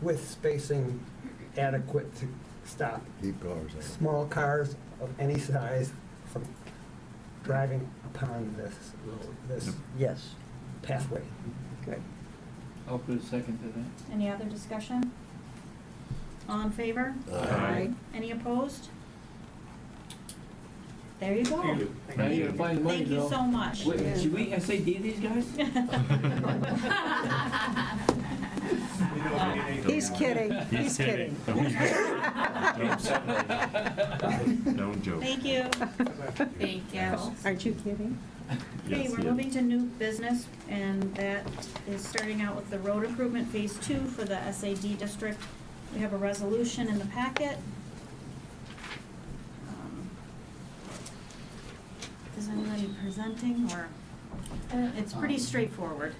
With spacing adequate to stop Keep cars out. small cars of any size from driving upon this road, this Yes. pathway. Good. I'll put a second to that. Any other discussion? All in favor? Aye. Any opposed? There you go. Thank you. Now you gotta find the money, Thank you Bill. so much. Wait, should we SAD these guys? He's kidding. He's kidding. Don't joke. Thank you. Thank you. Aren't you kidding? Okay, Yes, we're yeah. moving to new business, and that is starting out with the road improvement phase 2 for the SAD district. We have a resolution in the packet. Is anybody presenting, or, it's pretty straightforward.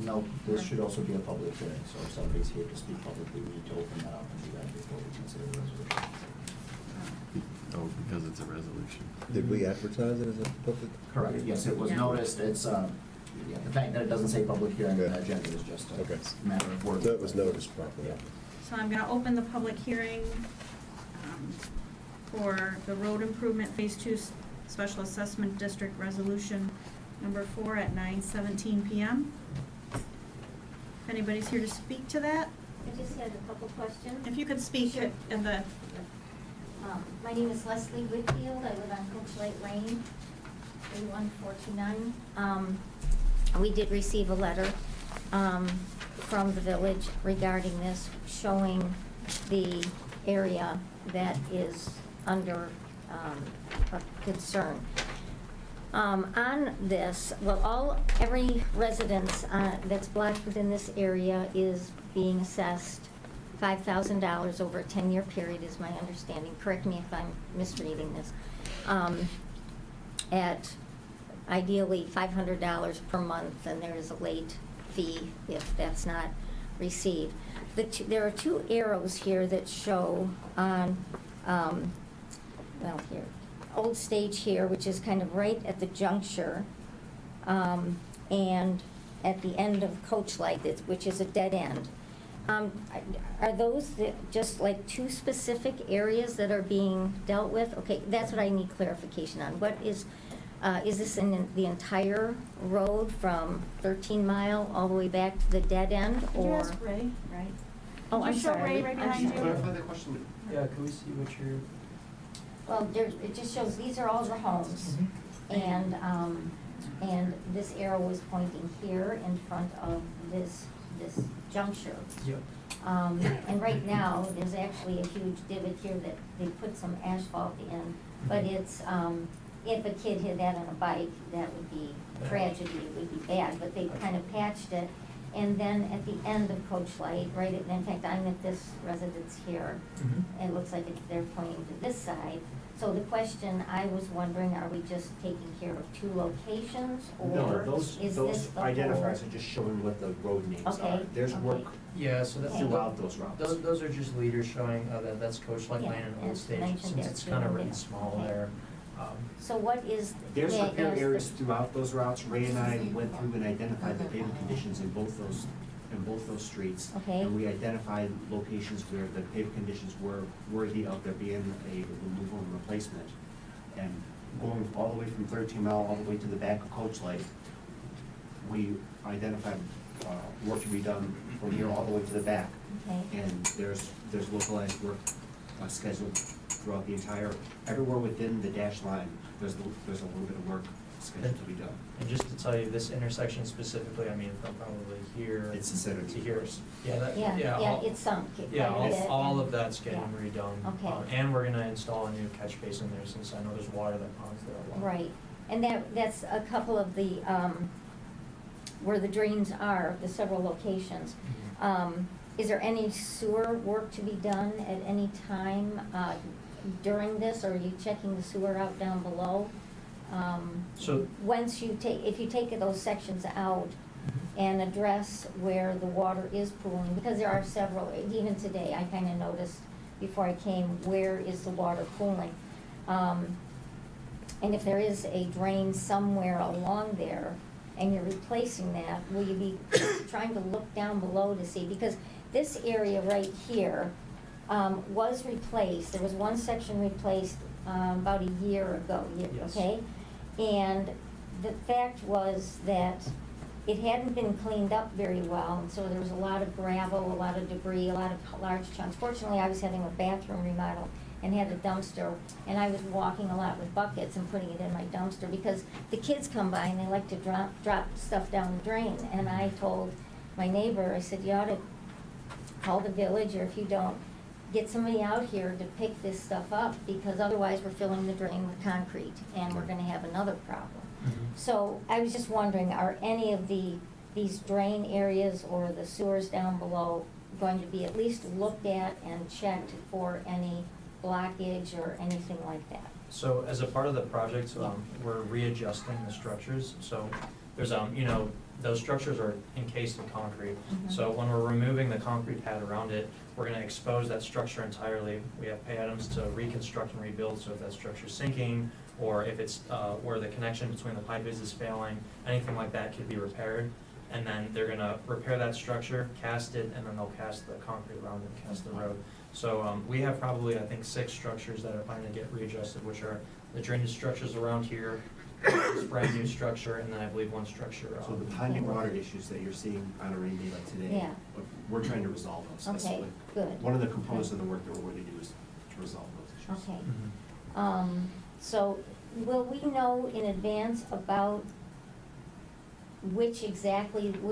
No, this should also be a public hearing, so if somebody's here to speak publicly, we need to open that up and do that before we consider the resolution. Oh, because it's a resolution. Did we advertise it as a public? Correct, yes, it was Yeah. noticed, it's, yeah, the fact that it doesn't say public hearing on the agenda is just a Okay. matter of word. That was noticed properly. Yeah. So I'm gonna open the public hearing for the road improvement phase 2 special assessment district resolution number 4 at 9:17 PM. If anybody's here to speak to that, I just had a couple questions. if you could speak in the, My name is Leslie Whitfield. I live on Coach Lake Lane, 31429. We did receive a letter from the village regarding this, showing the area that is under a concern. On this, well, every residence that's blocked within this area is being assessed $5,000 over a 10-year period, is my understanding. Correct me if I'm misreading this. At ideally $500 per month, and there is a late fee if that's not received. There are 2 arrows here that show on, here, Old Stage here, which is kind of right at the juncture, and at the end of Coach Light, which is a dead end. Are those just like 2 specific areas that are being dealt with? Okay, that's what I need clarification on. What is this in the entire road from 13 Mile all the way back to the dead end, did you or? ask Ray, right? Oh, Did I'm you show sorry. Ray right I'm behind you? sorry. Clarify the question. Yeah, can we see what you're? Well, it just shows, these are all the homes, and this arrow is pointing here in front of this juncture. Yep. And right now, there's actually a huge divot here that they put some asphalt in, but it's if a kid hit that on a bike, that would be tragedy, it would be bad, but they kind of patched it. And then at the end of Coach Light, right, in fact, I'm at this residence here, and it looks like they're pointing to this side. So the question, I was wondering, are we just taking care of 2 locations, or No, those is this the identifiers whole? are just showing what the road names Okay, are. There's okay. work Yeah, so that's. throughout those routes. Those are just leaders showing that that's Coach Light Yeah, Lane and and Old it's Stage, mentioned since there it's too, kind of yeah. written small Okay. there. So what is? There's may I repair ask areas the- throughout those routes. Ray and I went through and identified the pavement conditions in both those streets. Okay. And we identified locations where the pavement conditions were worthy of there being a removal and replacement. And going all the way from 13 Mile all the way to the back of Coach Light, we identified work to be done from here all the way to the back. Okay. And there's localized work scheduled throughout the entire, everywhere within the dash line, there's a little bit of work scheduled to be done. And just to tell you, this intersection specifically, I mean, from probably here It's acidity. to here. Yeah, all- it's sunk quite Yeah, a bit. all of that's getting Yeah. redone. Okay. And we're gonna install a new catch basin there, since I know there's water that ponds there a lot. Right, and that's a couple of the, where the drains are, the several locations. Is there any sewer work to be done at any time during this, or are you checking the sewer out down below? So- Once you if you take those sections out and address where the water is pooling, because there are several, even today, I kind of noticed before I came, where is the water pooling? And if there is a drain somewhere along there, and you're replacing that, will you be trying to look down below to see? Because this area right here was replaced, there was one section replaced about a year ago, Yes. okay? And the fact was that it hadn't been cleaned up very well, and so there was a lot of gravel, a lot of debris, a lot of large chunks. Fortunately, I was having a bathroom remodel and had a dumpster, and I was walking a lot with buckets and putting it in my dumpster, because the kids come by and they like to drop stuff down the drain. And I told my neighbor, I said, you ought to call the village, or if you don't, get somebody out here to pick this stuff up, because otherwise we're filling the drain with concrete, and we're gonna have another problem. So I was just wondering, are any of these drain areas or the sewers down below going to be at least looked at and checked for any blockage or anything like that? So as a part of the project, we're readjusting the structures. So there's, those structures are encased in concrete. So when we're removing the concrete pad around it, we're gonna expose that structure entirely. We have pay items to reconstruct and rebuild, so if that structure's sinking, or if it's where the connection between the pipe is failing, anything like that could be repaired. And then they're gonna repair that structure, cast it, and then they'll cast the concrete around it, cast the road. So we have probably, I think, 6 structures that are planning to get readjusted, which are the drainage structures around here, this brand new structure, and then I believe 1 structure. So the ponding water issues that you're seeing on a rainy day like today, Yeah. we're trying to resolve those. That's Okay, good. One of the components of the work that we're going to do is to resolve those issues. Okay. So will we know in advance about which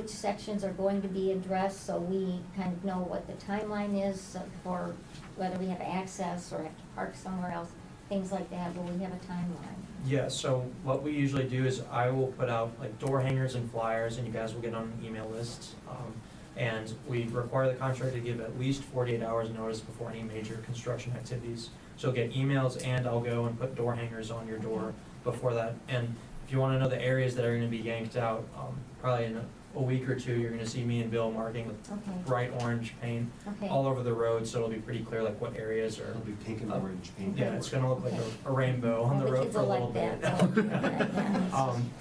sections are going to be addressed, so we kind of know what the timeline is for whether we have access or have to park somewhere else, things like that? Will we have a timeline? Yeah, so what we usually do is I will put out like door hangers and flyers, and you guys will get on an email list. And we require the contractor to give at least 48 hours notice before any major construction activities. So get emails, and I'll go and put door hangers on your door before that. And if you want to know the areas that are going to be yanked out, probably in a week or 2, you're going to see me and Bill marking with bright orange paint all over the road, so it'll be pretty clear like what areas are. It'll be pink and orange paint. Yeah, it's going to look like a rainbow on the road for a little bit.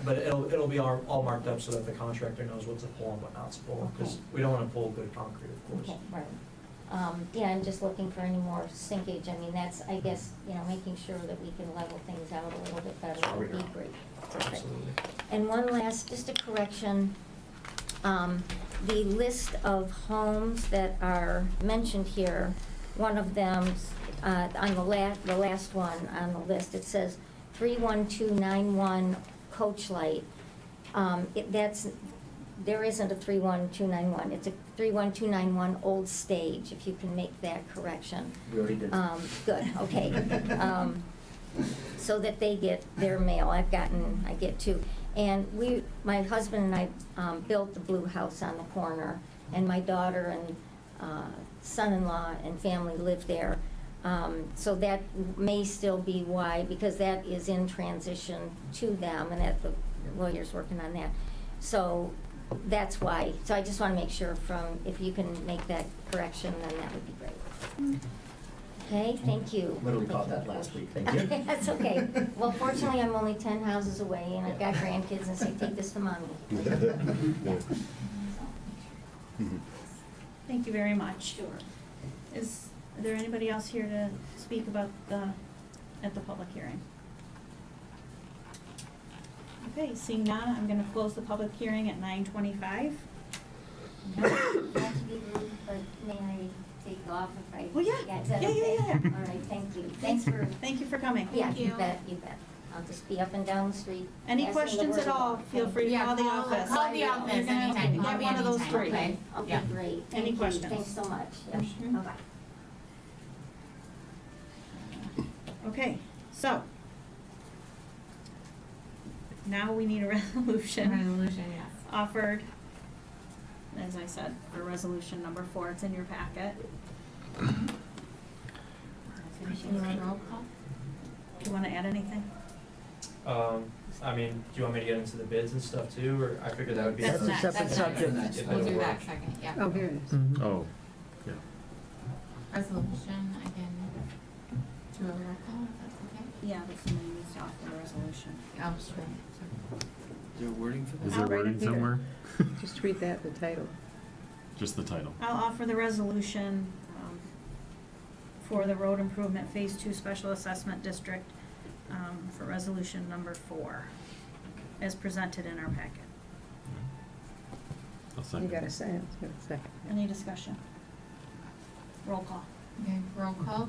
But it'll be all marked up so that the contractor knows what to pull and what not to pull, because we don't want to pull good concrete, of course. Okay, right. Yeah, I'm just looking for any more sinkage. I mean, that's, I guess, making sure that we can level things out a little bit better would be great. Perfect. Absolutely. And one last, just a correction, the list of homes that are mentioned here, one of them, on the last one on the list, it says 31291 Coach Light. There isn't a 31291, it's a 31291 Old Stage, if you can make that correction. We already did. Good, okay. so that they get their mail. I get two. And my husband and I built the blue house on the corner, and my daughter and son-in-law and family live there. So that may still be why, because that is in transition to them, and that the lawyer's working on that. So that's why. So I just want to make sure if you can make that correction, then that would be great. Okay, thank you. Literally caught that last week, thank you. That's okay. Well, fortunately, I'm only 10 houses away, and I've got grandkids, and say, take this to mommy. Thank you very much. Sure. Is there anybody else here to speak about at the public hearing? Okay, seeing none, I'm gonna close the public hearing at 9:25. Not to be rude, but may I take off if I? Well, yeah. Is that Yeah. okay? All right, thank you. Thank you for coming. Yeah, you bet. I'll just be up and down the street. Any passing the questions word at all, along. feel free to Yeah, call the call- office. call the office You're gonna anytime. Get Call me one of those anytime, three. okay? Okay, Yeah. great. Any Thank you. questions? Thanks so much. Yeah. Mhm. Bye-bye. Okay, so. Now we need a resolution. Resolution, yes. Offered, as I said, for resolution number 4, it's in your packet. You want roll call? Do you wanna add anything? I mean, do you want me to get into the bids and stuff too, or I figured that would be. That's a next. separate That's subject. next. If We'll that do would that work. second, yeah. Oh, here it is. Mhm. Oh, yeah. Resolution, I can do a roll call, if that's okay? Yeah, but somebody needs to offer the resolution. Oh, sure. Is there wording for Is that? there I'll write it wording here. somewhere? Just read that, the title. Just the title. I'll offer the resolution for the road improvement Phase 2 Special Assessment District for resolution number 4, as presented in our packet. I'll second. You got a second, second. Any discussion? Roll call. Okay, roll call.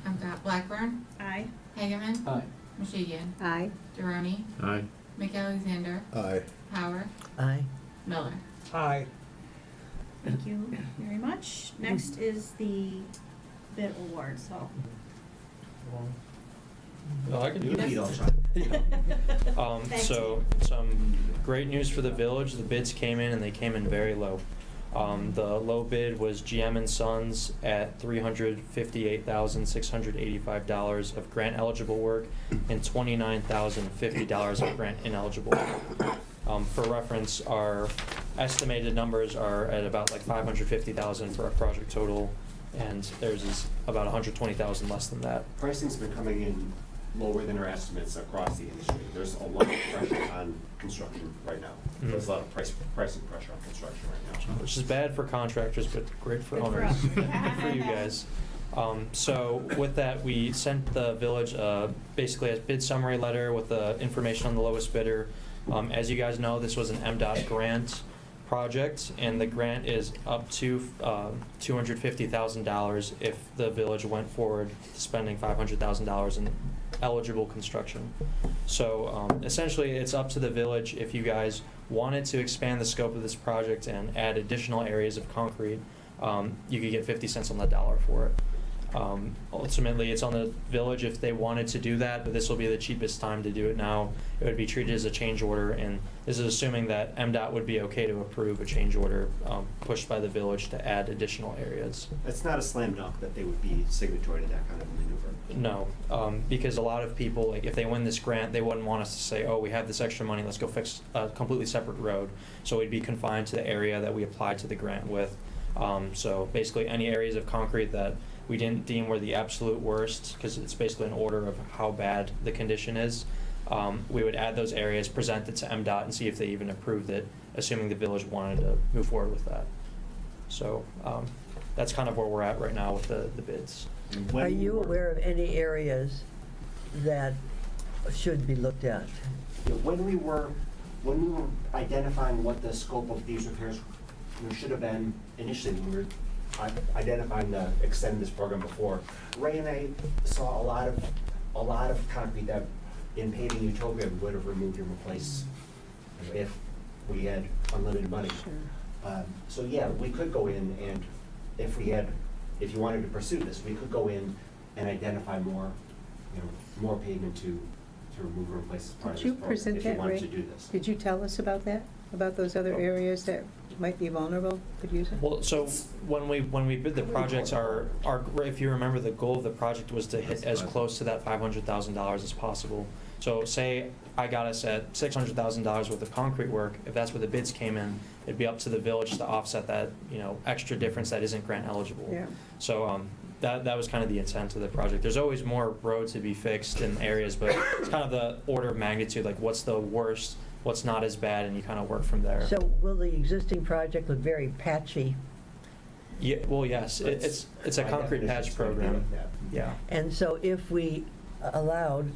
I've got Blackburn, Aye. Hageman, Aye. Mashigian, Aye. Durrani, Aye. McAlexander, Aye. Howard, Aye. Miller. Aye. Thank you very much. Next is the bid award, so. Oh, I can do You it. lead all shot. Thanks. So, some great news for the village, the bids came in and they came in very low. The low bid was GM and Sons at $358,685 of grant eligible work and $29,050 of grant ineligible work. For reference, our estimated numbers are at about like $550,000 for our project total, and theirs is about $120,000 less than that. Pricing's been coming in lower than our estimates across the industry. There's a lot of pressure on construction right now. There's a lot of pricing pressure on construction right now. Which is bad for contractors, but great for Good for owners, us. for you guys. So with that, we sent the village basically a bid summary letter with the information on the lowest bidder. As you guys know, this was an MDOT grant project, and the grant is up to $250,000 if the village went forward spending $500,000 in eligible construction. So essentially, it's up to the village. If you guys wanted to expand the scope of this project and add additional areas of concrete, you could get 50 cents on the dollar for it. Ultimately, it's on the village if they wanted to do that, but this will be the cheapest time to do it now. It would be treated as a change order, and this is assuming that MDOT would be okay to approve a change order pushed by the village to add additional areas. It's not a slam dunk that they would be signatory to that kind of maneuver. No, because a lot of people, like if they win this grant, they wouldn't want us to say, oh, we have this extra money, let's go fix a completely separate road. So we'd be confined to the area that we applied to the grant with. So basically any areas of concrete that we didn't deem were the absolute worst, because it's basically an order of how bad the condition is, we would add those areas, present it to MDOT, and see if they even approved it, assuming the village wanted to move forward with that. So that's kind of where we're at right now with the bids. Are you aware of any areas that should be looked at? When we were identifying what the scope of these repairs should have been initially, when we were identifying to extend this program before, Ray and I saw a lot of concrete that in paving utopia we would have removed and replaced if we had unlimited money. So yeah, we could go in, and if you wanted to pursue this, we could go in and identify more you know, more pavement to remove and replace as part of Did you this program, present if you that, wanted Ray? to do this. Did you tell us about that? About those other areas that might be vulnerable, could use it? Well, so when we bid the projects, if you remember, the goal of the project was to hit as close to that $500,000 as possible. So say I got us at $600,000 worth of concrete work, if that's where the bids came in, it'd be up to the village to offset that, you know, extra difference that isn't grant eligible. Yeah. So that was kind of the intent of the project. There's always more road to be fixed in areas, but it's kind of the order of magnitude, like what's the worst, what's not as bad, and you kind of work from there. So will the existing project look very patchy? Yeah, well, yes, it's a By concrete definition, patch it's gonna be program. like that. Yeah. And so if we allowed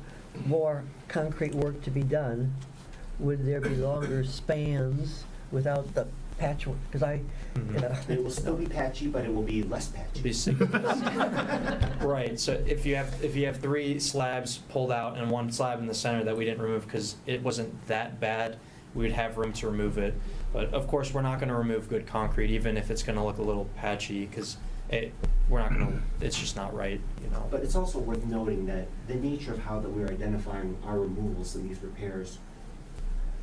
more concrete work to be done, would there be longer spans without the patchwork? Because It will still be patchy, but it will be less patchy. Right, so if you have 3 slabs pulled out and 1 slab in the center that we didn't remove because it wasn't that bad, we would have room to remove it. But of course, we're not gonna remove good concrete, even if it's gonna look a little patchy, because it's just not right, you know. But it's also worth noting that the nature of how that we're identifying our removals and these repairs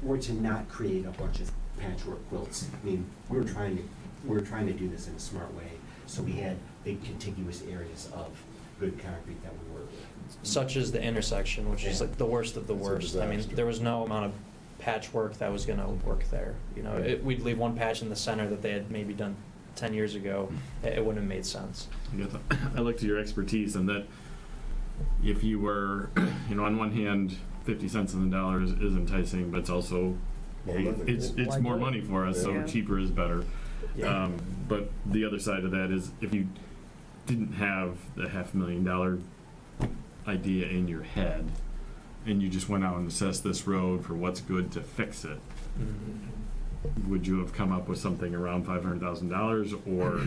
were to not create a bunch of patchwork quilts. I mean, we were trying to do this in a smart way, so we had big contiguous areas of good concrete that we work with. Such as the intersection, which is Yeah. like the worst of the It's a worst. I mean, disaster. there was no amount of patchwork that was gonna work there, you know. We'd leave 1 patch in the center that they had maybe done 10 years ago, it wouldn't have made sense. I looked at your expertise and that if you were, you know, on one hand, 50 cents on the dollar is enticing, but it's also, More hey, money. it's more money for us, so Yeah. cheaper is better. Yeah. But the other side of that is if you didn't have the $500,000 idea in your head and you just went out and assessed this road for what's good to fix it, would you have come up with something around $500,000 or,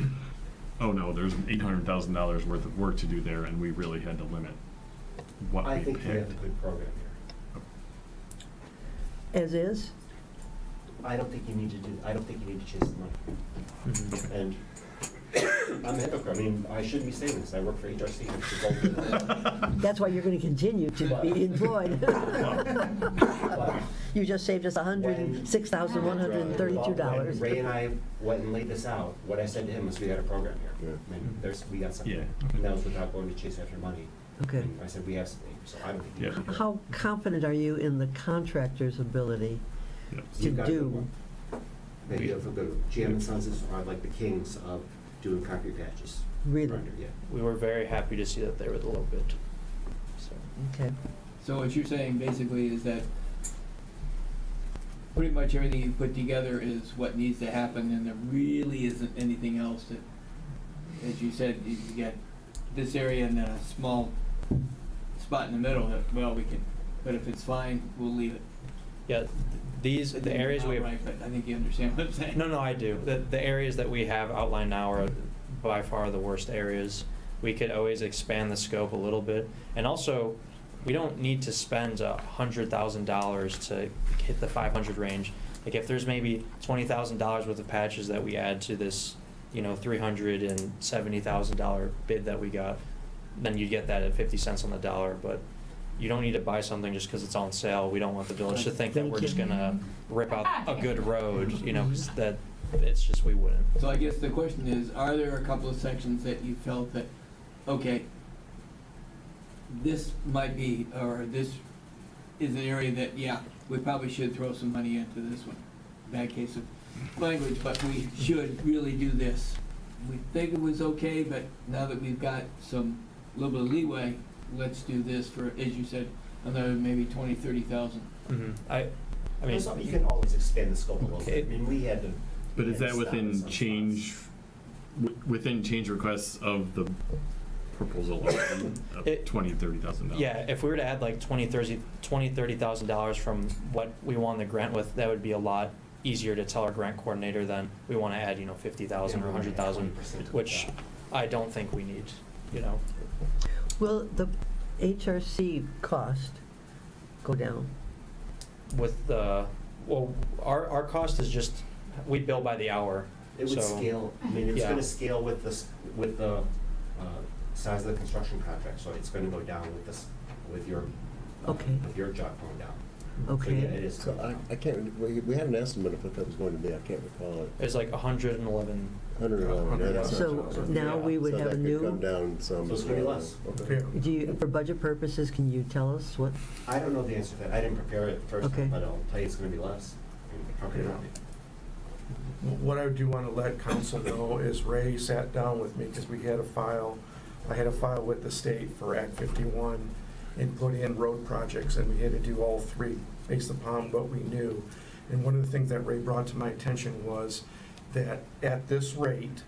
oh no, there's $800,000 worth of work to do there and we really had to limit what we I think we have a picked? good program here. As is? I don't think you need to chase the money. And I'm a hypocrite. I mean, I shouldn't be saying this. I work for HRC. That's why you're going to continue to be employed. You just saved us $106,132. When Ray and I went and laid this out, what I said to him was, we got a program here. Yeah. I mean, we got something. Yeah. And that was without going to chase after money. Okay. And I said, we have something, so I don't think you Yeah. need to. How confident are you in the contractor's ability Yep. to You've got a good do? one. They do feel good. GM and Sons are like the kings of doing concrete patches. Really? Under, yeah. We were very happy to see that they were the low bid. So. Okay. So what you're saying basically is that pretty much everything you put together is what needs to happen, and there really isn't anything else that, as you said, you got this area and then a small spot in the middle that, well, we can, but if it's fine, we'll leave it. Yeah, the areas we have. Right, but I think you understand what I'm saying. No, I do. The areas that we have outlined now are by far the worst areas. We could always expand the scope a little bit. And also, we don't need to spend $100,000 to hit the 500 range. Like if there's maybe $20,000 worth of patches that we add to this, you know, $370,000 bid that we got, then you get that at 50 cents on the dollar. But you don't need to buy something just because it's on sale. We don't want the village to think that we're just gonna rip out a good road, you know, 'cause that, it's just, we wouldn't. So I guess the question is, are there a couple of sections that you felt that, okay, this might be, or this is an area that, yeah, we probably should throw some money into this one. Bad case of language, but we should really do this. We think it was okay, but now that we've got some, little bit of leeway, let's do this for, as you said, another maybe 20, 30,000. I mean, You can always expand the scope a little bit. I mean, we had to. But we is had that to stop at within some change, within change requests of the proposal of $20,000-$30,000? yeah, if we were to add like $30,000 from what we won the grant with, that would be a lot easier to tell our grant coordinator than we want to add, you know, 50,000 or 100,000, which I don't think we need, you know. Will the HRC cost go down? With the, well, our cost is just, we bill by the hour. It would so- scale, I mean, it's Yeah. gonna scale with the size of the construction contract, so it's gonna go down with this, with your, Okay. with your job going down. Okay. So, yeah, it is. So I can't, we had an estimate of what that was going to be, I can't recall it. It's like 111. 111, that's So now we would have a So that could come new, down some. So it's gonna be less. Okay. do you, for budget purposes, can you tell us what? I don't know the answer to that. I didn't prepare it first, Okay. but I'll tell you it's gonna be less. I mean, how could it not be? What I do want to let council know is Ray sat down with me because we had a file, I had a file with the state for Act 51 and put in road projects, and we had to do all three based upon what we knew. And one of the things that Ray brought to my attention was that at this rate,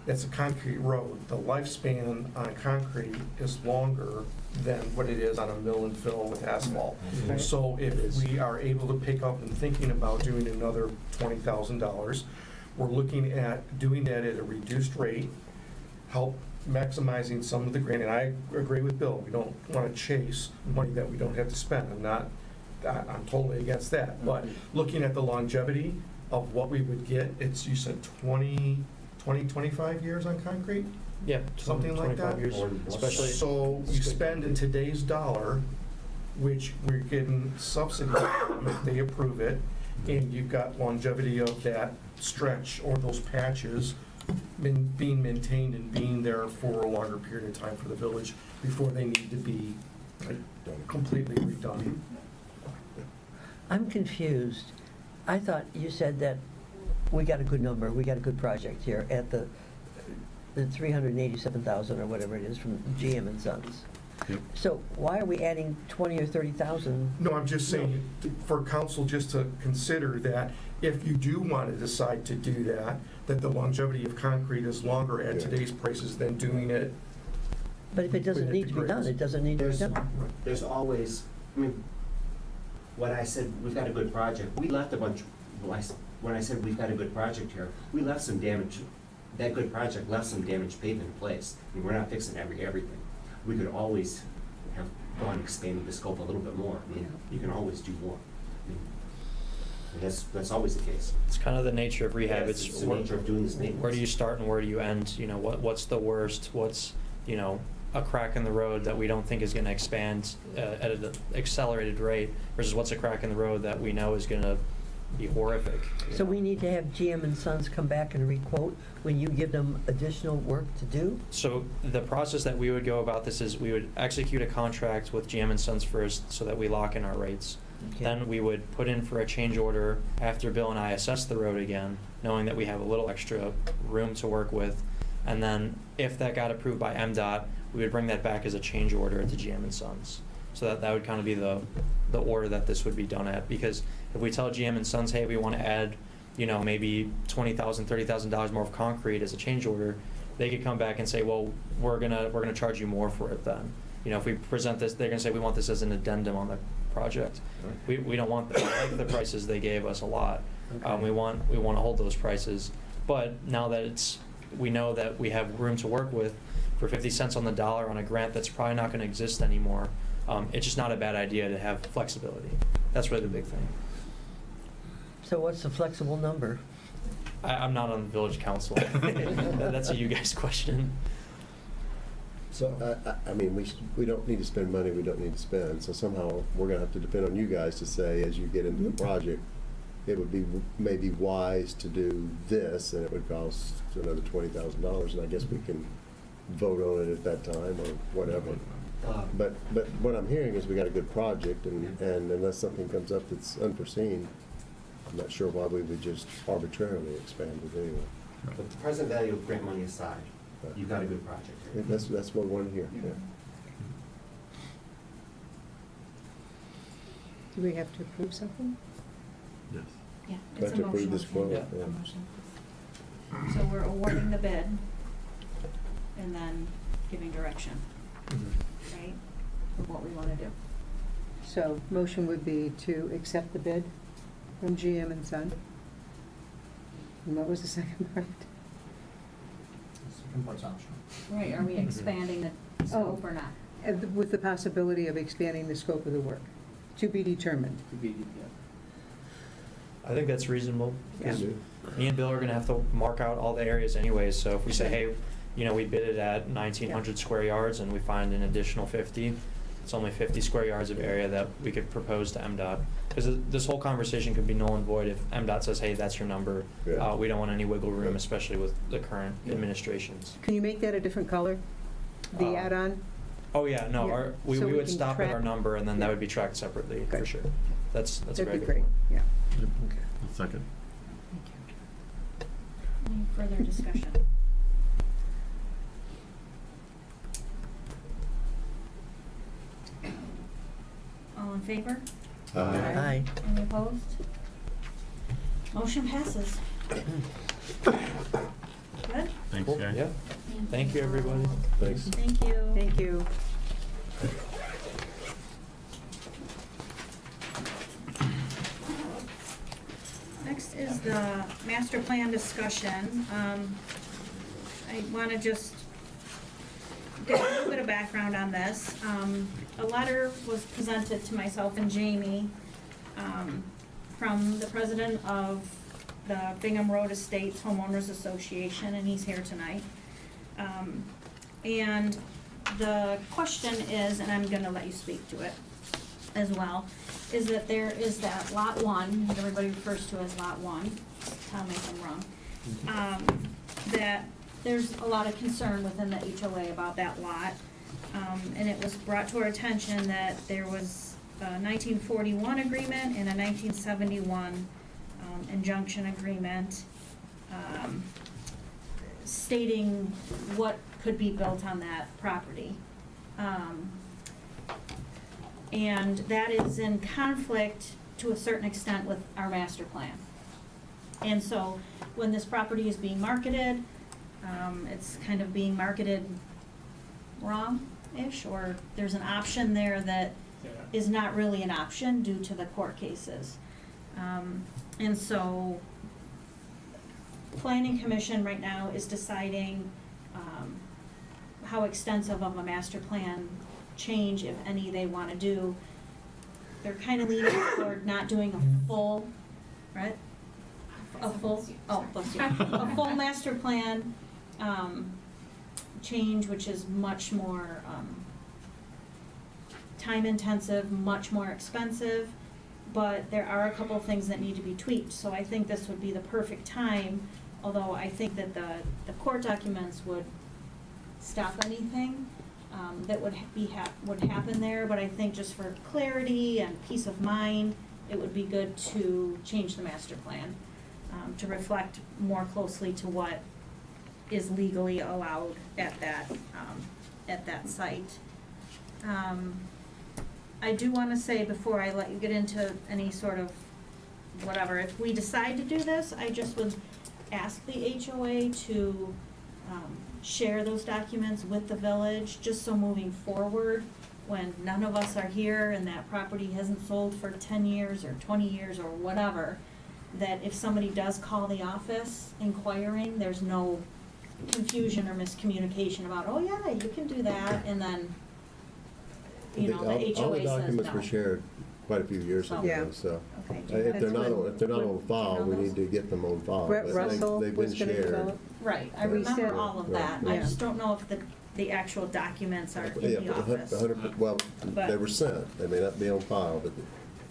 that's a concrete road, the lifespan on concrete is longer than what it is on a mill and fill with asphalt. Right. So if we are able to pick up and thinking about doing another $20,000, we're looking at doing that at a reduced rate, help maximizing some of the grant. And I agree with Bill, we don't want to chase money that we don't have to spend. I'm totally against that. But looking at the longevity of what we would get, it's, you said 25 years on concrete? Yeah, Something like 25 that? years, especially. So you spend in today's dollar, which we're getting subsidy if they approve it, and you've got longevity of that stretch or those patches being maintained and being there for a longer period of time for the village before they need to be completely redone. I'm confused. I thought you said that we got a good number, we got a good project here at the 387,000 or whatever it is from GM and Sons. Yep. So why are we adding 20 or 30,000? No, I'm just saying, for council just to consider that if you do want to decide to do that, that the longevity of concrete is longer at today's prices than doing it. But if it doesn't need to be done, it doesn't need to be There's, done. there's always, I mean, when I said we've got a good project, we left a bunch, when I said we've got a good project here, we left some damage, that good project left some damaged pavement in place. I mean, we're not fixing everything. We could always have gone expanding the scope a little bit more. I mean, you can always do more. I mean, and that's always the case. It's kind of the nature of rehab. Yes, it's the nature of doing this maintenance. Where do you start and where do you end? You know, what's the worst? What's, you know, a crack in the road that we don't think is going to expand at an accelerated rate versus what's a crack in the road that we know is going to be horrific. So we need to have GM and Sons come back and requote when you give them additional work to do? So the process that we would go about this is we would execute a contract with GM and Sons first so that we lock in our rates. Okay. Then we would put in for a change order after Bill and I assess the road again, knowing that we have a little extra room to work with. And then if that got approved by MDOT, we would bring that back as a change order to GM and Sons. So that would kind of be the order that this would be done at. Because if we tell GM and Sons, hey, we want to add, you know, maybe $20,000, $30,000 more of concrete as a change order, they could come back and say, well, we're gonna charge you more for it then. You know, if we present this, they're gonna say we want this as an addendum on the project. We don't want that. I like the prices they gave us a lot. Okay. We want to hold those prices. But now that we know that we have room to work with for 50 cents on the dollar on a grant that's probably not going to exist anymore, it's just not a bad idea to have flexibility. That's really the big thing. So what's the flexible number? I'm not on the village council. That's a you guys question. So, I mean, we don't need to spend money we don't need to spend, so somehow we're gonna have to depend on you guys to say, as you get into the project, it would be maybe wise to do this, and it would cost another $20,000, and I guess we can vote on it at that time, or whatever. But what I'm hearing is we got a good project, and unless something comes up that's unforeseen, I'm not sure why we would just arbitrarily expand it anyway. But the present value of grant money aside, you've got a good project here. That's what we want to hear, yeah. Do we have to approve something? Yes. Yeah, We it's have a to approve motion. this quote, Yeah. yeah. So we're awarding the bid and then giving direction, right, of what we want to do. So motion would be to accept the bid from GM and Son. And what was the second part? Second part's optional. Right, are we expanding the scope or not? With the possibility of expanding the scope of the work, to be determined. I think that's reasonable. Because Yeah. me and Bill are going to have to mark out all the areas anyways. So if we say, hey, you know, we bid it at 1,900 square yards and we find an additional 50. It's only 50 square yards of area that we could propose to MDOT. Because this whole conversation could be null and void if MDOT says, hey, that's your number. Yeah. We don't want any wiggle room, especially with the current administrations. Can you make that a different color, the add-on? Oh, yeah, no, Yeah. we So we would can stop at track- our number and then that Yeah. would be tracked separately, for Good. sure. That's That'd be very great, yeah. Okay. Second. Any further discussion? All in favor? Aye. Any opposed? Motion passes. Good? Thanks, Cool, guys. yeah. Thank you, everybody. Thanks. Thank you. Thank you. Next is the master plan discussion. I want to just get a little bit of background on this. A letter was presented to myself and Jamie from the president of the Bingham Road Estates Homeowners Association, and he's here tonight. And the question is, and I'm gonna let you speak to it as well, is that there is that lot one, that everybody refers to as lot one, tell me if I'm wrong, that there's a lot of concern within the HOA about that lot. And it was brought to our attention that there was a 1941 agreement and a 1971 injunction agreement stating what could be built on that property. And that is in conflict to a certain extent with our master plan. And so when this property is being marketed, it's kind of being marketed wrong-ish, or there's an option there that is not really an option due to the court cases. And so Planning Commission right now is deciding how extensive of a master plan change, if any, they want to do. They're kind of leaning toward not doing a full, right? A full, oh, bless you. A full master plan change, which is much more time intensive, much more expensive, but there are a couple of things that need to be tweaked. So I think this would be the perfect time, although I think that the court documents would stop anything that would happen there, but I think just for clarity and peace of mind, it would be good to change the master plan to reflect more closely to what is legally allowed at that site. I do want to say, before I let you get into any sort of whatever, if we decide to do this, I just would ask the HOA to share those documents with the village, just so moving forward, when none of us are here and that property hasn't sold for 10 years or 20 years or whatever, that if somebody does call the office inquiring, there's no confusion or miscommunication about, oh yeah, you can do that, and then, you know, the All HOA the says no. documents were shared quite a few years So- Yeah. ago, so. Okay. If they're not, That's if they're not when- on file, we need to get them on file. Brett but Russell they've was been gonna shared. develop. Right, I Yeah. We said- remember all of that, I Yeah. just don't know if the actual documents are in Yeah, the but office. 100 well, But- they were sent, they may not be on file, but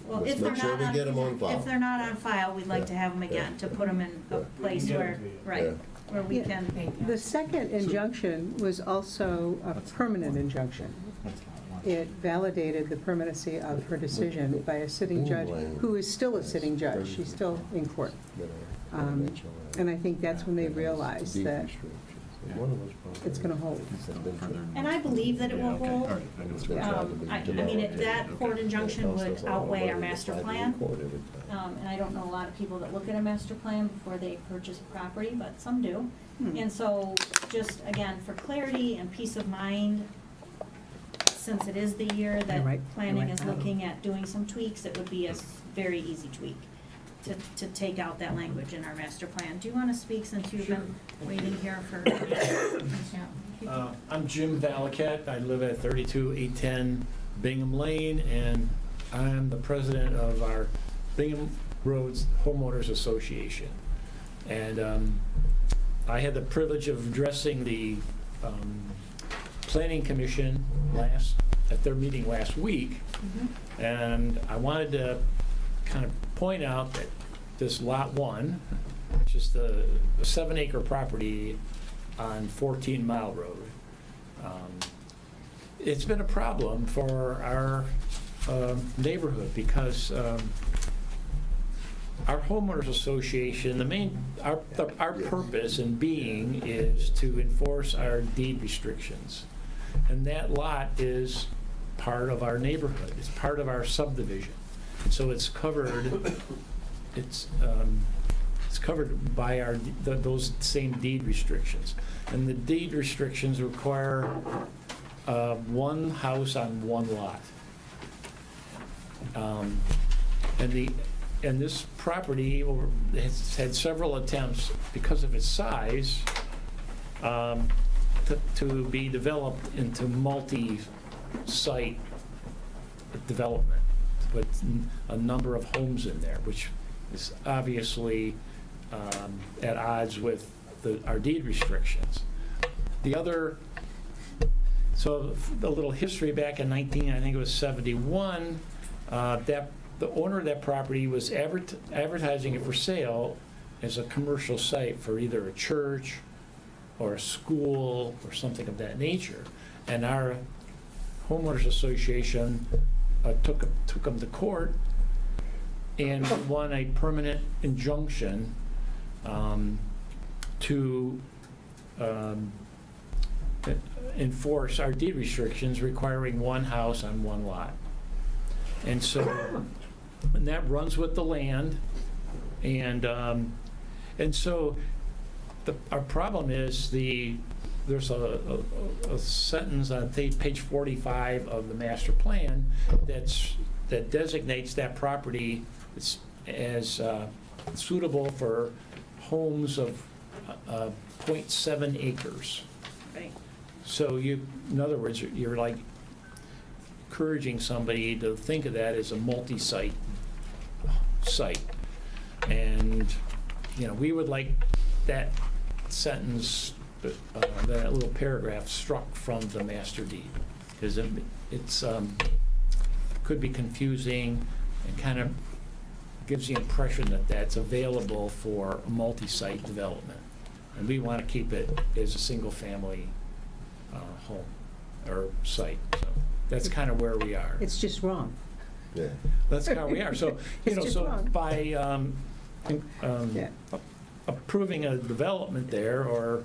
Well, let's if they're make sure not we on, get them on file. if they're not on file, we'd like Yeah. to have them again, to put them in a place Yeah. where, right, Yeah. where we Yeah. can. The second injunction was also a permanent injunction. It validated the permanency of her decision by a sitting judge, who is still a sitting judge, she's still in court. And I think that's when they realized that it's gonna hold. And I believe that it will hold. I mean, that court injunction would outweigh our master plan. And I don't know a lot of people that look at a master plan before they purchase a property, but some do. And so, just again, for clarity and peace of mind, since it is the year that planning is looking at doing some tweaks, it would be a very easy tweak to take out that language in our master plan. Do you want to speak, since you've been waiting here for? I'm Jim Valaket. I live at 32810 Bingham Lane, and I'm the president of our Bingham Roads Homeowners Association. And I had the privilege of addressing the Planning Commission at their meeting last week, and I wanted to kind of point out that this Lot 1, just a 7-acre property on 14 Mile Road, it's been a problem for our neighborhood because our homeowners association, our purpose in being is to enforce our deed restrictions. And that lot is part of our neighborhood. It's part of our subdivision. And so it's covered, it's covered by those same deed restrictions. And the deed restrictions require one house on one lot. And this property has had several attempts, because of its size, to be developed into multi-site development with a number of homes in there, which is obviously at odds with our deed restrictions. So a little history back in 1971, the owner of that property was advertising it for sale as a commercial site for either a church or a school or something of that nature. And our homeowners association took them to court and won a permanent injunction to enforce our deed restrictions requiring one house on one lot. And so, and that runs with the land, and so our problem is there's a sentence on page 45 of the master plan that designates that property as suitable for homes of 0.7 acres. Right. So in other words, you're like encouraging somebody to think of that as a multi-site site. And, we would like that sentence, that little paragraph struck from the master deed, because it's could be confusing and kind of gives the impression that that's available for a multi-site development. And we want to keep it as a single-family home or site. So that's kind of where we are. It's just wrong. Yeah. That's how we are. So, wrong. by approving a development there or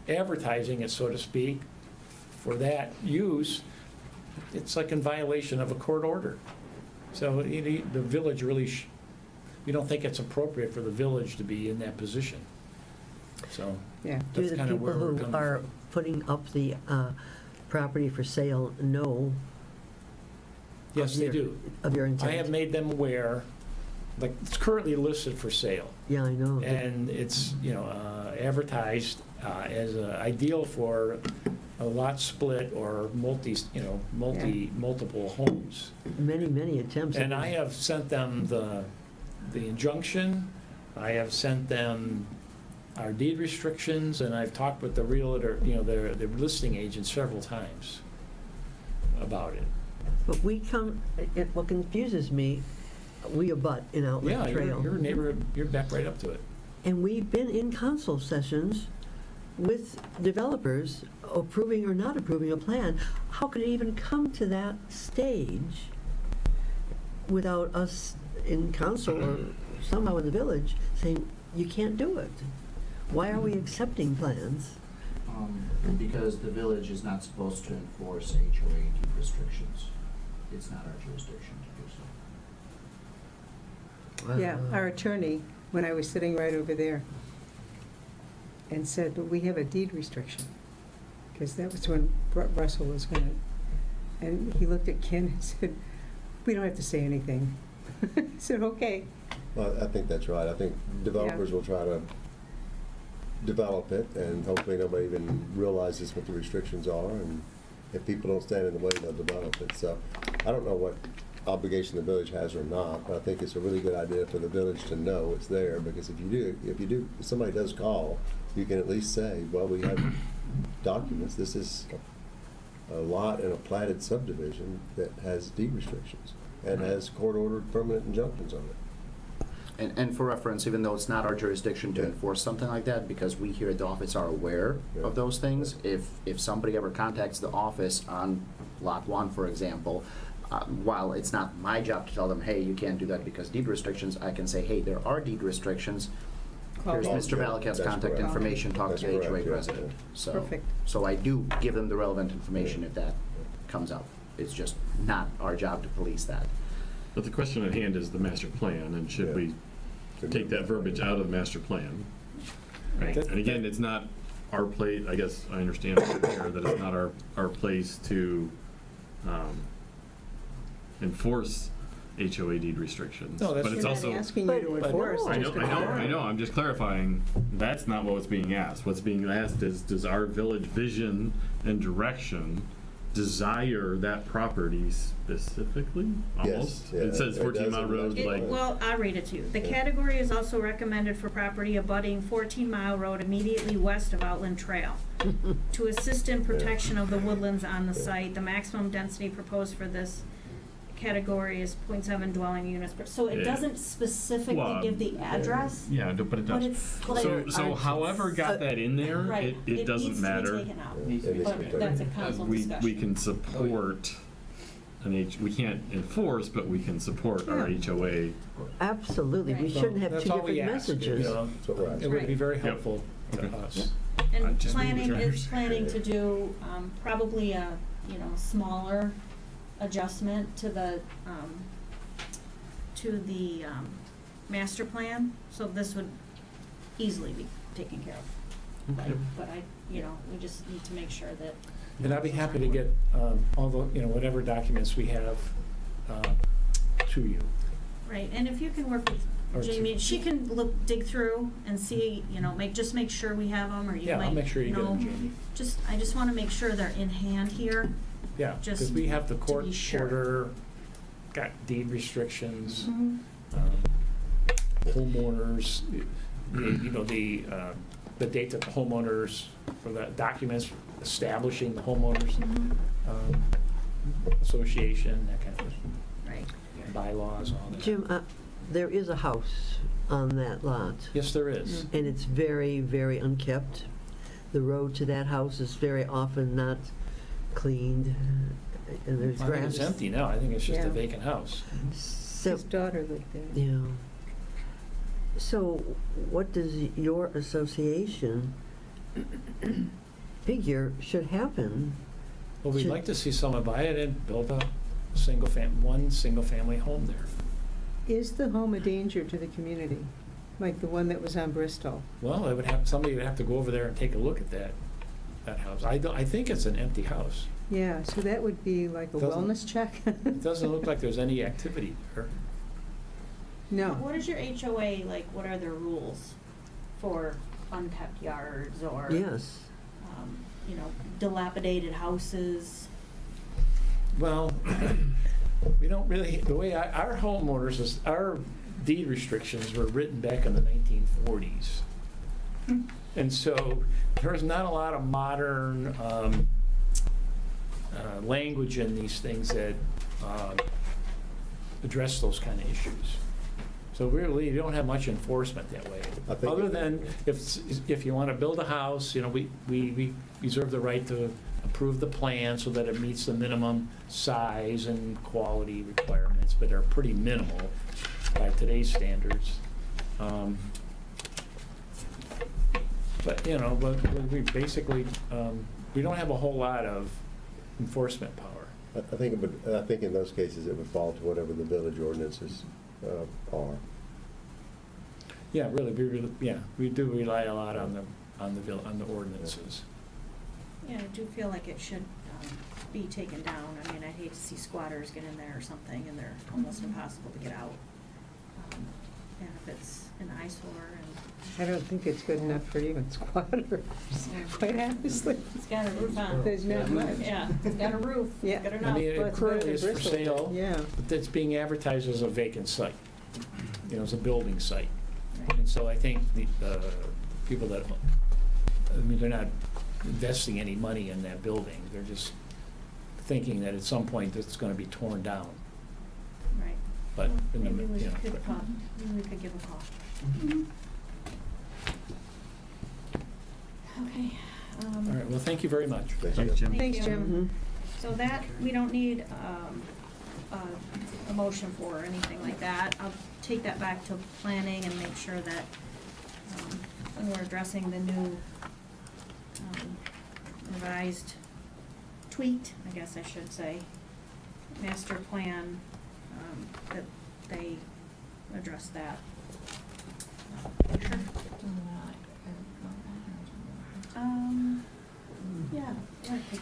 advertising it, so to speak, for that use, it's like in violation of a court order. So the village really, we don't think it's appropriate for the village to be in that position. So Yeah. Do that's the kind of people where we're who coming are from. putting up the property for sale know? Yes, they do. Of your intent? I have made them aware, like, it's currently listed for sale. Yeah, I know. And it's, advertised as ideal for a lot split or multiple homes. Many attempts. And I have sent them the injunction, I have sent them our deed restrictions, and I've talked with the realtor, the listing agent several times about it. But what confuses me, we abut in Outlet Trail. Yeah, your neighborhood, you're back right up to it. And we've been in council sessions with developers approving or not approving a plan. How could it even come to that stage without us in council or somehow in the village saying, you can't do it? Why are we accepting plans? Because the village is not supposed to enforce HOA deed restrictions. It's not our jurisdiction to do so. Yeah, our attorney, when I was sitting right over there, and said, but we have a deed restriction. Because that was when Russell was going to, and he looked at Ken and said, we don't have to say anything. I said, okay. Well, I think that's right. I think developers will try to develop it, and hopefully nobody even realizes what the restrictions are, and if people don't stand in the way, they'll develop it. So I don't know what obligation the village has or not, but I think it's a really good idea for the village to know it's there, because if somebody does call, you can at least say, well, we have documents. This is a lot in a platted subdivision that has deed restrictions and has court-ordered permanent injunctions on it. And for reference, even though it's not our jurisdiction to Yeah. enforce something like that, because we here at the office are aware Yeah. of those things, if somebody ever contacts the office on Lot 1, for example, while it's not my job to tell them, hey, you can't do that because deed restrictions, I can say, hey, there are deed restrictions. Here's Call Mr. Yeah, Valicat's that's contact correct. information, talk That's to the HOA correct, yeah, president. yeah. So, Perfect. so I do give them the relevant information if that comes up. It's just not our job to police that. But the question at hand is the master plan, and should Yeah. we take that verbiage out of the master plan? Right, and again, it's not our place, I guess I understand there that it's not our place to enforce HOA deed restrictions. No, that's- But it's We're also. not asking you to enforce. I know, I'm just clarifying, that's not what's being asked. What's being asked is, does our village vision and direction desire that property specifically? Almost? yeah, It says it 14 does Mile in Road, master like. plan. Well, I'll read it to you. The Yeah. category is also recommended for property abutting 14 Mile Road immediately west of Outland Trail. To assist in protection of the woodlands on the site, the maximum density proposed for this category is 0.7 dwelling units per, so it Yeah. doesn't specifically Well, give the address. Yeah, but it But does. it's like. So however got that in there, Right, it doesn't needs matter. to be taken out, Needs to be but taken that's a out. council We discussion. can support we can't enforce, but we can support our Yeah. HOA. Absolutely, we Right. shouldn't have That's two all we different ask, messages. you know. That's what we're asking. It would be very Yep. helpful to Okay. us. I And just planning need to is planning to do, probably a, smaller adjustment to the master plan, so this would easily be taken care of. But we just need to make sure that. And I'd be happy to get all the, whatever documents we have to you. Right, and if you can work Or with to- Jamie, she can dig through and see, make sure we have them, or you Yeah, might, I'll make sure you get them, Jamie. I just wanna make sure they're in hand here. Yeah, because Just we have the to court be sure. order, got deed restrictions, Mhm. homeowners, the date that the homeowners, for the documents establishing the homeowners association, that kind of Right. bylaws, all that. Jim, there is a house on that lot, Yes, there is. and it's very, very unkept. The road to that house is very often not cleaned, and there's I grass. think it's empty now. I think it's just a Yeah. vacant house. So, His daughter lived there. yeah. So what does your association figure should happen? Well, we'd Should- like to see someone buy it and build a one single-family home there. Is the home a danger to the community, like the one that was on Bristol? Well, somebody would have to go over there and take a look at that house. I think it's an empty house. Yeah, so that would be like a Doesn't- wellness check? It doesn't look like there's any activity there. No. What is your HOA, what are their rules for unkept yards or? Yes. Dilapidated houses? Well, we don't really, the way our homeowners, our deed restrictions were written back in the 1940s. And so there's not a lot of modern language in these things that address those kind of issues. So really, you don't have much enforcement that way. I think- Other than if you want to build a house, we reserve the right to approve the plan so that it meets the minimum size and quality requirements, but are pretty minimal by today's standards. But we basically, we don't have a whole lot of enforcement power. I think in those cases, it would fall to whatever the village ordinances are. Yeah, really, we do rely a lot on the ordinances. Yeah, I do feel like it should be taken down. I mean, I'd hate to see squatters get in there or something, and they're almost impossible to get out. And if it's an eyesore I don't think it's good enough for even squatters, quite honestly. it's got a roof on. There's not much. Yeah, it's got a roof, Yeah. good I enough. mean, Well, it it's better currently than is for Bristol, sale, yeah. but it's being advertised as a vacant site. It's a building site. And so I think the people that, they're not investing any money in that building. They're just thinking that at some point it's gonna be torn down. Right. But, in the Maybe we you know, could give a call. Okay. all right, well, thank you very much. Thanks, Jim. Thanks, Jim. So that, we don't need a motion for or anything like that. I'll take that back to planning and make sure that when we're addressing the new revised, tweaked, I guess I should say, master plan, that they address that. Sure. Yeah, let it go.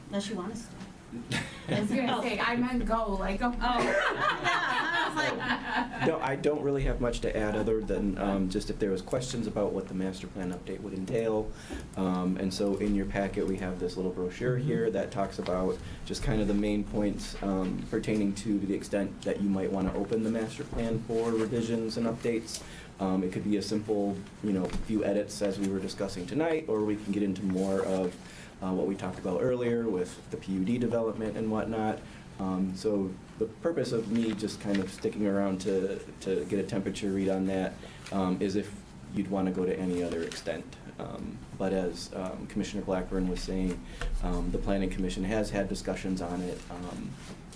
Unless you want us to. I was gonna say, I meant go, like, go. No, I don't really have much to add other than just if there was questions about what the master plan update would entail. And so in your packet, we have this little brochure here that talks about just kind of the main points pertaining to the extent that you might want to open the master plan for revisions and updates. It could be a simple, few edits as we were discussing tonight, or we can get into more of what we talked about earlier with the PUD development and whatnot. So the purpose of me just kind of sticking around to get a temperature read on that is if you'd want to go to any other extent. But as Commissioner Blackburn was saying, the Planning Commission has had discussions on it.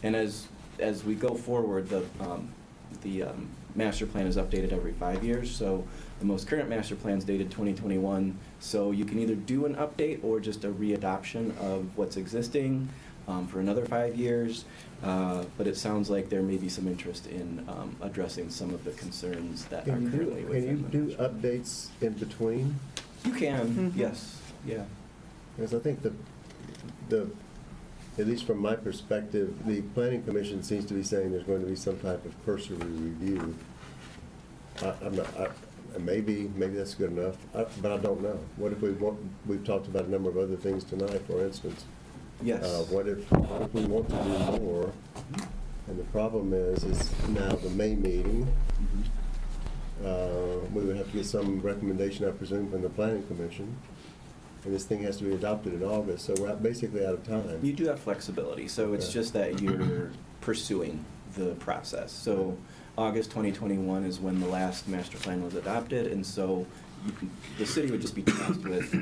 And as we go forward, the master plan is updated every 5 years. So the most current master plan is dated 2021. So you can either do an update or just a readoption of what's existing for another 5 years. But it sounds like there may be some interest in addressing some of the concerds that are currently within Can you do updates in between? You can, yes, yeah. Because I think at least from my perspective, the Planning Commission seems to be saying there's going to be some type of cursory review. Maybe that's good enough, but I don't know. What if we've talked about a number of other things tonight, for instance. Yes. What if we want to do more, and the problem is now the May meeting, we would have to get some recommendation, I presume, from the Planning Commission. And this thing has to be adopted in August, so we're basically out of time. You do have flexibility, so it's just that you're pursuing the process. So August 2021 is when the last master plan was adopted, and so the city would just be tasked with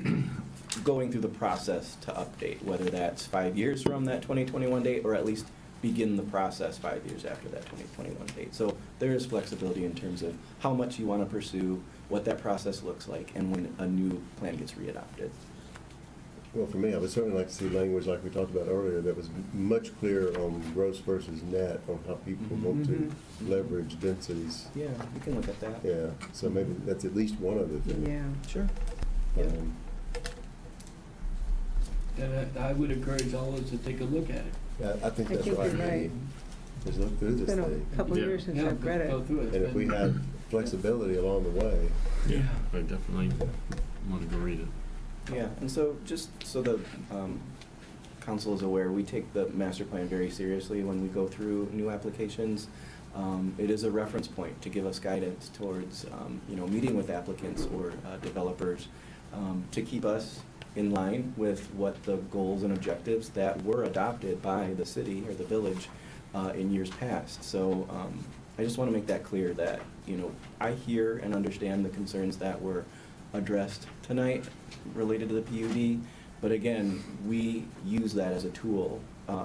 going through the process to update, whether that's 5 years from that 2021 date, or at least begin the process 5 years after that 2021 date. So there is flexibility in terms of how much you want to pursue, what that process looks like, and when a new plan gets readopted. Well, for me, I would certainly like to see language like we talked about earlier that was much clearer on gross versus net, on how people want to leverage densities. Yeah, we can look at that. Yeah, so maybe that's at least one other thing. Yeah. Sure. And I would encourage all of us to take a look at it. Yeah, I think I that's think right. you're right. Just look through It's this been thing. a couple of years since I've read Go it. through it. And if we have flexibility along the way. Yeah, I definitely want to go read it. Yeah, and so just so the council is aware, we take the master plan very seriously when we go through new applications. It is a reference point to give us guidance towards, meeting with applicants or developers to keep us in line with what the goals and objectives that were adopted by the city or the village in years past. So I just want to make that clear that, I hear and understand the concerns that were addressed tonight related to the PUD, but again, we use that as a tool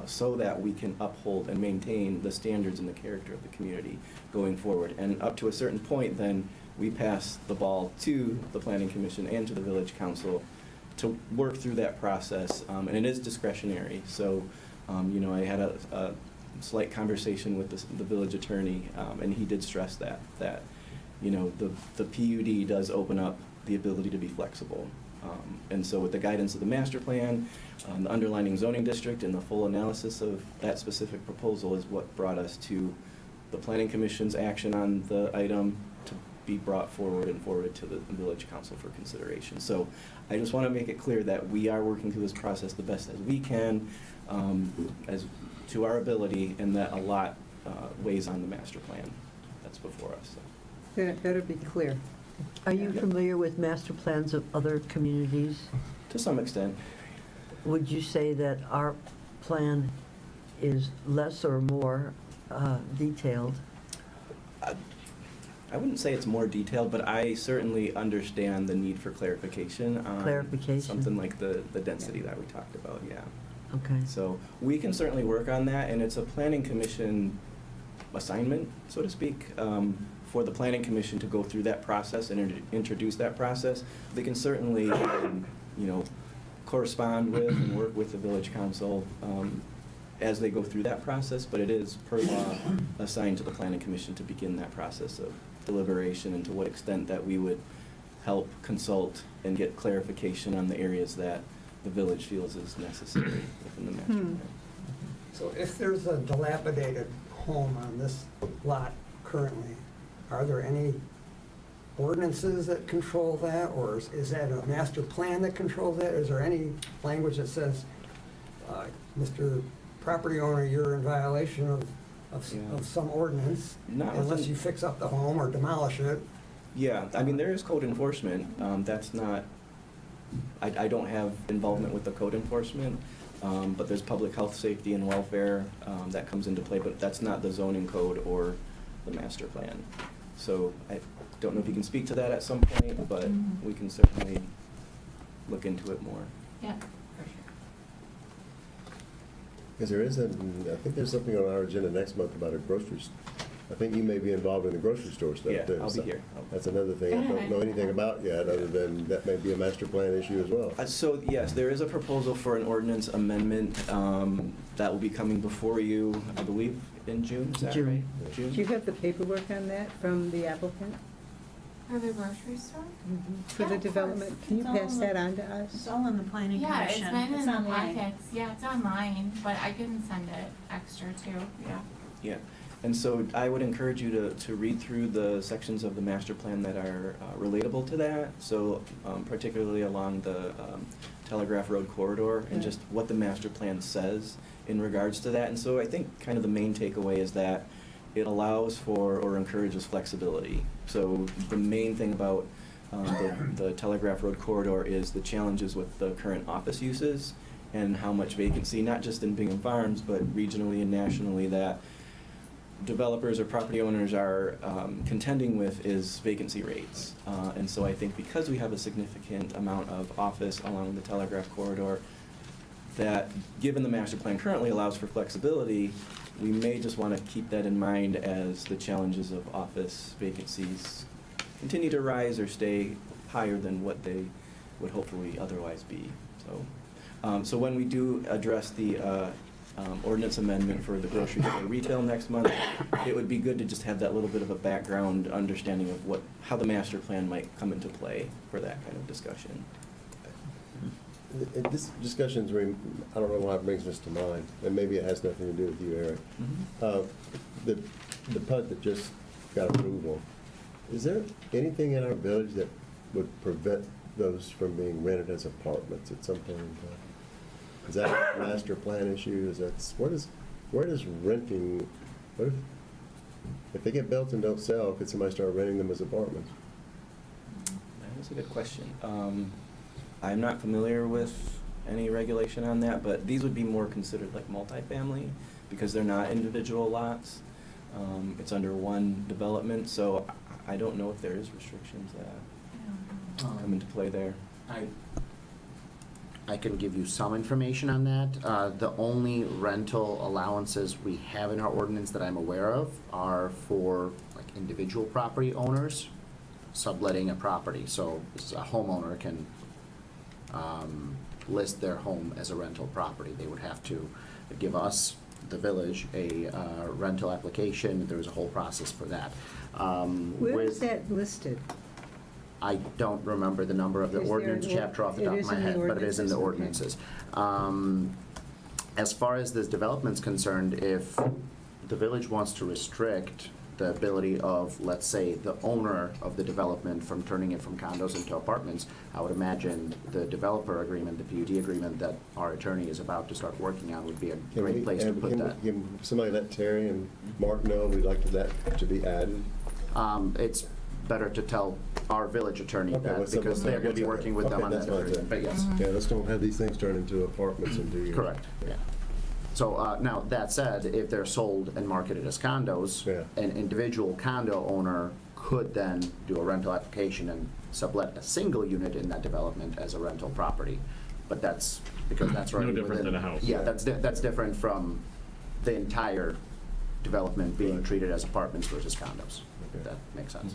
so that we can uphold and maintain the standards and the character of the community going forward. And up to a certain point, then we pass the ball to the Planning Commission and to the Village Council to work through that process, and it is discretionary. So, I had a slight conversation with the village attorney, and he did stress that the PUD does open up the ability to be flexible. And so with the guidance of the master plan, the underlining zoning district, and the full analysis of that specific proposal is what brought us to the Planning Commission's action on the item to be brought forward and forwarded to the Village Council for consideration. So I just want to make it clear that we are working through this process the best as we can, as to our ability, and that a lot weighs on the master plan that's before us. So. Then it better be clear. Are you familiar with master plans of other communities? To some extent. Would you say that our plan is less or more detailed? I wouldn't say it's more detailed, but I certainly understand the need for clarification on Clarification. something like the density that we talked about, yeah. Okay. So we can certainly work on that, and it's a planning commission assignment, so to speak, for the planning commission to go through that process and introduce that process. They can certainly, correspond with and work with the village council as they go through that process, but it is per law assigned to the planning commission to begin that process of deliberation and to what extent that we would help consult and get clarification on the areas that the village feels is necessary within the master plan. So if there's a dilapidated home on this lot currently, are there any ordinances that control that, or is that a master plan that controls that? Is there any language that says, Mr. Property owner, you're in violation of some ordinance unless you fix up the home or demolish it? Yeah, I mean, there is code enforcement. That's not, I don't have involvement with the code enforcement, but there's public health, safety, and welfare that comes into play, but that's not the zoning code or the master plan. So I don't know if you can speak to that at some point, but we can certainly look into it more. Yeah. Because I think there's something on our agenda next month about a grocery, I think you may be involved in the grocery store stuff Yeah, too. I'll be so here. That's another thing I don't know anything about yet, other than that may be a master plan issue as well. So yes, there is a proposal for an ordinance amendment that will be coming before you, I believe, in June, is that June. right? Do you have the paperwork on that from the applicant For the grocery store? for Yeah, the of development? course. Can you It's all pass in that the- on to us? It's all in the planning Yeah, it's commission. been in the online. packets. Yeah, it's online, but I can send it extra too. Yeah. Yeah, and so I would encourage you to read through the sections of the master plan that are relatable to that. So particularly along the Telegraph Road corridor and just what the master plan says in regards to that. And so I think kind of the main takeaway is that it allows for or encourages flexibility. So the main thing about the Telegraph Road corridor is the challenges with the current office uses and how much vacancy, not just in Bingham Farms, but regionally and nationally, that developers or property owners are contending with is vacancy rates. And so I think because we have a significant amount of office along the Telegraph corridor, that given the master plan currently allows for flexibility, we may just want to keep that in mind as the challenges of office vacancies continue to rise or stay higher than what they would hopefully otherwise be. So when we do address the ordinance amendment for the grocery store retail next month, it would be good to just have that little bit of a background understanding of how the master plan might come into play for that kind of discussion. This discussion's, I don't know why it brings this to mind, and maybe it has nothing to do with you, Eric. The PUD that just got approval, is there anything in our village that would prevent those from being rented as apartments at some point in time? Is that a master plan issue? Where does renting, if they get built and don't sell, could somebody start renting them as apartments? That's a good question. I'm not familiar with any regulation on that, but these would be more considered like multifamily because they're not individual lots. It's under one development, so I don't know if there is restrictions that come into play there. I can give you some information on that. The only rental allowances we have in our ordinance that I'm aware of are for like individual property owners subletting a property. So a homeowner can list their home as a rental property. They would have to give us, the village, a rental application. There's a whole process for that. Where is that listed? I don't remember the number of the Is there ordinance an chapter off the top of my head, but it is in the ordinances? ordinances. As far as this development's concerned, if the village wants to restrict the ability of, let's say, the owner of the development from turning it from condos into apartments, I would imagine the developer agreement, the PUD agreement that our attorney is about to start working on would be a great place to put that. Can somebody let Terry and Mark know we'd like that to be added? It's better to tell our village attorney Okay, that, what's because up with they're gonna be that? working with them Okay, on that's that fine area. then. But yes. Yeah, let's don't have these things turn into apartments in 2 years. Correct, yeah. So, now, that said, if they're sold and marketed as condos, an individual condo owner could then do a rental application and sublet a single unit in that development as a rental property. But that's, because that's No already different within- than a house. Yeah, that's different from the entire development being treated as apartments versus condos. If that makes sense.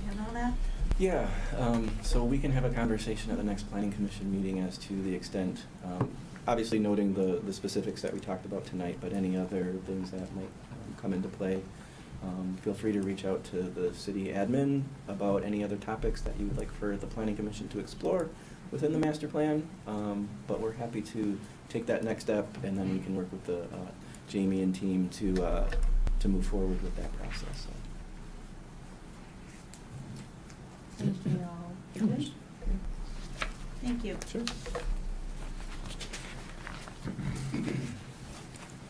You know that? Yeah, so we can have a conversation at the next planning commission meeting as to the extent, obviously noting the specifics that we talked about tonight, but any other things that might come into play. Feel free to reach out to the city admin about any other topics that you would like for the planning commission to explore within the master plan. But we're happy to take that next step, and then we can work with the Jamie and team to move forward with that process. So. Thank you all. Thank you. Sure.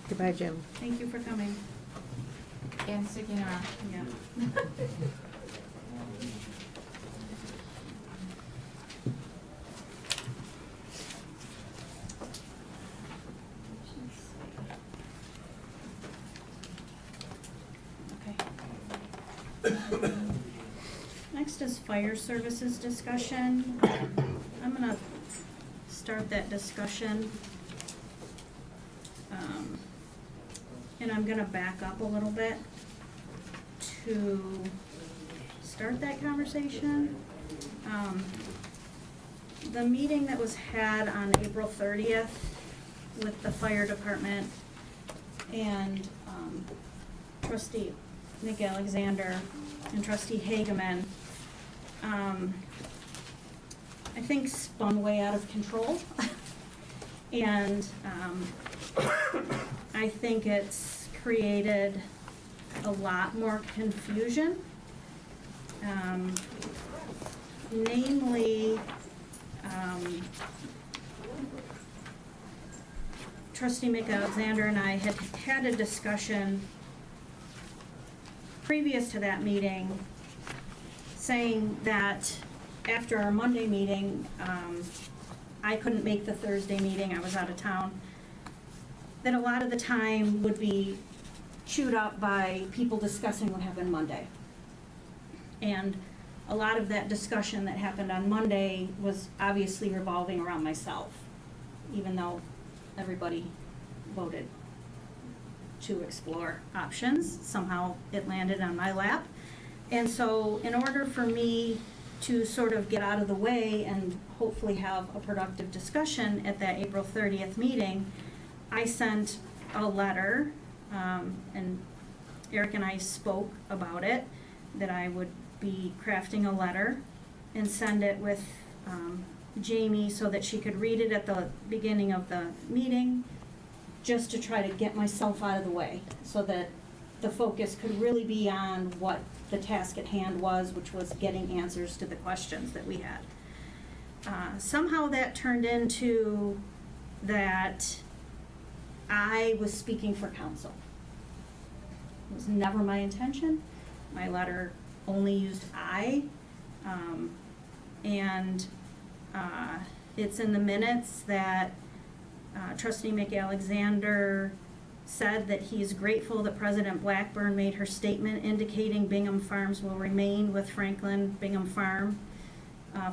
Goodbye, Jim. Thank you for coming. And sticking around. Yeah. Okay. Next is fire services discussion. I'm gonna start that discussion. And I'm gonna back up a little bit to start that conversation. The meeting that was had on April 30th with the fire department and trustee Nick Alexander and trustee Hageman, I think spun way out of control. And I think it's created a lot more confusion. Namely, trustee Mick Alexander and I had a discussion previous to that meeting, saying that after our Monday meeting, I couldn't make the Thursday meeting, I was out of town, that a lot of the time would be chewed up by people discussing what happened Monday. And a lot of that discussion that happened on Monday was obviously revolving around myself, even though everybody voted to explore options. Somehow it landed on my lap. And so in order for me to sort of get out of the way and hopefully have a productive discussion at that April 30th meeting, I sent a letter, and Eric and I spoke about it, that I would be crafting a letter and send it with Jamie so that she could read it at the beginning of the meeting, just to try to get myself out of the way so that the focus could really be on what the task at hand was, which was getting answers to the questions that we had. Somehow that turned into that I was speaking for council. It was never my intention. My letter only used I, and it's in the minutes that trustee Mick Alexander said that he is grateful that President Blackburn made her statement indicating Bingham Farms will remain with Franklin Bingham Farm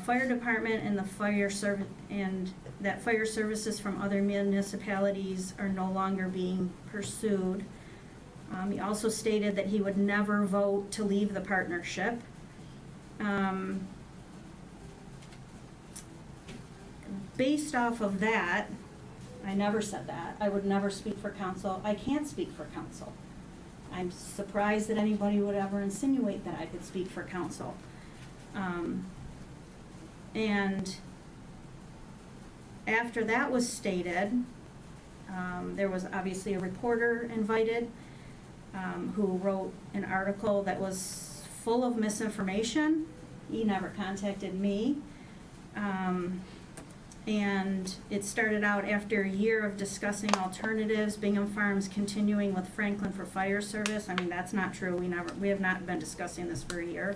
Fire Department and the fire service, and that fire services from other municipalities are no longer being pursued. He also stated that he would never vote to leave the partnership. Based off of that, I never said that. I would never speak for council. I can't speak for council. I'm surprised that anybody would ever insinuate that I could speak for council. And after that was stated, there was obviously a reporter invited who wrote an article that was full of misinformation. He never contacted me. And it started out after a year of discussing alternatives, Bingham Farms continuing with Franklin for fire service. I mean, that's not true. We have not been discussing this for a year.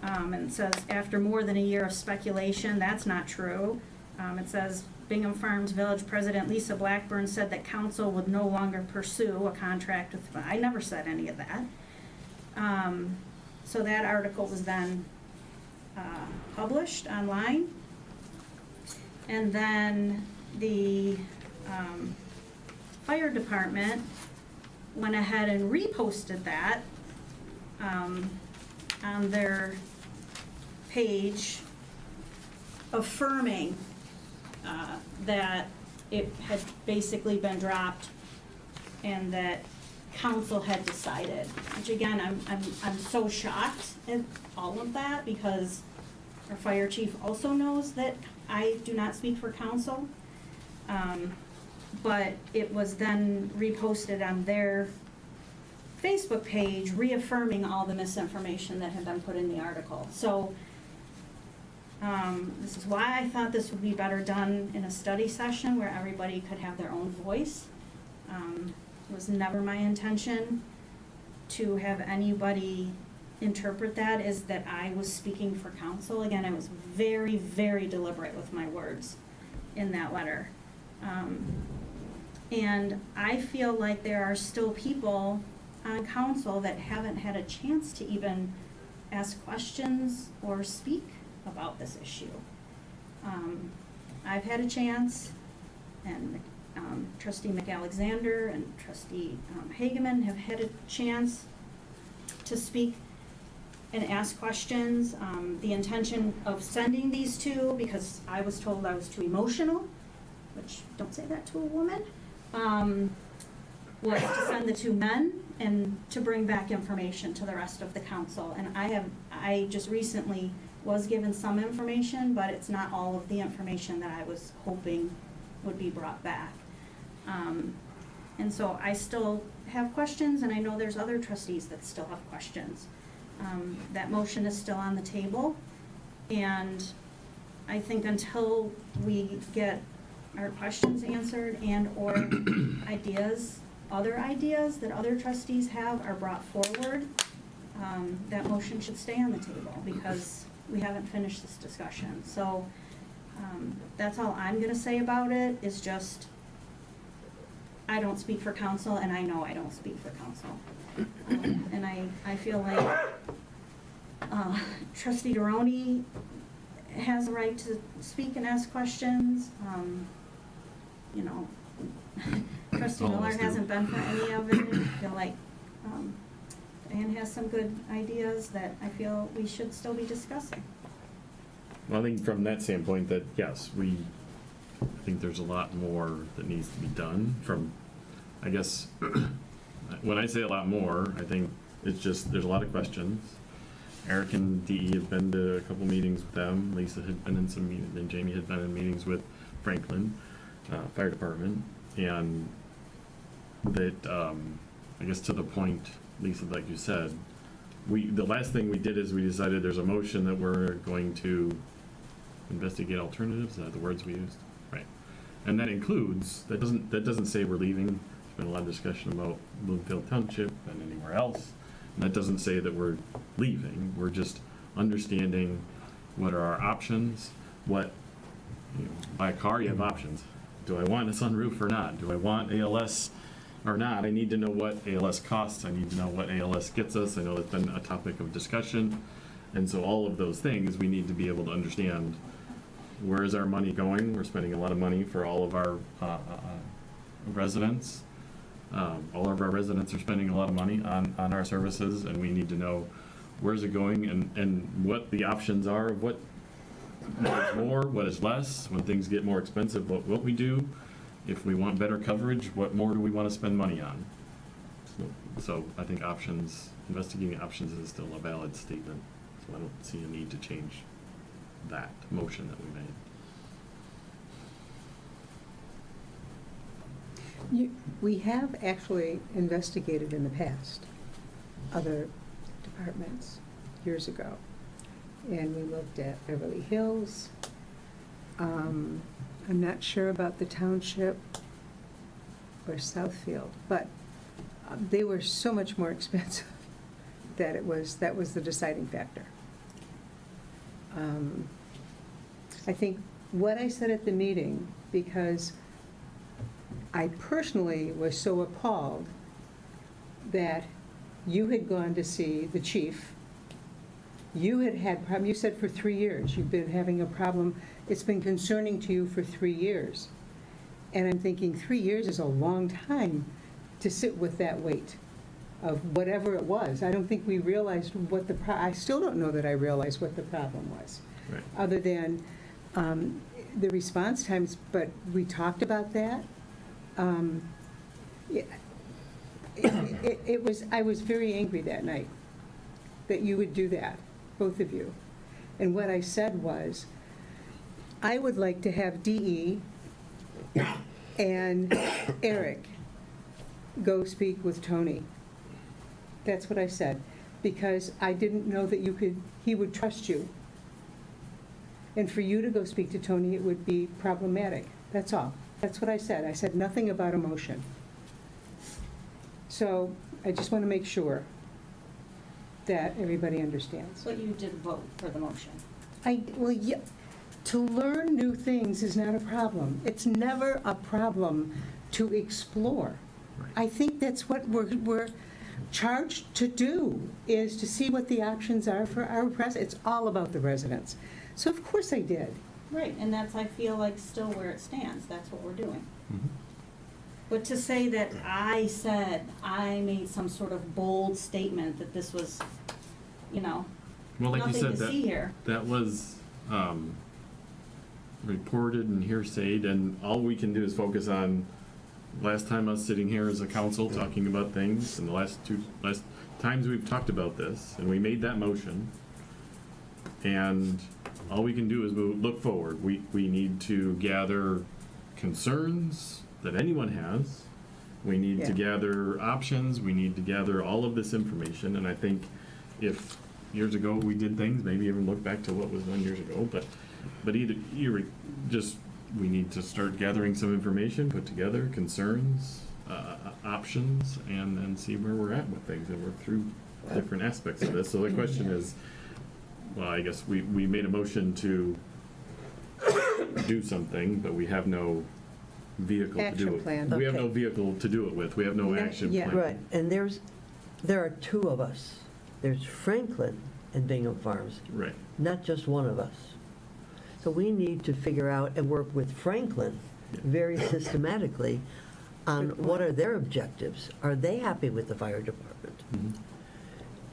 And it says, after more than a year of speculation, that's not true. It says, Bingham Farms Village President Lisa Blackburn said that council would no longer pursue a contract with, I never said any of that. So that article was then published online. And then the fire department went ahead and reposted that on their page, affirming that it had basically been dropped and that council had decided. Which again, I'm so shocked at all of that, because our fire chief also knows that I do not speak for council. But it was then reposted on their Facebook page, reaffirming all the misinformation that had been put in the article. So this is why I thought this would be better done in a study session where everybody could have their own voice. It was never my intention to have anybody interpret that as that I was speaking for council. Again, I was very, very deliberate with my words in that letter. And I feel like there are still people on council that haven't had a chance to even ask questions or speak about this issue. I've had a chance, and Trustee McAlexander and Trustee Hageman have had a chance to speak and ask questions. The intention of sending these two, because I was told I was too emotional, which don't say that to a woman, was to send the two men and to bring back information to the rest of the council. And I just recently was given some information, but it's not all of the information that I was hoping would be brought back. And so I still have questions, and I know there's other trustees that still have questions. That motion is still on the table, and I think until we get our questions answered and or other ideas that other trustees have are brought forward, that motion should stay on the table, because we haven't finished this discussion. So that's all I'm gonna say about it, is just, I don't speak for council, and I know I don't speak for council. And I feel like Trustee Deroni has a right to speak and ask questions. You know, Trustee Miller hasn't been for any of it. I feel like Diane has some good ideas that I feel we should still be discussing. Well, I think from that standpoint that, yes, I think there's a lot more that needs to be done from, I guess, when I say a lot more, I think it's just, there's a lot of questions. Eric and DE have been to a couple meetings with them. Lisa had been in some meetings, and Jamie had been in meetings with Franklin Fire Department. And that, I guess to the point, Lisa, like you said, the last thing we did is we decided there's a motion that we're going to investigate alternatives. Are the words we used? Right. And that includes, that doesn't say we're leaving. There's been a lot of discussion about Bloomfield Township and anywhere else. And that doesn't say that we're leaving. We're just understanding what are our options. Buy a car, you have options. Do I want a sunroof or not? Do I want ALS or not? I need to know what ALS costs. I need to know what ALS gets us. I know it's been a topic of discussion. And so all of those things, we need to be able to understand, where is our money going? We're spending a lot of money for all of our residents. All of our residents are spending a lot of money on our services, and we need to know where's it going and what the options are of what is more, what is less, when things get more expensive, what we do. If we want better coverage, what more do we want to spend money on? So I think investigating options is still a valid statement. So I don't see a need to change that motion that we made. We have actually investigated in the past other departments years ago. And we looked at Beverly Hills, I'm not sure about the township or Southfield, but they were so much more expensive that that was the deciding factor. I think what I said at the meeting, because I personally was so appalled that you had gone to see the chief. You had problem, you said for 3 years, you've been having a problem, it's been concerning to you for 3 years. And I'm thinking 3 years is a long time to sit with that weight of whatever it was. I don't think we realized what I still don't know that I realized what the problem was. Right. Other than the response times, but we talked about that. I was very angry that night that you would do that, both of you. And what I said was, I would like to have DE and Eric go speak with Tony. That's what I said, because I didn't know that he would trust you. And for you to go speak to Tony, it would be problematic. That's all. That's what I said. I said nothing about emotion. So I just want to make sure that everybody understands. But you did vote for the motion. Well, yeah, to learn new things is not a problem. It's never a problem to explore. I think that's what we're charged to do, is to see what the options are for our residents. It's all about the residents. So of course I did. Right, and that's, I feel like, still where it stands. That's what we're doing. Mhm. But to say that I made some sort of bold statement that this was, Well, like you nothing said, to see here. that was reported and hearsayed, and all we can do is focus on last time us sitting here as a council talking about things, and the last times we've talked about this, and we made that motion. And all we can do is look forward. We need to gather concerns that anyone has. We need to gather options. We need to gather all of this information. And I think if years ago we did things, maybe even look back to what was done years ago. But we need to start gathering some information, put together concerns, options, and then see where we're at with things and work through different aspects of this. So the question is, well, I guess we made a motion to do something, but we have no vehicle to do Action it. plan. We have no vehicle to do it with. We have no action plan. Right, and there are two of us. There's Franklin and Bingham Farms. Right. Not just one of us. So we need to figure out and work with Franklin very systematically on what are their objectives. Are they happy with the fire department? Mhm.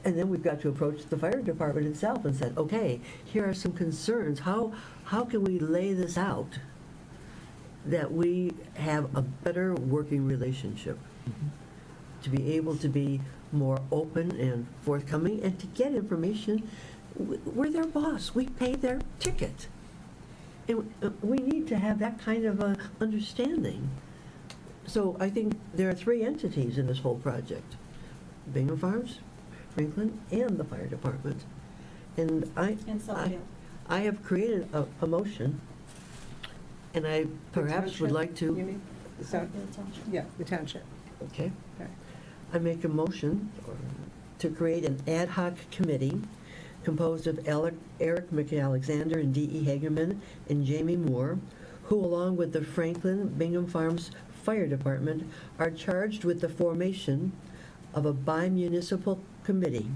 And then we've got to approach the fire department itself and say, okay, here are some concerns. How can we lay this out that we have a better working relationship? To be able to be more open and forthcoming and to get information. We're their boss. We pay their ticket. And we need to have that kind of a understanding. So I think there are three entities in this whole project: Bingham Farms, Franklin, and the fire department. And I have created a motion, and I perhaps would like You to. mean? Yeah, the township. Okay. Okay. I make a motion to create an ad hoc committee composed of Eric McAlexander and D.E. Hagerman and Jamie Moore, who, along with the Franklin Bingham Farms Fire Department, are charged with the formation of a bi-municipal committee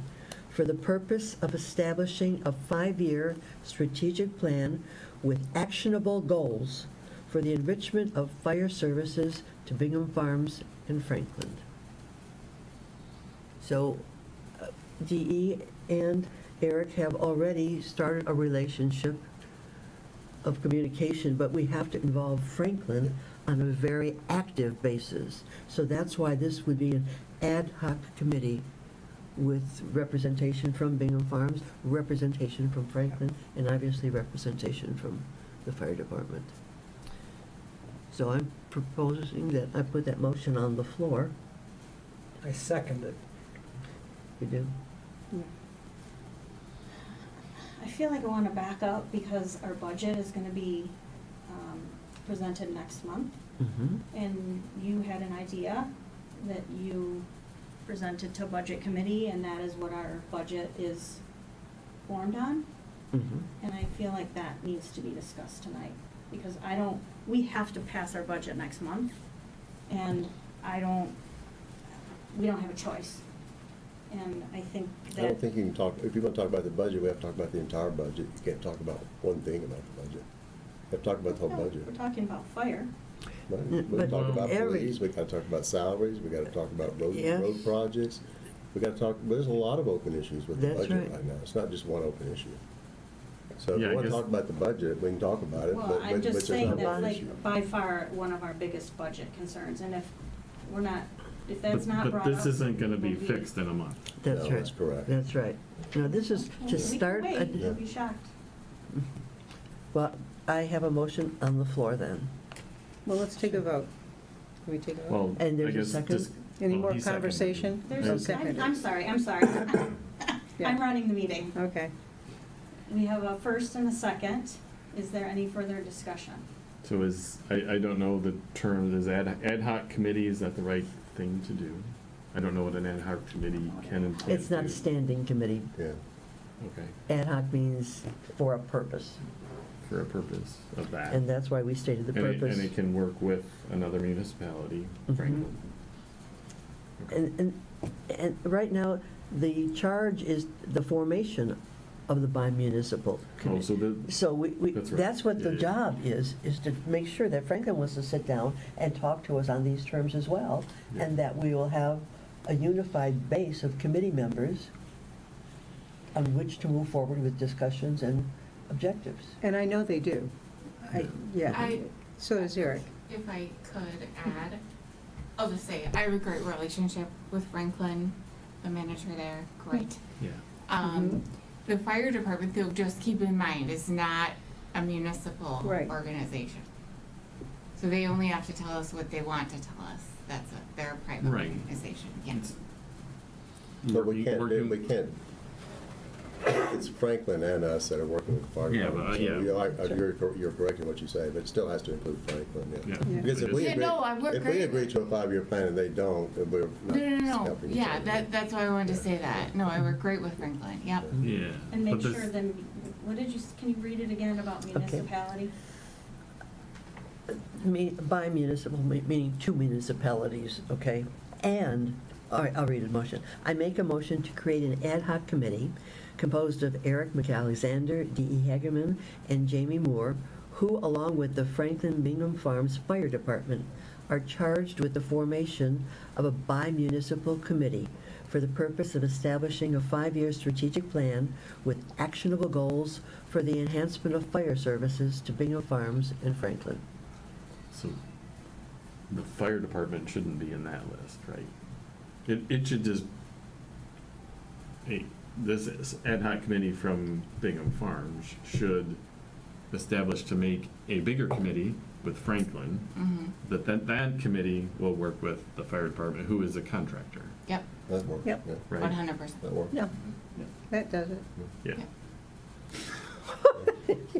for the purpose of establishing a 5-year strategic plan with actionable goals for the enrichment of fire services to Bingham Farms and Franklin. So DE and Eric have already started a relationship of communication, but we have to involve Franklin on a very active basis. So that's why this would be an ad hoc committee with representation from Bingham Farms, representation from Franklin, and obviously representation from the fire department. So I'm proposing that I put that motion on the floor. I second it. You do? I feel like I want to back up because our budget is going to be presented next month. Mhm. And you had an idea that you presented to Budget Committee, and that is what our budget is formed on. Mhm. And I feel like that needs to be discussed tonight, because we have to pass our budget next month, and we don't have a choice. And I think I don't that, think you can talk, if you want to talk about the budget, we have to talk about the entire budget. You can't talk about one thing about the budget. You have to talk about the whole no, budget. we're talking about fire. Right? Yeah, We but talk about every- police, we gotta talk about salaries, we gotta talk about Yeah. road projects. We gotta talk, there's a lot of open issues with the That's budget right. right now. It's not just one open issue. So if Yeah, I you wanna guess- talk about the budget, we can talk about it, Well, but I'm but just it's saying not that, one issue. like, by far, one of our biggest budget concerns, and if that's not brought up. But this isn't gonna be we'll fixed in a month. That's No, right. that's correct. That's right. No, this is to start. We can wait, Yeah. you'll be shocked. Well, I have a motion on the floor then. Well, let's take a vote. Can we take a vote? Well, And I there's a guess second? just. Any well, more he seconded. conversation? There's Oh, a, seconded. I'm sorry. Yeah. I'm running the meeting. Okay. We have a first and a second. Is there any further discussion? So I don't know the term, is ad hoc committee, is that the right thing to do? I don't know what an ad hoc committee can and can't It's not a do. standing committee. Yeah. Okay, Ad hoc means for a purpose, for a purpose of that. and that's why we stated the purpose. And it can work with another municipality, Mhm. Franklin. And right now, the charge is the formation of the bi-municipal Oh, committee. so the, So That's right. that's what the Yeah, yeah. job is to make sure that Franklin wants to sit down and talk to us on these terms as well, Yeah. and that we will have a unified base of committee members on which to move forward with discussions and objectives. And I know they do. Yeah, so does Eric. If I could add, I'll just say, I have a great relationship with Franklin, the manager there, great. yeah. The fire department, though, just keep in mind, is not a municipal Right. organization. So they only have to tell us what they want to tell us. They're a private Right. organization, yeah. But we Working- can't, it's Franklin and us that are working with the fire Yeah, department. but, So yeah. you're correct in what you say, but it still has to include Franklin, yeah. Yeah. Yeah. Because if we Yeah, agree, no, I work if we great. agree to a 5-year plan and they don't, then we're not No. helping each Yeah, other. that's why I wanted to say that. No, I work great with Franklin, yep. Yeah. And make but this- sure then, can you read it again about municipality? Bi-municipal, meaning two municipalities, okay? And, all right, I'll read a motion. I make a motion to create an ad hoc committee composed of Eric McAlexander, D.E. Hageman, and Jamie Moore, who, along with the Franklin Bingham Farms Fire Department, are charged with the formation of a bi-municipal committee for the purpose of establishing a 5-year strategic plan with actionable goals for the enhancement of fire services to Bingham Farms and Franklin. So the fire department shouldn't be in that list, right? It should just, this is ad hoc committee from Bingham Farms should establish to make a bigger committee with Franklin, that committee will work with the fire department, who is a contractor, Yep, That works, Yep. yeah. right? 100%. That works. No, that does it. Yeah.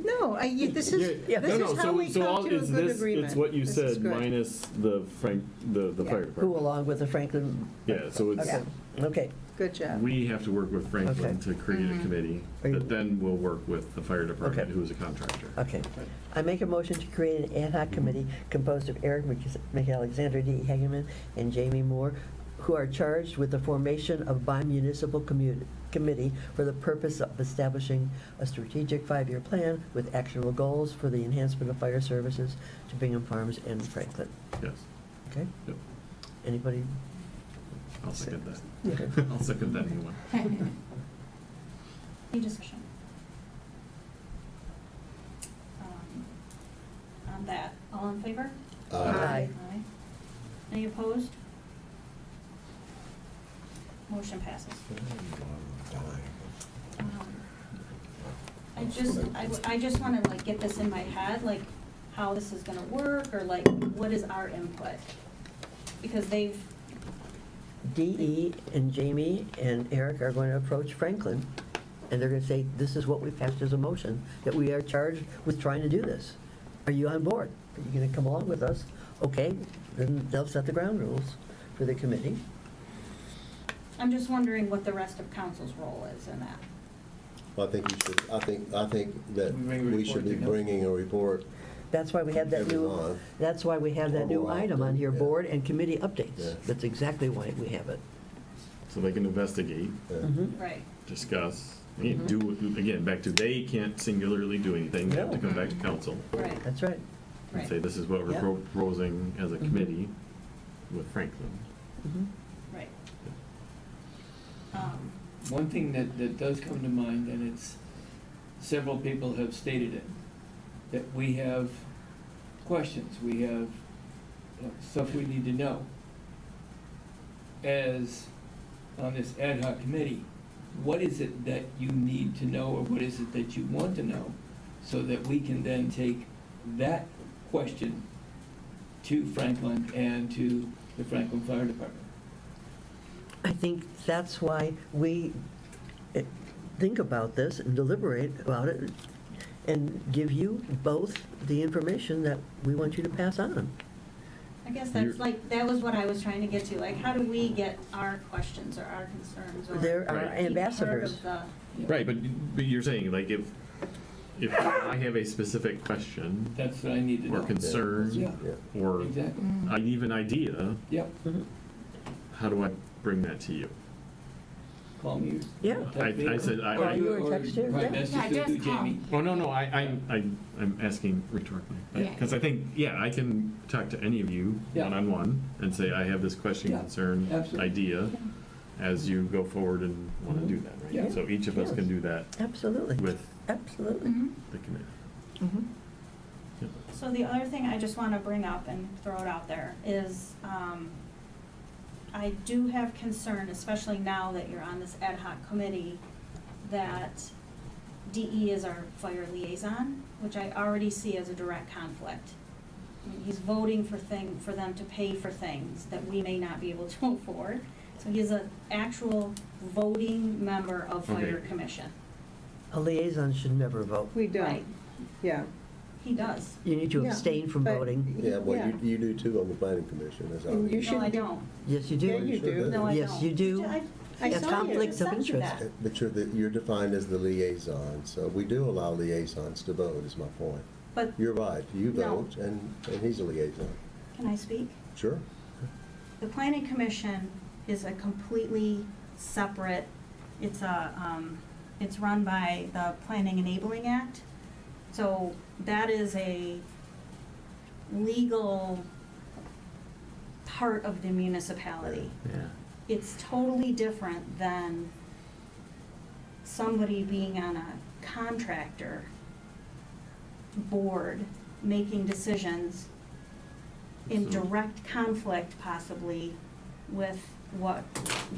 No, this is how we come to a good agreement. It's what you This is said good. minus the fire Who, department. along with the Franklin, Yeah, so it's, okay, okay. Good job. we have to work with Franklin Okay. to create a committee, Are you- that then will work with the fire department, Okay. who is a contractor. Okay. I make a motion to create an ad hoc committee composed of Eric McAlexander, D. Hageman, and Jamie Moore, who are charged with the formation of bi-municipal committee for the purpose of establishing a strategic 5-year plan with actionable goals for the enhancement of fire services to Bingham Farms and Franklin. Yes. Okay? Yep. Anybody? I'll second that. Okay. I'll second that new one. Any discussion? On that, all in favor? Aye. Aye. Any opposed? Motion passes. I just wanna like get this in my head, like how this is gonna work, or like what is our input? Because they've, D.E. and Jamie and Eric are going to approach Franklin, and they're going to say, this is what we passed as a motion, that we are charged with trying to do this. Are you on board? you're gonna come along with us, okay, then they'll set the ground rules for the committee. I'm just wondering what the rest of council's role is in that. Well, I think you should, I think that We bring a we should be report to bringing a report. That's why we have that Every new, month. that's why we have that new More item on often, here, yeah. board and committee updates. Yeah. That's exactly why we have it. So they can investigate, Mhm. Right. discuss, do, again, back to, they can't singularly do anything, they have to come back to council Right. That's right. and Right. say, this is what we're Yep. proposing as a Mhm. committee with Franklin. Mhm. Right. One thing that does come to mind, and it's, several people have stated it, that we have questions, we have stuff we need to know. As on this ad hoc committee, what is it that you need to know, or what is it that you want to know, so that we can then take that question to Franklin and to the Franklin Fire Department? I think that's why we think about this and deliberate about it and give you both the information that we want you to pass on. I guess that's like, that was what I was trying to get to, like, how do we get our questions or our concerns or? There are Right. be part ambassadors. of the- Right, but you're saying, like, if I have a specific question That's what I need to know. or concern, Yeah. or Exactly. even idea, Yep. Mhm. how do I bring that to you? Call me. Yeah. Text me, I said, Call you or text you, Right, yeah. that's Yeah, just just through call. Jamie. Oh, no, I'm asking rhetorically. Yeah. Because I think, I can talk to any of you Yeah. one-on-one and say, I have this question, Yeah, concern, absolutely. idea, as you go forward and want to do that, right? Yeah. So each of us can do that Absolutely. with Absolutely. Mhm. the committee. Mhm. Yeah. So the other thing I just want to bring up and throw it out there is, I do have concern, especially now that you're on this ad hoc committee, that DE is our fire liaison, which I already see as a direct conflict. He's voting for them to pay for things that we may not be able to afford. So he's an actual voting member of fire Okay. commission. A liaison should never vote. We don't, Right. yeah. He does. You need to Yeah, abstain from but- voting. Yeah, well, Yeah. you do too on the planning commission, as And you I. should No, I be- don't. Yes, you do. Yeah, you do. No, I don't. Yes, you do. I It's saw you. conflicts of I sent you interest. that. But you're defined as the liaison, so we do allow liaisons to vote, is my point. But You're right, you No. vote, and he's a liaison. can I speak? Sure. The planning commission is a completely separate, it's run by the Planning Enabling Act. So that is a legal part of the municipality. Yeah. It's totally different than somebody being on a contractor board, making decisions in So- direct conflict possibly with what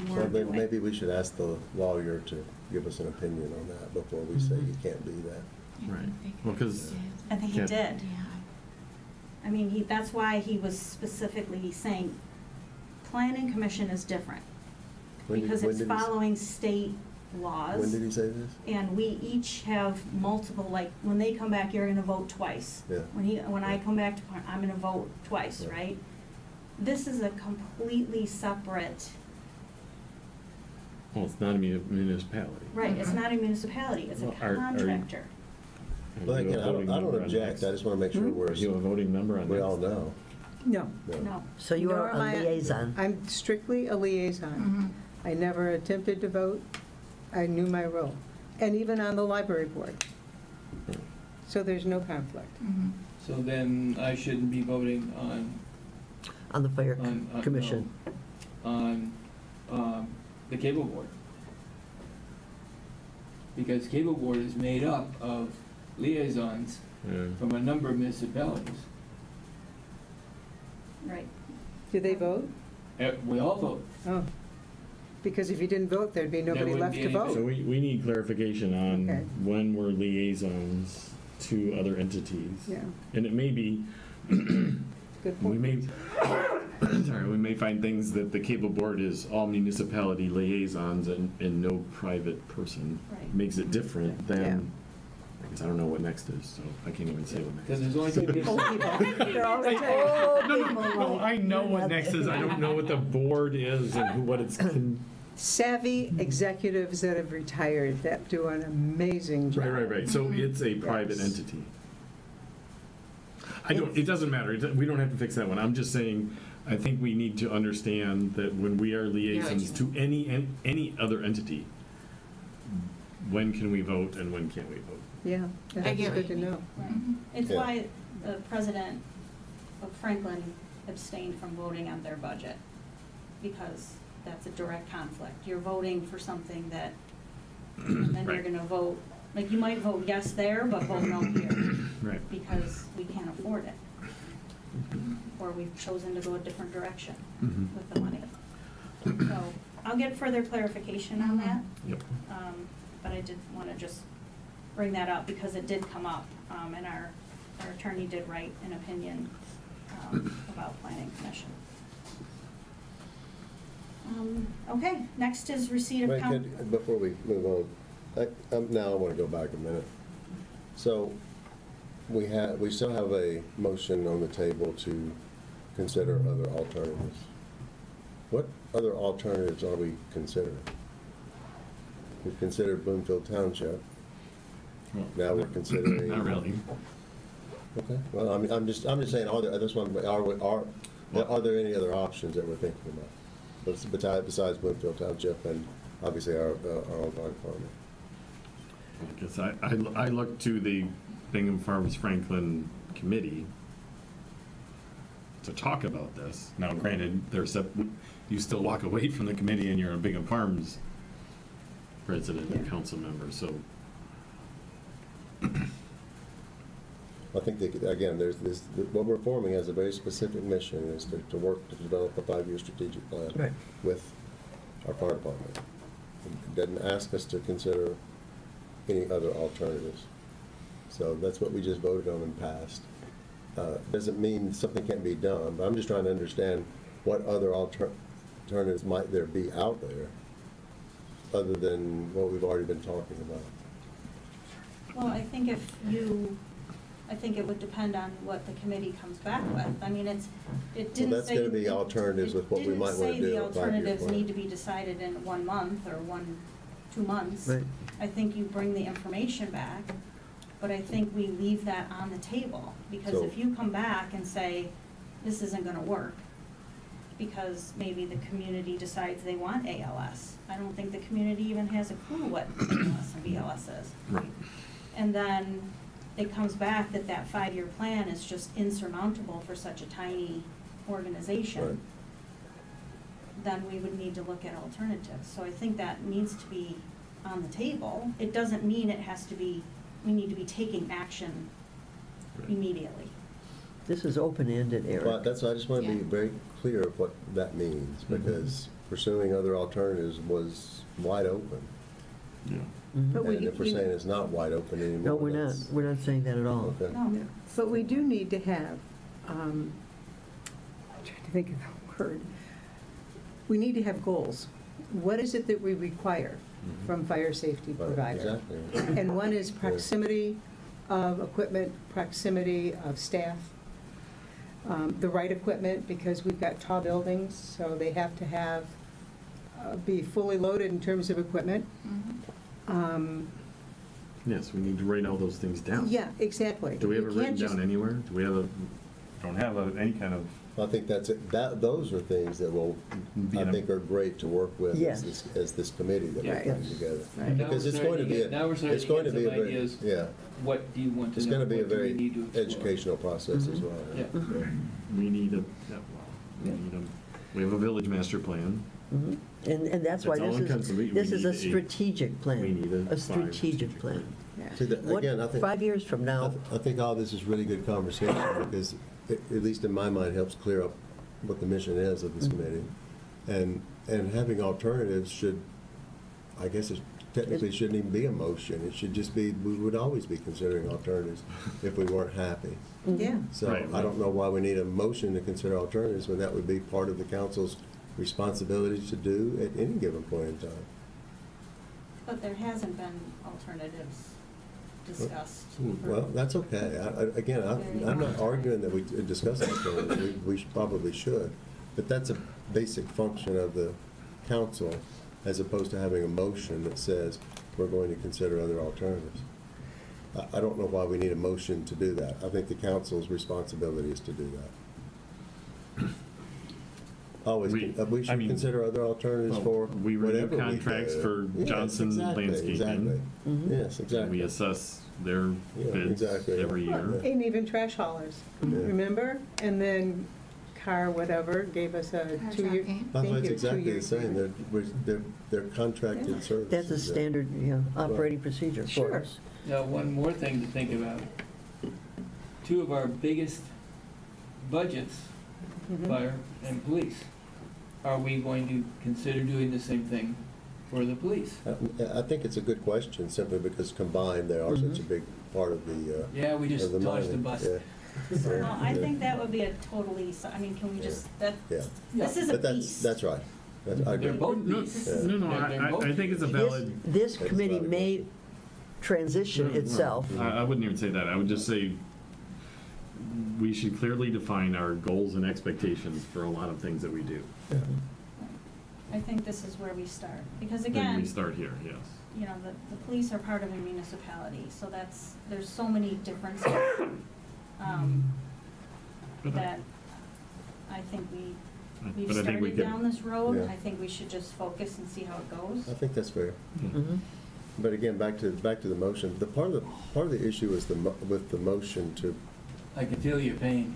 we're So then doing. maybe we should ask the lawyer to give us an opinion on that before we say you can't do that. Right. Well, because I think he Yeah. did. I mean, that's why he was specifically saying, planning commission is different. When did- Because when it's did he s- following state laws. When did he say this? And we each have multiple, like, when they come back, you're gonna vote twice. Yeah. When I come back to, I'm gonna vote twice, Yeah. right? This is a completely separate, well, it's not a municipality. right, it's not a municipality, it's a Well, are you- contractor. Well, Are you a again, I voting don't member on object, that? I just want to make sure we're, Are you a voting member on we that? all know. No. No. So you are Nor am a I- liaison. I'm strictly a liaison. I never attempted to vote. I knew my role. And even on the library board. So there's no conflict. So then I shouldn't be voting On the fire on. commission. no, on the cable board. Because cable board is made up of liaisons Yeah. from a number of municipalities. Right. Do they vote? We all vote. Oh. Because if you didn't vote, there'd be nobody wouldn't left be to any- vote. So we need clarification on Okay. when we're liaisons to other entities. Yeah. And it may be, Good we point. may, sorry, we may find things that the cable board is all municipality liaisons and no private person. Right. Makes it different than Because I don't know what next is, so I can't even say what next Because is. there's only two people. They're always old people. No, I know what next is. I don't know what the board is and what it's. Savvy executives that have retired that do an amazing job. Right. So it's a private Yes. entity. It doesn't matter. We don't have to fix that one. I'm just saying, I think we need to understand that when we are liaisons to any other entity, when can we vote and when can't we vote? Yeah, that's get good to know. Right. It's Yeah. why the president of Franklin abstained from voting on their budget, because that's a direct conflict. You're voting for something that, and then you're Right. gonna vote, like, you might vote yes there, but vote no here. Right. Because we can't afford it. Or we've chosen to go a different direction Mhm. with the money. So, I'll get further clarification on that. Yep. But I did want to just bring that up because it did come up, and our attorney did write an opinion about planning commission. Okay, next is receipt of Wait, before we move on, now I want to go back a minute. So we still have a motion on the table to consider other alternatives. What other alternatives are we considering? We've considered Bloomfield Township. Now we're considering. Not really. Okay, well, I'm just saying, are there any other options that we're thinking about? Besides Bloomfield Township and obviously our own fire department? Because I look to the Bingham Farms Franklin committee to talk about this. Now, granted, you still walk away from the committee and you're a Bingham Farms resident and council member, so. I think that, again, what we're forming has a very specific mission, is to work to develop a 5-year strategic plan with our fire department. It doesn't ask us to consider any other alternatives. So that's what we just voted on and passed. Doesn't mean something can't be done, but I'm just trying to understand what other alternatives might there be out there other than what we've already been talking about. Well, I think it would depend on what the committee comes back with. I mean, it didn't say. Well, that's gonna be alternatives with what we might wanna do. It didn't say the in a 5-year alternatives plan. need to be decided in 1 month or 2 months. Right. I think you bring the information back, but I think we leave that on the table. Because So- if you come back and say, this isn't gonna work, because maybe the community decides they want ALS. I don't think the community even has a clue what ALS and BLS is. Right. And then it comes back that 5-year plan is just insurmountable for such a tiny organization. Right. Then we would need to look at alternatives. So I think that needs to be on the table. It doesn't mean we need to be taking action immediately. This is open-ended, Eric. Well, I just want to be very clear of what that means, because pursuing other alternatives was wide open. Yeah. But we- And if we're saying it's not wide open anymore. No, we're not. that's- We're not saying that at all. Okay. No. But we do need to have, I'm trying to think of the word, we need to have goals. What is it that we require from fire safety Right, provider? exactly. And one is proximity of equipment, proximity of staff, the right equipment, because we've got tall buildings, so they have to have, be fully loaded in terms of equipment. Yes, we need to write all those things down. Yeah, exactly. Do we have it You can't written just- down anywhere? Do we have don't have any kind of. I think those are things that I think are great to work with Yes. as this committee that we're Right. putting together. Right. Because it's going to be, Now we're starting it's to going get to be some a very, ideas. yeah, What do you want to know? it's going to be a What do we very need to explore? educational process as well. Yeah. We need we have a village master plan. Mhm. And that's why That's all this encompassing. We is a need strategic plan. we need a 5-year strategic plan. See, What- again, I think. 5 years from now, I think all this is really good conversation, because it, at least in my mind, helps clear up what the mission is of this committee. And having alternatives should, I guess it technically shouldn't even be a motion. It should just be, we would always be considering alternatives if we weren't happy. Yeah. So Right. I don't know why we need a motion to consider alternatives when that would be part of the council's responsibility to do at any given point in time. But there hasn't been alternatives discussed. Well, that's okay. Again, I'm not arguing that we discuss it, we probably should. But that's a basic function of the council, as opposed to having a motion that says we're going to consider other alternatives. I don't know why we need a motion to do that. I think the council's responsibility is to do that. Always, we should consider other alternatives for we whatever renew contracts do. for Yes, Johnson exactly, Landscaping. Exactly. Yes, exactly. We assess their bids exactly. every year. And even trash haulers, remember? And then car whatever gave us a 2-year. That's why it's exactly the same. They're contracted services. That's a standard, operating procedure for us. Now, one more thing to think about. Two of our biggest budgets, fire and police. Are we going to consider doing the same thing for the police? I think it's a good question, simply because combined, they are such a big part of the. Yeah, we just of dodged the mining. bus. Yeah. Well, I think that would be a totally, I mean, can we just, this is a But piece. that's right. I agree. They're both pieces. No, I think it's a valid. This committee may transition itself. I wouldn't even say that. I would just say we should clearly define our goals and expectations for a lot of things that we do. I think this is where we start, because And again, we start here, yes. you know, the police are part of a municipality, so there's so many differences, that I think we've But I think we started could- down this road. yeah. I think we should just focus and see how it goes. I think that's fair. But again, back to the motion. The part of the issue is with the motion to I can feel your pain.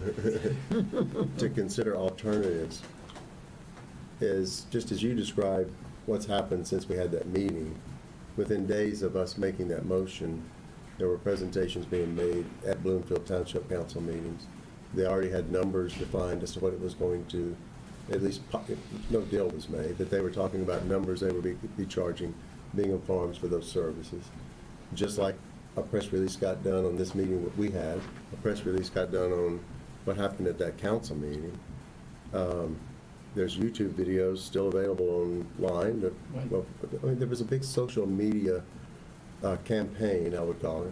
to consider alternatives is, just as you described what's happened since we had that meeting. Within days of us making that motion, there were presentations being made at Bloomfield Township Council meetings. They already had numbers defined as to what it was going to, at least, no deal was made, but they were talking about numbers they would be charging Bingham Farms for those services. Just like a press release got done on this meeting that we had, a press release got done on what happened at that council meeting. There's YouTube videos still available online. Well, I mean, there was a big social media campaign, I would call it,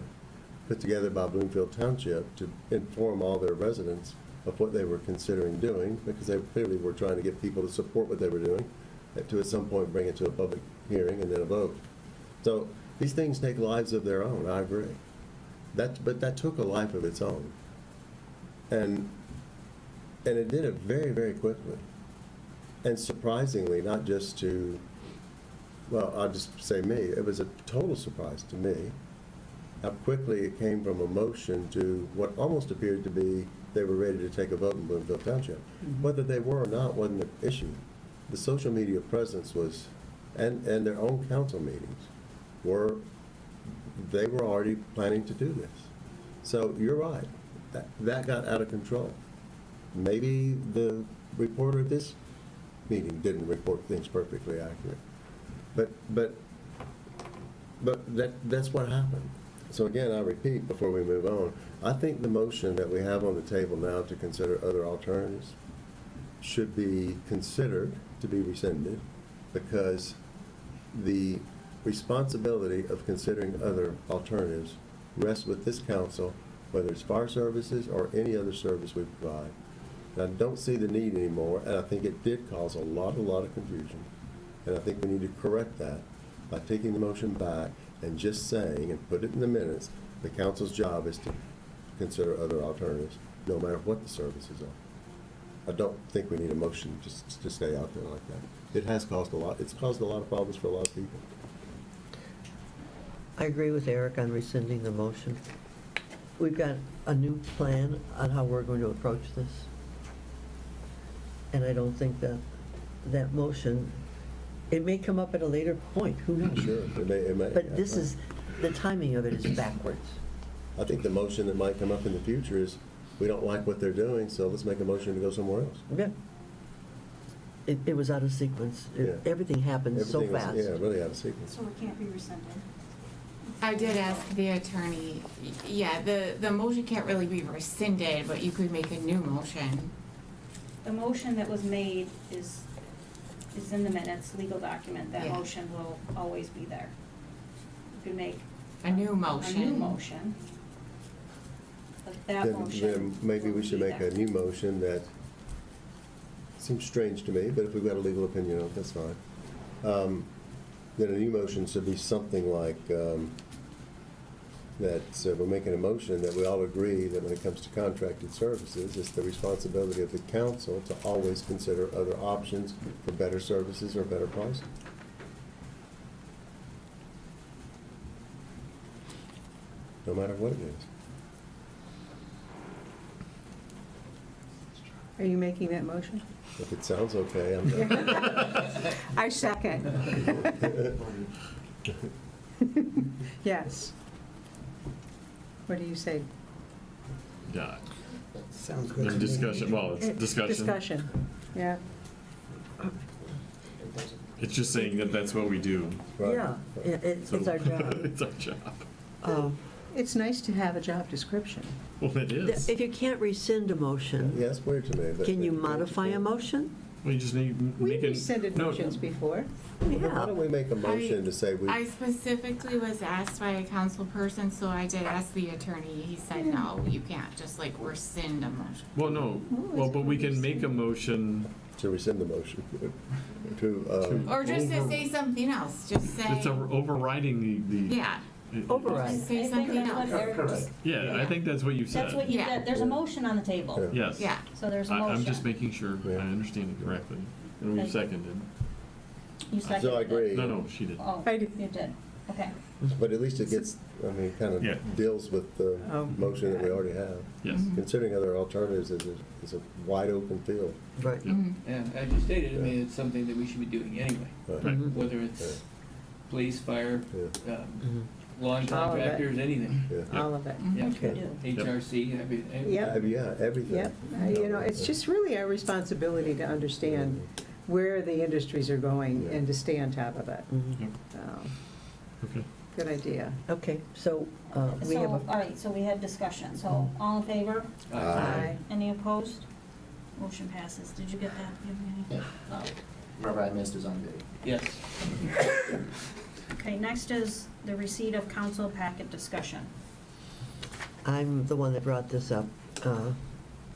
put together by Bloomfield Township to inform all their residents of what they were considering doing, because they clearly were trying to get people to support what they were doing, to at some point bring it to a public hearing and then a vote. So these things take lives of their own, I agree. But that took a life of its own. And it did it very, very quickly. And surprisingly, not just to, well, I'll just say me, it was a total surprise to me how quickly it came from a motion to what almost appeared to be they were ready to take a vote in Bloomfield Township. Whether they were or not wasn't an issue. The social media presence was, and their own council meetings they were already planning to do this. So you're right, that got out of control. Maybe the reporter at this meeting didn't report things perfectly accurate, but that's what happened. So again, I repeat before we move on, I think the motion that we have on the table now to consider other alternatives should be considered to be rescinded, because the responsibility of considering other alternatives rests with this council, whether it's fire services or any other service we provide. And I don't see the need anymore, and I think it did cause a lot of confusion. And I think we need to correct that by taking the motion back and just saying, and put it in the minutes, the council's job is to consider other alternatives, no matter what the services are. I don't think we need a motion just to stay out there like that. It has caused it's caused a lot of problems for a lot of people. I agree with Eric on rescinding the motion. We've got a new plan on how we're going to approach this. And I don't think that motion, it may come up at a later point, who knows? Sure, it may. But this is, the timing of it is backwards. I think the motion that might come up in the future is, we don't like what they're doing, so let's make a motion to go somewhere else. Yeah. It was out of sequence. Everything happened so fast. Yeah, really out of sequence. So it can't be rescinded. I did ask the attorney, yeah, the motion can't really be rescinded, but you could make a new motion. The motion that was made is in the minutes, legal document. That Yeah. motion will always be there. You can make A new a motion. new motion. But that motion. Then maybe we should make a new motion that seems strange to me, but if we've got a legal opinion on it, that's fine. Then a new motion should be something like, that we're making a motion that we all agree that when it comes to contracted services, it's the responsibility of the council to always consider other options for better services or better pricing. No matter what it is. Are you making that motion? If it sounds okay, I'm not. I second. Yes. What do you say? Yeah. Sounds good to And me. discussion, well, it's discussion. Discussion, yeah. It's just saying that that's what we do. Yeah, it's So- our job. It's our job. It's nice to have a job description. Well, it is. If you can't rescind a motion, Yeah, it's weird to me. but- can you modify a motion? We just need, We've make it. rescinded no, motions before. Well, then why don't we make a motion to say we, I specifically was asked by a council person, so I did ask the attorney. He said, no, you can't just like rescind a motion. Well, no, well, but we can make a motion. to rescind the motion, Or just to say something else, just say, It's overriding the. yeah. Override. Just say I think something that's what else. Eric just. Yeah, I think that's what you said. That's what you Yeah. said, there's a motion on the table. Yes. Yeah. So there's a motion. I'm just making sure I understand it correctly. And we Okay. seconded. You seconded so I it. agree. No, she did. Oh, I did. you did, okay. But at least it gets, I mean, kind Yeah. of deals with the motion that we already have. Yes. Considering other alternatives, is a wide open field. Right. Yeah. Yeah, as you stated, I mean, it's something that we should be doing anyway, Right. Mhm. whether it's police, fire, Yeah. lawn All of it. contractors, anything. Yeah. All of it. Yeah. Okay. HRC, everything. Yep. Yeah, everything. Yep, you know, it's just really our responsibility to understand where the industries are going Yeah. and to stay on top of it. Mhm. Yep. So, Okay. good idea. Okay, so we So, have all a, right, so we had discussion, so all in favor? Aye. Any opposed? Motion passes. Did you get that? Do you have any? Yeah. Whatever I missed is on video. Yes. Okay, next is the receipt of council packet discussion. I'm the one that brought this up, and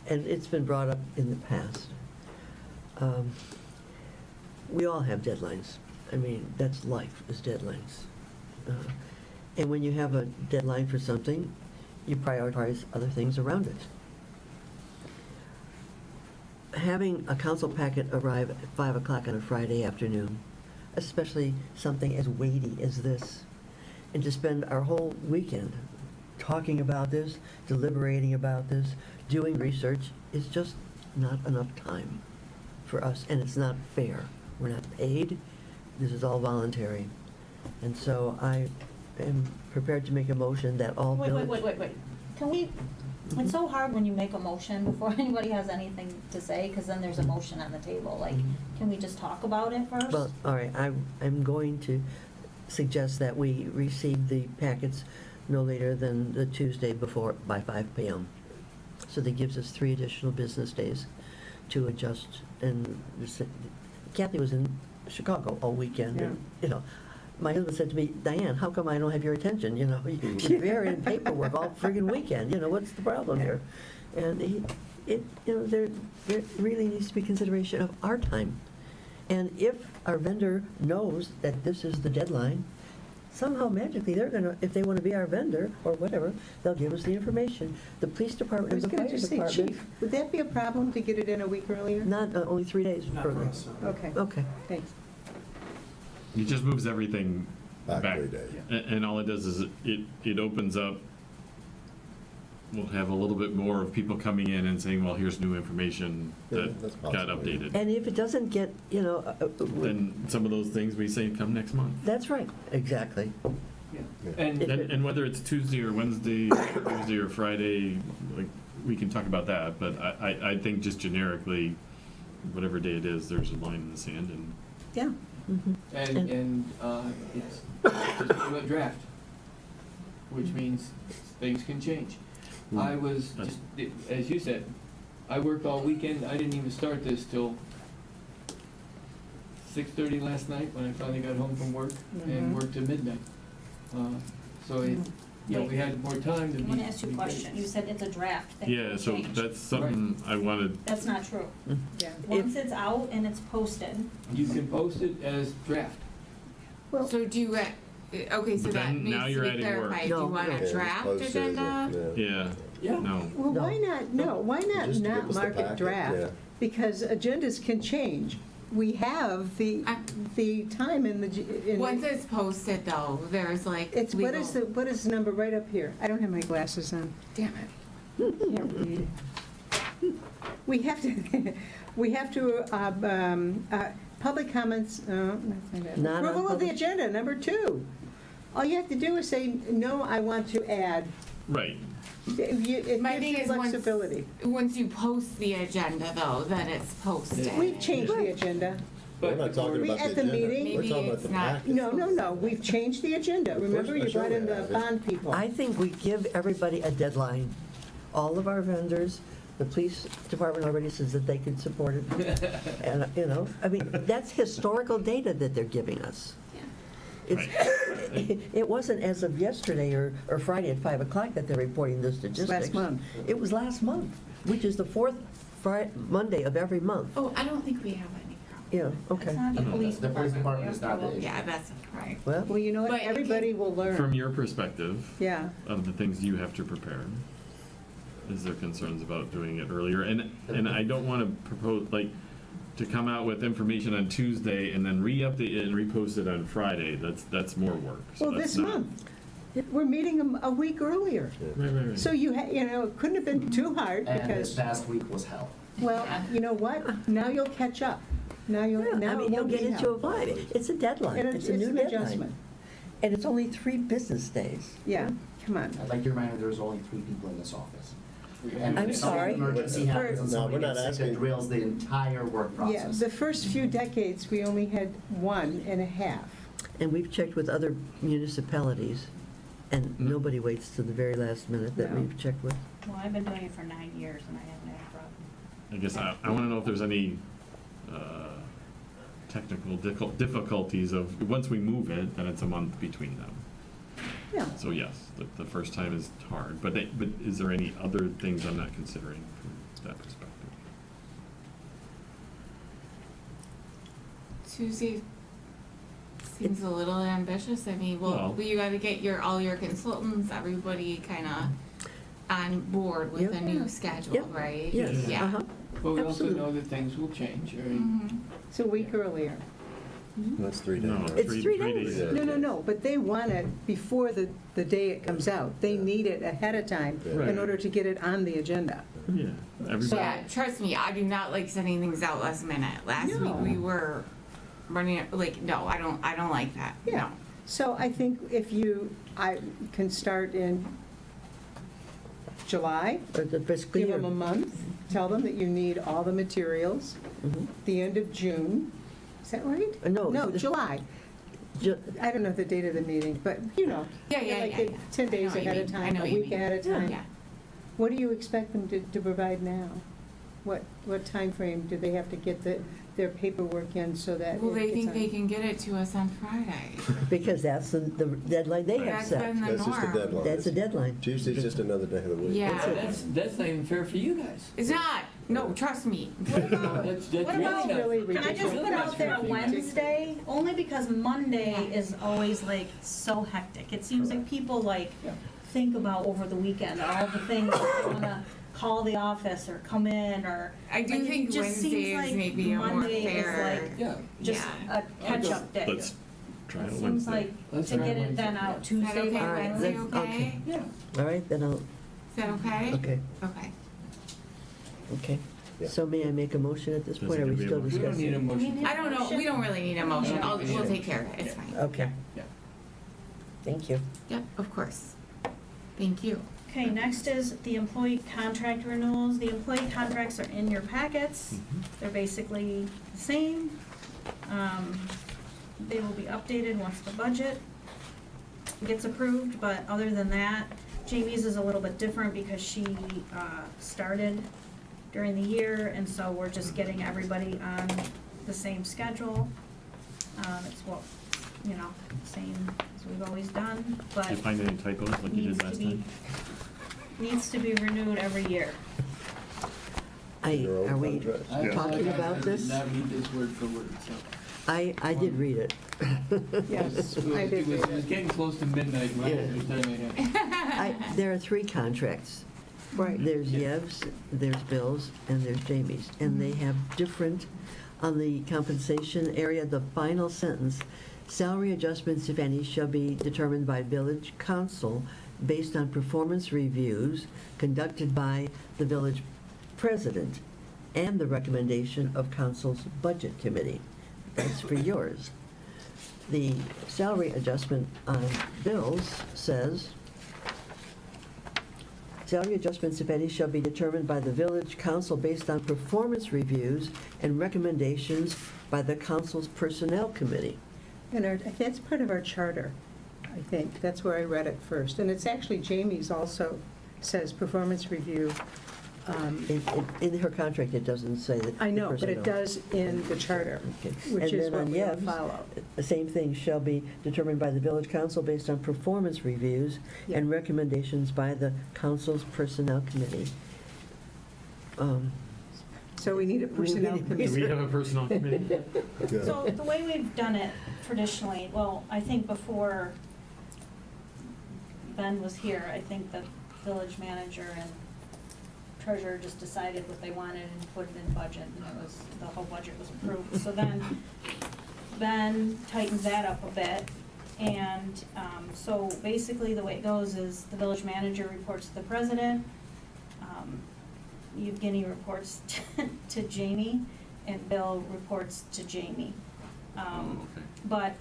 it's been brought up in the past. We all have deadlines. I mean, that's life, is deadlines. And when you have a deadline for something, you prioritize other things around it. Having a council packet arrive at 5 o'clock on a Friday afternoon, especially something as weighty as this, and to spend our whole weekend talking about this, deliberating about this, doing research, is just not enough time for us, and it's not fair. We're not paid. This is all voluntary. And so I am prepared to make a motion that all village... Wait. Can we, it's so hard when you make a motion before anybody has anything to say, because then there's a motion on the table. Like, can we just talk about it first? Well, all right, I'm going to suggest that we receive the packets no later than the Tuesday before, by 5 p.m. So that gives us 3 additional business days to adjust. And Kathy was in Chicago all weekend, and, you know, my husband said to me, Diane, how come I don't have your attention? You know, you're in paperwork all friggin' weekend, you know, what's the problem here? And there really needs to be consideration of our time. And if our vendor knows that this is the deadline, somehow magically they're gonna, if they wanna be our vendor or whatever, they'll give us the information. The police I department, was the gonna fire just say, department. chief, would that be a problem to get it in a week earlier? Not, only 3 days. Not for us, no. Okay, Okay. thanks. It just moves everything Back back. 3 days. And all it does is it opens up, we'll have a little bit more of people coming in and saying, well, here's new information Yeah, that that's got possible. updated. And if it doesn't get, you know, Then some of those things we say come next month. that's right, exactly. And And whether it's Tuesday or Wednesday, Thursday or Friday, like, we can talk about that, but I think just generically, whatever day it is, there's a line in the sand and. Yeah. Mhm. And it's just a draft, which means things can change. I was just, as you said, I worked all weekend. I didn't even start this till 6:30 last night when I finally got home from work and worked till midnight. So, we had more time to I be. want to ask you a question. You said it's a draft that Yeah, can so change. that's something I wanted, That's not true. Yeah. Once it's out and it's posted, You can post it as draft. Well, So do you, okay, so But that then now needs to you're be adding work. clarified. Do you No, want Yeah, a it's draft posted as a- agenda? yeah, Yeah. no. well, No. why not, why not Just give not us the mark it packet, draft? yeah. Because agendas can change. We have the time in the. Once it's posted though, there's like It's, what legal- is the number right up here? I don't have my glasses on. Damn it. Can't read. We have to, public comments, that's not it. Not on Approval of the public- agenda, number 2. All you have to do is say, no, I want to add. Right. It My gives thing you is once- flexibility. Once you post the agenda though, then it's posted. We've changed the agenda. We're not talking We- about the at the agenda. meeting- We're talking Maybe about the it's not- packet. No, we've changed the agenda. Remember, you I'm sure brought we in the have. bond people. I think we give everybody a deadline. All of our vendors, the police department already says that they can support it. And, I mean, that's historical data that they're giving us. It wasn't as of yesterday or Friday at 5 o'clock that they're reporting the statistics. Last month. It was last month, which is the fourth Monday of every month. Oh, I don't think we have any problem. Yeah, okay. it's not the police The police department is not the department. issue. Yeah, that's right. Well, you know what, But it everybody will learn. From your perspective, Yeah. of the things you have to prepare, is there concerns about doing it earlier? And I don't want to propose, like, to come out with information on Tuesday and then re-update it and repost it on Friday. That's more work. So Well, that's this not- month, we're meeting a week earlier. Right. So it couldn't have been too hard And this because, past week was hell. well, you know what? Now you'll catch up. Now you'll, Yeah, now I it mean, you'll won't get be into hell. a vibe. It's a deadline. And It's a new an deadline. adjustment. And it's only 3 business days. Yeah, come on. I'd like to remind you, there's only 3 people in this office. And I'm if some sorry. emergency happens and No, somebody we're not gets sick, asking- it derails the entire work Yeah, process. the first few decades, we only had 1.5. And we've checked with other municipalities, and nobody waits to the very last minute that No. we've checked with. Well, I've been doing it for 9 years and I haven't had a problem. I guess I want to know if there's any technical difficulties of, once we move it, then it's a month between them. Yeah. So yes, the first time is hard, but is there any other things I'm not considering from that perspective? Tuesday seems a little ambitious. I mean, Well- you gotta get all your consultants, everybody kinda on board with Yep. a new schedule, Yep. right? Yes, Yeah. uh-huh. But we also Absolutely. know that things will change, right? Mhm. It's a week earlier. That's 3 days. No, It's 3 days. No, but they want it before the day it comes out. They need it ahead of time Right. in order to get it on the agenda. Yeah, everybody. Yeah, trust me, I do not like sending things out last minute. Last No. week we were running, no, I don't like that, Yeah. no. So I think I can start in July, Or the fiscal give year. them a month, tell them that you need all the materials, Mhm. the end of June. Is that right? No. No, July. Ju- I don't know the date of the meeting, but Yeah, like 10 I days know what you ahead of mean. I time, know a what you week mean. ahead of time. Yeah. What do you expect them to provide now? What timeframe do they have to get their paperwork in so that? Well, it they gets think on? they can get it to us on Friday. Because that's the deadline they have That's set. been the That's just a norm. deadline. That's a deadline. Tuesday's just another day of the week. Yeah. That's not even fair for you guys. It's not, no, trust me. That's What really about, not- really can I just ridiculous. put out there Wednesday? Only because Monday is always like so hectic. It seems like people think about over the weekend, all the things that they wanna call the office or come in or. I do like, it think just seems Wednesday is like maybe a more Monday is fair. like Yeah. just Yeah. a catch-up day. Let's try It it seems Wednesday. like Let's to try get it Wednesday. then out Is that Tuesday, okay, All right, Wednesday, let's- okay? Yeah. All right, then I'll, Is that okay? okay, Okay. Yeah. So may I make a motion at this Does point? it Are we have to be a still motion? We don't need a discussing? motion. I don't know, we don't really need a motion, we'll take care of it, it's fine. Okay, Yeah. thank you. Yep, of course. Thank you. Okay, next is the employee contract renewals. The employee contracts are in your packets. They're basically the same. They will be updated once the budget gets approved, but other than that, Jamie's is a little bit different because she started during the year, and so we're just getting everybody on the same schedule. It's you know, same as we've always done, but. Did you find any typos like you needs did to last be- time? Needs to be renewed every year. Are we talking about I this? did not read this word for word, so. I did read it. Yes, It was- I did read It was it. getting close to midnight when I Yeah. was telling my head. There are 3 contracts. Right. There's Yev's, there's Bill's, and there's Jamie's. And they have different, on the compensation area, the final sentence, salary adjustments, if any, shall be determined by village council based on performance reviews conducted by the village president and the recommendation of council's budget committee. That's for yours. The salary adjustment on Bill's says, salary adjustments, if any, shall be determined by the village council based on performance reviews and recommendations by the council's personnel committee. And that's part of our charter, I think. That's where I read it first. And it's actually, Jamie's also says performance review. In her contract, it doesn't say that. I know, but personnel. it does in the charter, Okay. which And is then what on we all Yev's, follow. the same thing shall be determined by the village council based on performance reviews and recommendations by the council's personnel committee. So we need a personnel committee. Do we have a personnel committee? So the way we've done it traditionally, well, I think before Ben was here, I think the village manager and treasurer just decided what they wanted and put it in budget, and it was, the whole budget was approved. So then Ben tightens that up a bit, and so basically the way it goes is the village manager reports to the president, Evgeny reports to Jamie, and Bill reports to Jamie. But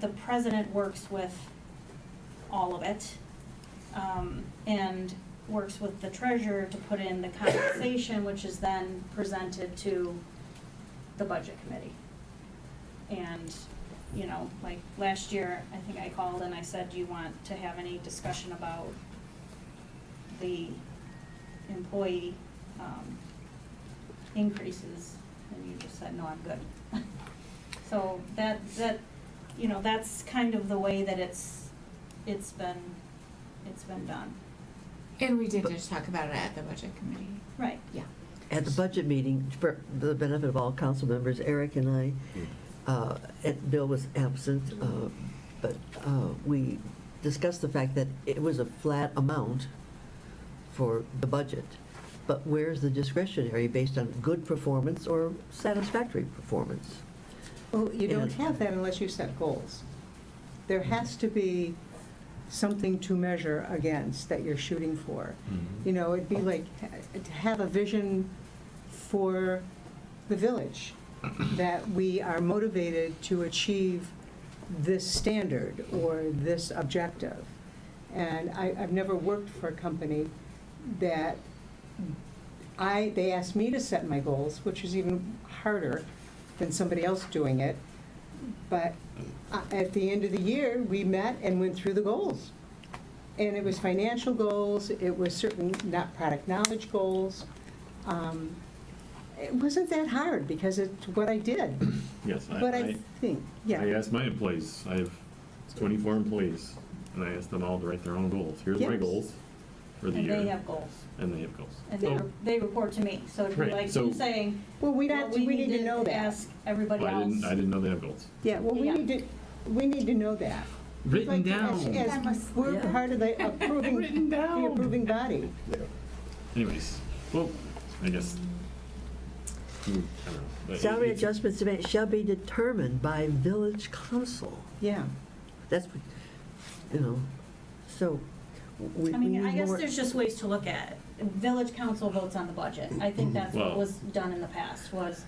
the president works with all of it, and works with the treasurer to put in the compensation, which is then presented to the budget committee. And, you know, like last year, I think I called and I said, do you want to have any discussion about the employee increases? And you just said, no, I'm good. So that, you know, that's kind of the way that it's been done. And we did just talk about it at the budget committee. Right. Yeah. At the budget meeting, for the benefit of all council members, Eric and I, and Bill was absent, but we discussed the fact that it was a flat amount for the budget. But where's the discretionary based on good performance or satisfactory performance? Well, you don't have that unless you set goals. There has to be something to measure against that you're shooting for. You know, it'd be like to have a vision for the village, that we are motivated to achieve this standard or this objective. And I've never worked for a company that they asked me to set my goals, which is even harder than somebody else doing it. But at the end of the year, we met and went through the goals. And it was financial goals, it was certain not product knowledge goals. It wasn't that hard because it's what I did. Yes, But I think, yeah. I asked my employees, I have 24 employees, and I asked them all to write their own goals. Here's my Yes. goals for the And year. they have goals. And they have goals. And So- they report to me, so it'd be Right, like so- you saying, Well, we well, we need to know that. ask everybody Well, else. I didn't know they have goals. Yeah, well, Yeah. we need to know that. Written Like, down. as we're part of the approving body. Anyways, well, I guess, I don't know. But Salary it's- adjustments shall be determined by village council. Yeah. That's, you know, so we I mean, need I guess more- there's just ways to look at it. Village council votes on the budget. I think that's what Well- was done in the past, was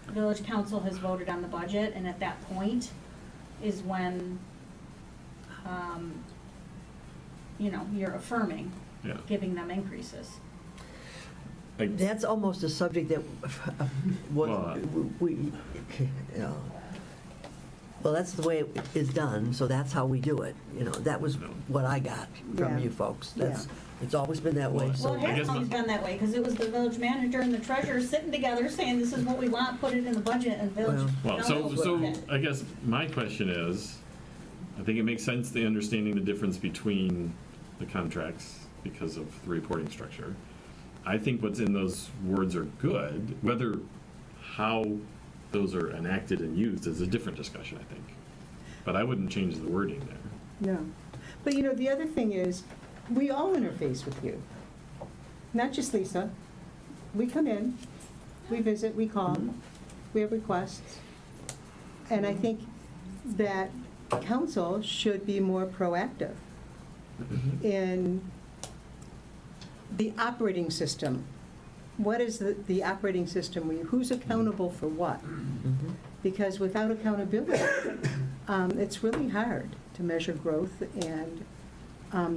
village council has voted on the budget, and at that point is when, you know, you're affirming, Yeah. giving them increases. That's almost a subject that Well, we, well, that's the way it is done, so that's how we do it. You know, that was what I got from Yeah. you folks. It's always been that way, Well, so. Well, it has always been that way, because it was the village manager and the treasurer sitting together saying, this is what we want, put it in the budget, and village. Well, so council voted it. I guess my question is, I think it makes sense, the understanding the difference between the contracts because of the reporting structure. I think what's in those words are good. Whether how those are enacted and used is a different discussion, I think. But I wouldn't change the wording there. No. But you know, the other thing is, we all interface with you. Not just Lisa. We come in, we visit, we call, we have requests. And I think that council should be more proactive in the operating system. What is the operating system? Who's accountable for what? Because without accountability, it's really hard to measure growth and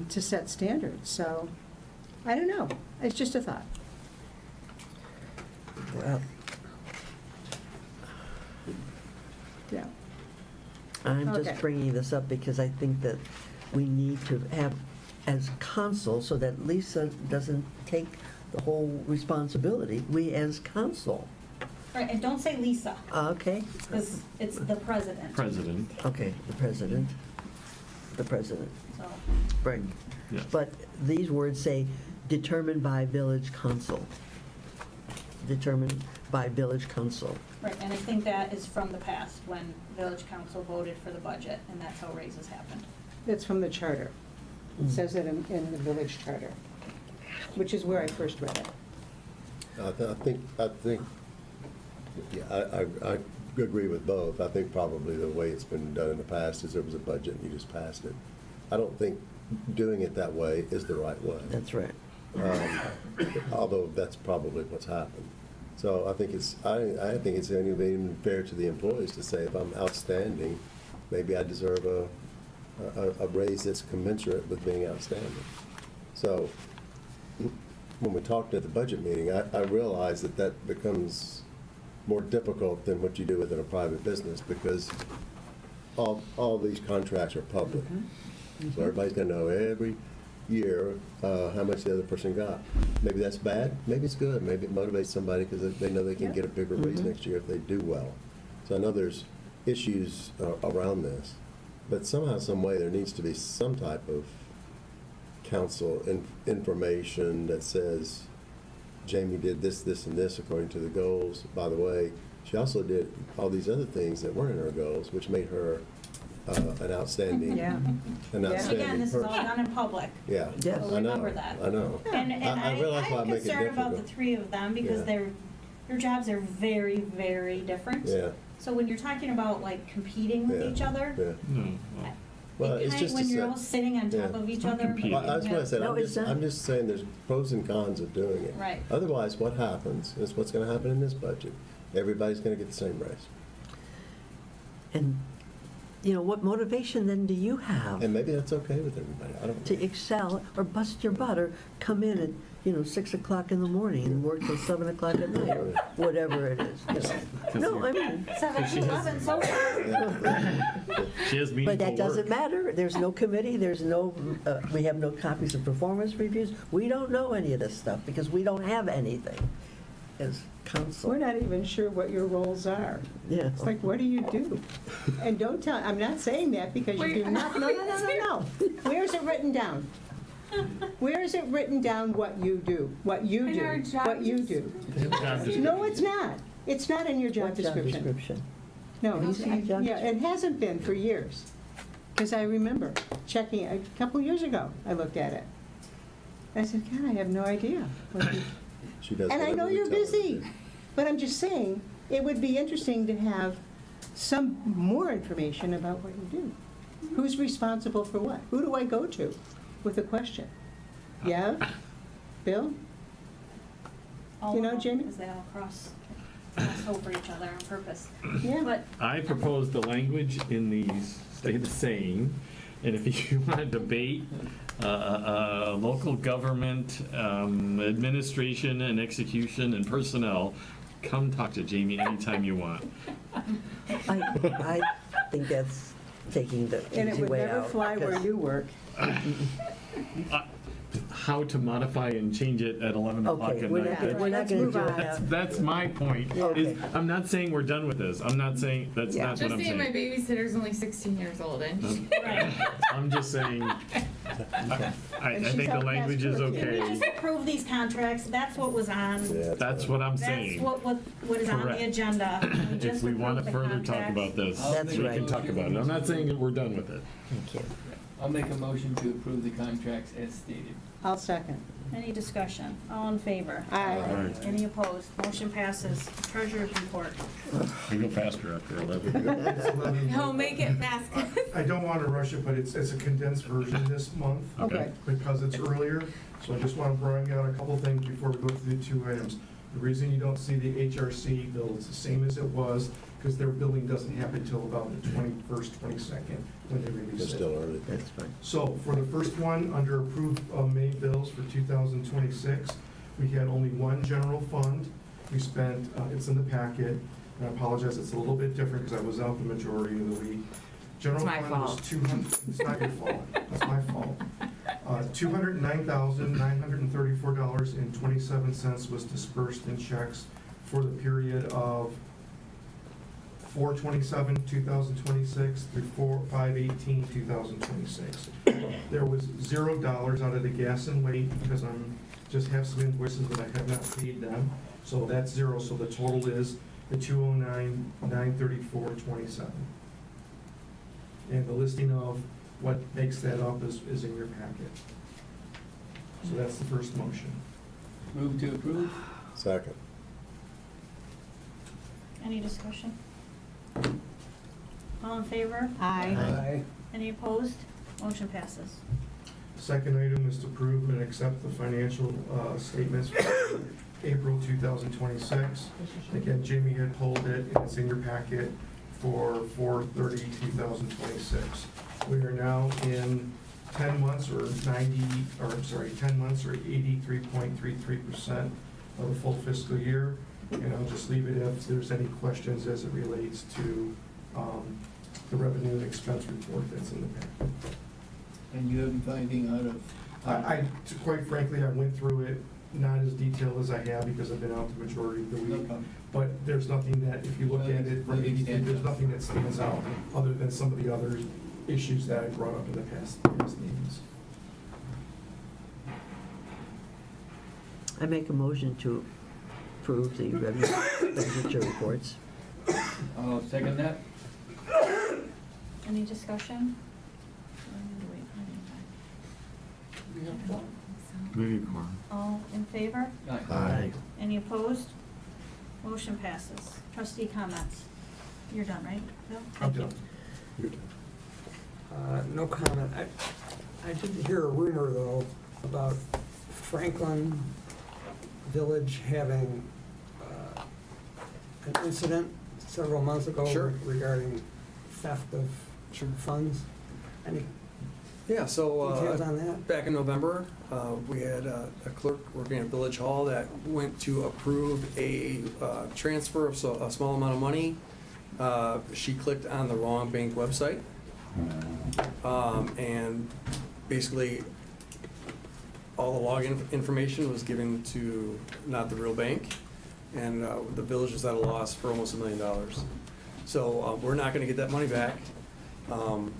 to set standards. So, I don't know. It's just a thought. Well, Yeah. I'm Okay. just bringing this up because I think that we need to have, as council, so that Lisa doesn't take the whole responsibility, we as council. Right, and don't say Lisa, Okay? because it's the president. President. Okay, the president. The president, So, right. Yes. But these words say determined by village council. Determined by village council. right, and I think that is from the past, when village council voted for the budget, and that's how raises happened. It's from the charter. It says it in the village charter, which is where I first read it. I think, yeah, I agree with both. I think probably the way it's been done in the past is there was a budget and you just passed it. I don't think doing it that way is the right way. That's right. Although that's probably what's happened. So I think I think it's even fair to the employees to say, if I'm outstanding, maybe I deserve a raise that's commensurate with being outstanding. So when we talked at the budget meeting, I realized that becomes more difficult than what you do within a private business, because all these contracts are public. So everybody's gonna know every year how much the other person got. Maybe that's bad, maybe it's good, maybe it motivates somebody because they know they can get a bigger raise next year if they do well. So I know there's issues around this, but somehow, some way, there needs to be some type of council information that says, Jamie did this, this, and this according to the goals. By the way, she also did all these other things that weren't in her goals, which made her an outstanding, Yeah. an And outstanding again, this is all person. done in public. Yeah, Yes. So I know, remember that. I know. And I realize why I I'm make it concerned about the difficult. three of them, because Yeah. their jobs are very, very different. Yeah, So when you're talking about like competing with Yeah. each other, yeah. No. Well, it's just when to you're say- all sitting on top Yeah. of each It's not other. competing. Well, that's what I said, No, it's not. I'm just saying there's pros and cons of doing it. Right. Otherwise, what happens is what's gonna happen in this budget. Everybody's gonna get the same raise. And, you know, what motivation then do you have And maybe that's okay with everybody, I don't to know. excel or bust your butt or come in at, 6 o'clock in the morning and work till 7 o'clock at night or whatever it is, No, I mean, 7 to 11, so She has meaningful but that doesn't work. matter. There's no committee, there's no, we have no copies of performance reviews. We don't know any of this stuff because we don't have anything as council. We're not even sure what your roles are. Yeah. It's like, what do you do? And don't tell, I'm not saying that because you do not, no. Where's it written down? Where is it written down what you do? What you In our do? job What you do? No, it's not. It's not in your job What job description. description? No, Have you seen the job yeah, it hasn't been for years. Because I remember checking, a couple years ago, I looked at it. I said, God, I have no idea. what you-" She does And I know whatever we you're tell her to busy, do. but I'm just saying, it would be interesting to have some more information about what you do. Who's responsible for what? Who do I go to with a question? Yeah? Bill? all You of know, them, Jamie? because they all cross over each other on purpose. Yeah. But I propose the language in these stay the same, and if you want to debate local government, administration and execution and personnel, come talk to Jamie anytime you want. I think that's taking the And it easy would way never out. fly where 'cause- you work. how to modify and change it at 11 o'clock Okay, at we're night. not, we're not gonna do that. That's my point. Okay. Is I'm not saying we're done with this. I'm not saying, that's Yeah. not what Just I'm saying my saying. babysitter's only 16 years old and I'm just saying, I think the language is Can we okay. just approve these contracts? That's what was on. Yeah, That's what I'm That's saying. what is on Correct. the agenda. If just we want approve to the further talk contracts. about this, That's we right. can talk about it. I'm not saying that we're done with it. Thank you. I'll make a motion to approve the contracts as stated. I'll second. Any discussion? All in favor? Aye. Any opposed? Motion passes. Treasurer's report. We go faster after 11. he'll make it fast. I don't want to rush it, but it's a condensed version this month. Okay. Because it's earlier, so I just want to bring out a couple things before we go through the two items. The reason you don't see the HRC bill, it's the same as it was, because their billing doesn't happen until about the 21st, 22nd, when they release It's it. still early. That's fine. So for the first one, under approved May bills for 2026, we had only one general fund. We spent, it's in the packet, and I apologize, it's a little bit different because I was out the majority of the week. General It's my fund was fault. 200, it's not your fault, it's my fault. $209,934.27 was dispersed in checks for the period of 4/27/2026 through 5/18/2026. There was $0 out of the gas and weight because just have some invoices that I have not paid them. So that's zero, so the total is the 209,934.27. And the listing of what makes that up is in your packet. So that's the first motion. Move to approve? Second. Any discussion? All in favor? Aye. Any opposed? Motion passes. Second item is to approve and accept the financial statements for April 2026. Again, Jamie had pulled it, and it's in your packet for 4/30/2026. We are now in 10 months or 83.33% of the full fiscal year. And I'll just leave it if there's any questions as it relates to the revenue and expense report that's in the packet. And you haven't found anything out of? Quite frankly, I went through it, not as detailed as I have because I've been out the majority of the No week. problem. But there's nothing that, if you look at it from Nothing stands there's out. nothing that stands out other than some of the other issues that I brought up in the past meetings. I make a motion to approve the revenue expenditure reports. I'll second that. Any discussion? Maybe quorum. All in favor? Aye. Any opposed? Motion passes. Trustee comments? You're done, right? Bill? I'm done. No comment. I did hear a rumor, though, about Franklin Village having an incident several months ago Sure. regarding theft of funds. Any Yeah, so details on that? back in November, we had a clerk working at Village Hall that went to approve a transfer of a small amount of money. She clicked on the wrong bank website. And basically, all the login information was given to not the real bank. And the village was at a loss for almost $1 million. So we're not going to get that money back.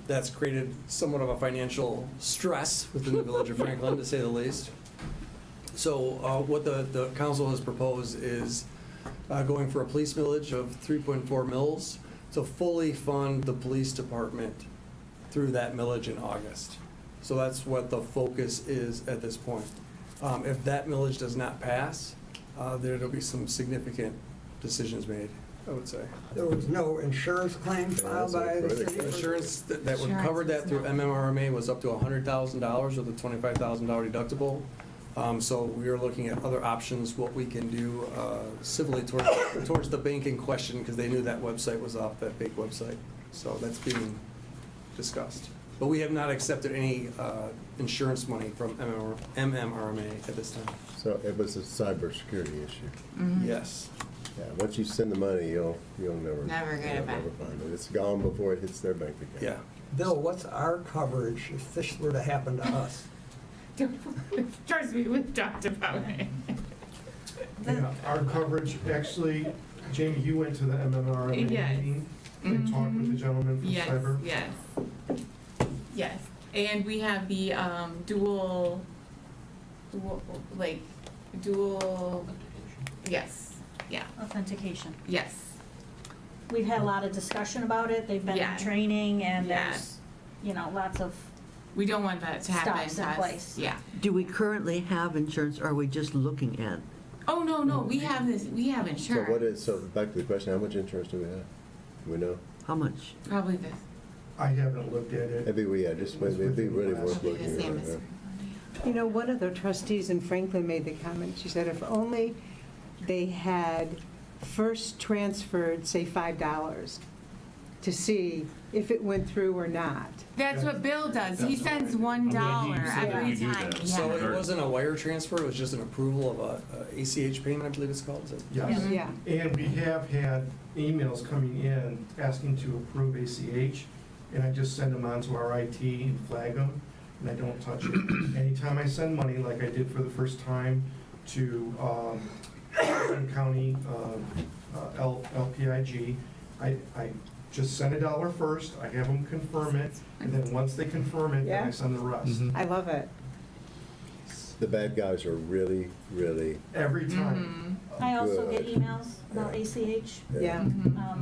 That's created somewhat of a financial stress within the village of Franklin, to say the least. So what the council has proposed is going for a police millage of 3.4 mils to fully fund the police department through that millage in August. So that's what the focus is at this point. If that millage does not pass, there'll be some significant decisions made, I would say. There was no insurance claim filed by the city? Insurance that would cover that through MMRMA was up to $100,000 with a $25,000 deductible. So we are looking at other options, what we can do civilly towards the bank in question, because they knew that website was off, that fake website. So that's being discussed. But we have not accepted any insurance money from MMRMA at this time. So it was a cybersecurity issue. Yes. Yeah, once you send the money, you'll never. Never get it you'll back. never find it. It's gone before it hits their bank account. Yeah. Bill, what's our coverage if this were to happen to us? Trust me, we've talked about it. Yeah, our coverage, actually, Jamie, you went to the MMRMA Yes. meeting and talked with the gentleman from Yes, Cyber. yes. Yes, and we have the dual, yes, yeah, Authentication. yes. We've had a lot of discussion about it. They've been in Yeah. training and Yeah. there's, lots of We don't want that to happen stops to in us. place. Yeah. Do we currently have insurance, or are we just looking at? Oh, no, we have we have insurance. So back to the question, how much insurance do we have? Do we know? How much? Probably this. I haven't looked at it. Maybe it'd be really worth Probably the looking same at. as yeah. You know, one of the trustees in Franklin made the comment, she said if only they had first transferred, say, $5 to see if it went through or not. That's what Bill does. He sends $1 every time. So Yeah. it wasn't a wire transfer, it was just an approval of a ACH payment, I believe it's called, is it? Yes. Yeah. And we have had emails coming in asking to approve ACH, and I just send them on to our IT and flag them, and I don't touch it. Anytime I send money, like I did for the first time to Bentham County LPIG, I just send $1 first, I have them confirm it, and then once they confirm it, then I Yeah. send the rest. I love it. The bad guys are really, really Every time. I also get Good. emails about ACH, Yeah.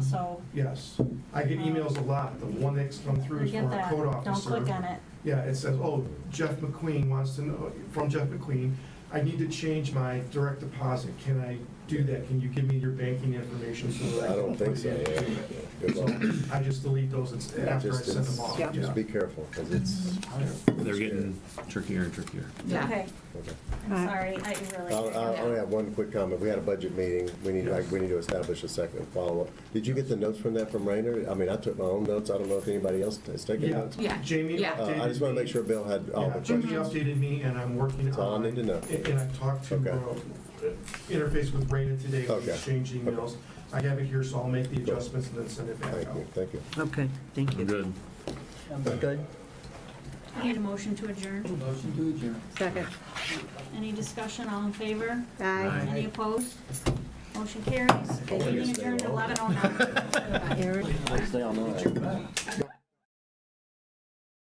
so Yes, I get emails a lot. The one that's come through I is get from our that. code Don't officer. click on it. Yeah, it says, oh, Jeff McQueen wants to know, from Jeff McQueen, I need to change my direct deposit. Can I do that? Can you give me your banking information so that I I can don't put think it so, in? yeah. Good luck. So I just delete those after I send them off. Yeah. Just be careful, because it's. They're getting trickier and trickier. Yeah. Okay, Okay. I'm sorry, I really. I only have one quick comment. We had a budget meeting. We need to establish a second follow-up. Did you get the notes from that from Rainer? I mean, I took my own notes. I don't know if anybody else has taken Yeah, notes. Yeah. Jamie Yeah. updated. I just want to make sure Bill had all the Yeah, Jamie questions. updated me, and I'm working That's all I on. need to know. And I've talked to, Okay. interface with Raina today, we Okay. exchanged emails. I have it here, so I'll make the adjustments and then send it back Thank out. you, thank you. Okay, thank I'm you. good. Good. I need a motion to adjourn. Motion to adjourn. Second. Any discussion, all in favor? Aye. Any opposed? Motion carries. Meeting adjourned at 11:09. Eric? They all know that.